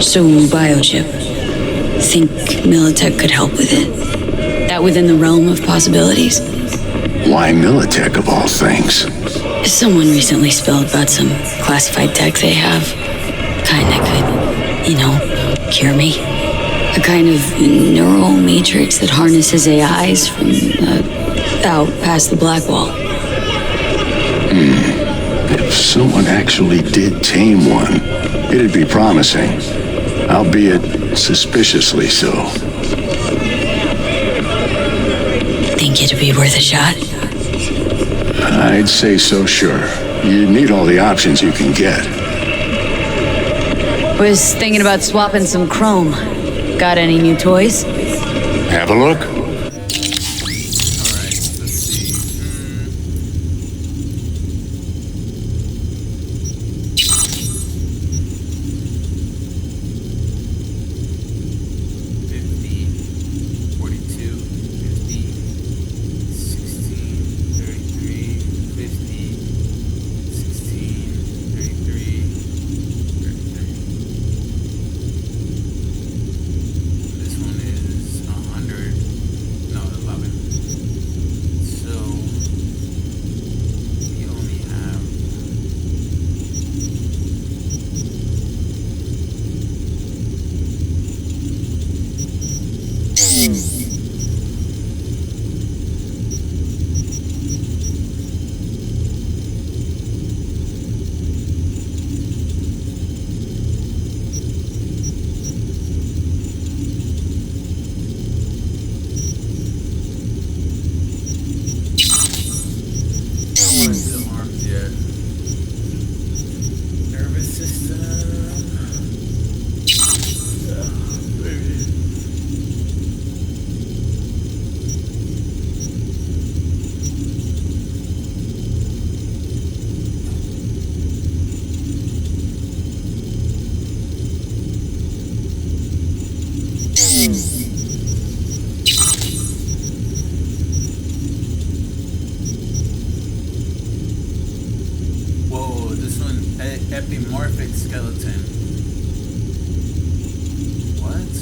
So, biochip. Think Militech could help with it? That within the realm of possibilities? Why Militech of all things? Someone recently spilled about some classified tech they have. Kind that could, cure me. A kind of neural matrix that harnesses AIs from out past the black wall. If someone actually did tame one, it'd be promising, albeit suspiciously so. Think it'd be worth a shot? I'd say so, sure. You need all the options you can get. Was thinking about swapping some chrome. Got any new toys? Have a look. Epimorphic skeleton. What?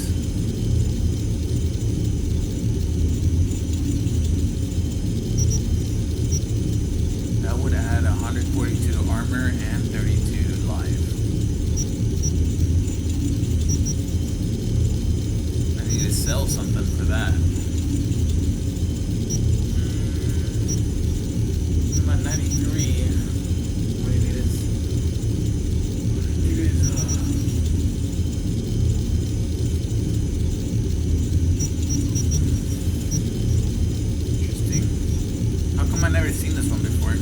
That would add 142 armor and 32 life. I need to sell something for that. I'm at 93. I've never seen this one before.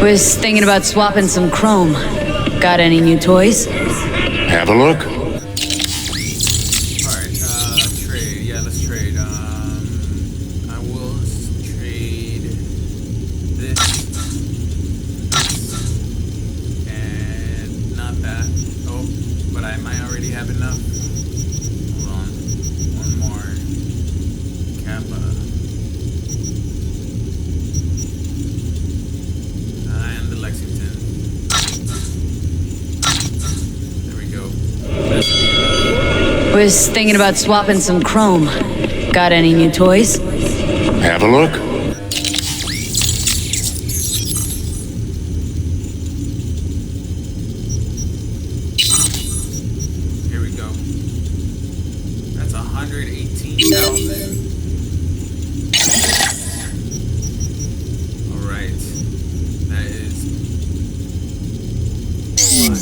Was thinking about swapping some chrome. Got any new toys? Have a look. Alright, trade. Yeah, let's trade. I will trade this. And not that. Oh, but I might already have enough. Hold on. One more. Kappa. And the Lexington. There we go. Was thinking about swapping some chrome. Got any new toys? Have a look. Here we go. That's 118,000. Alright. That is a lot.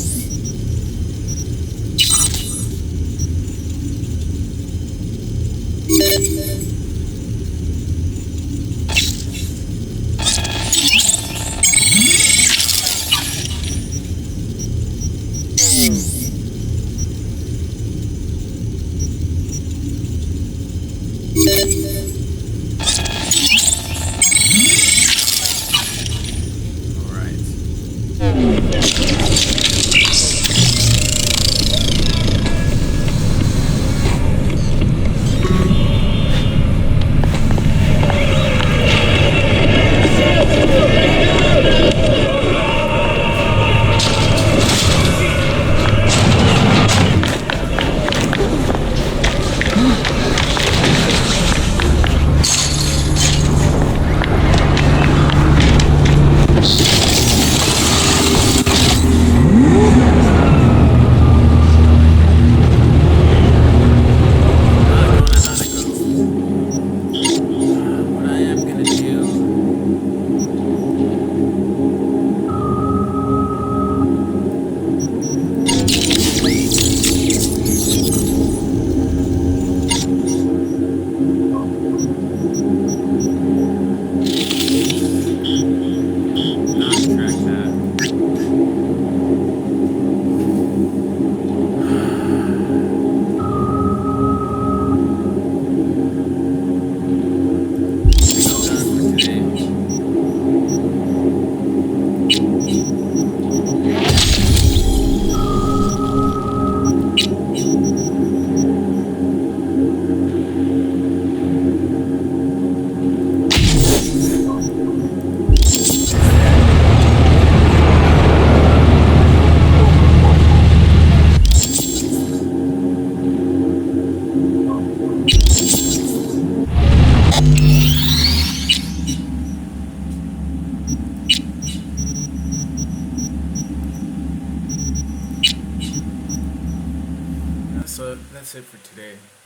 that's it for today.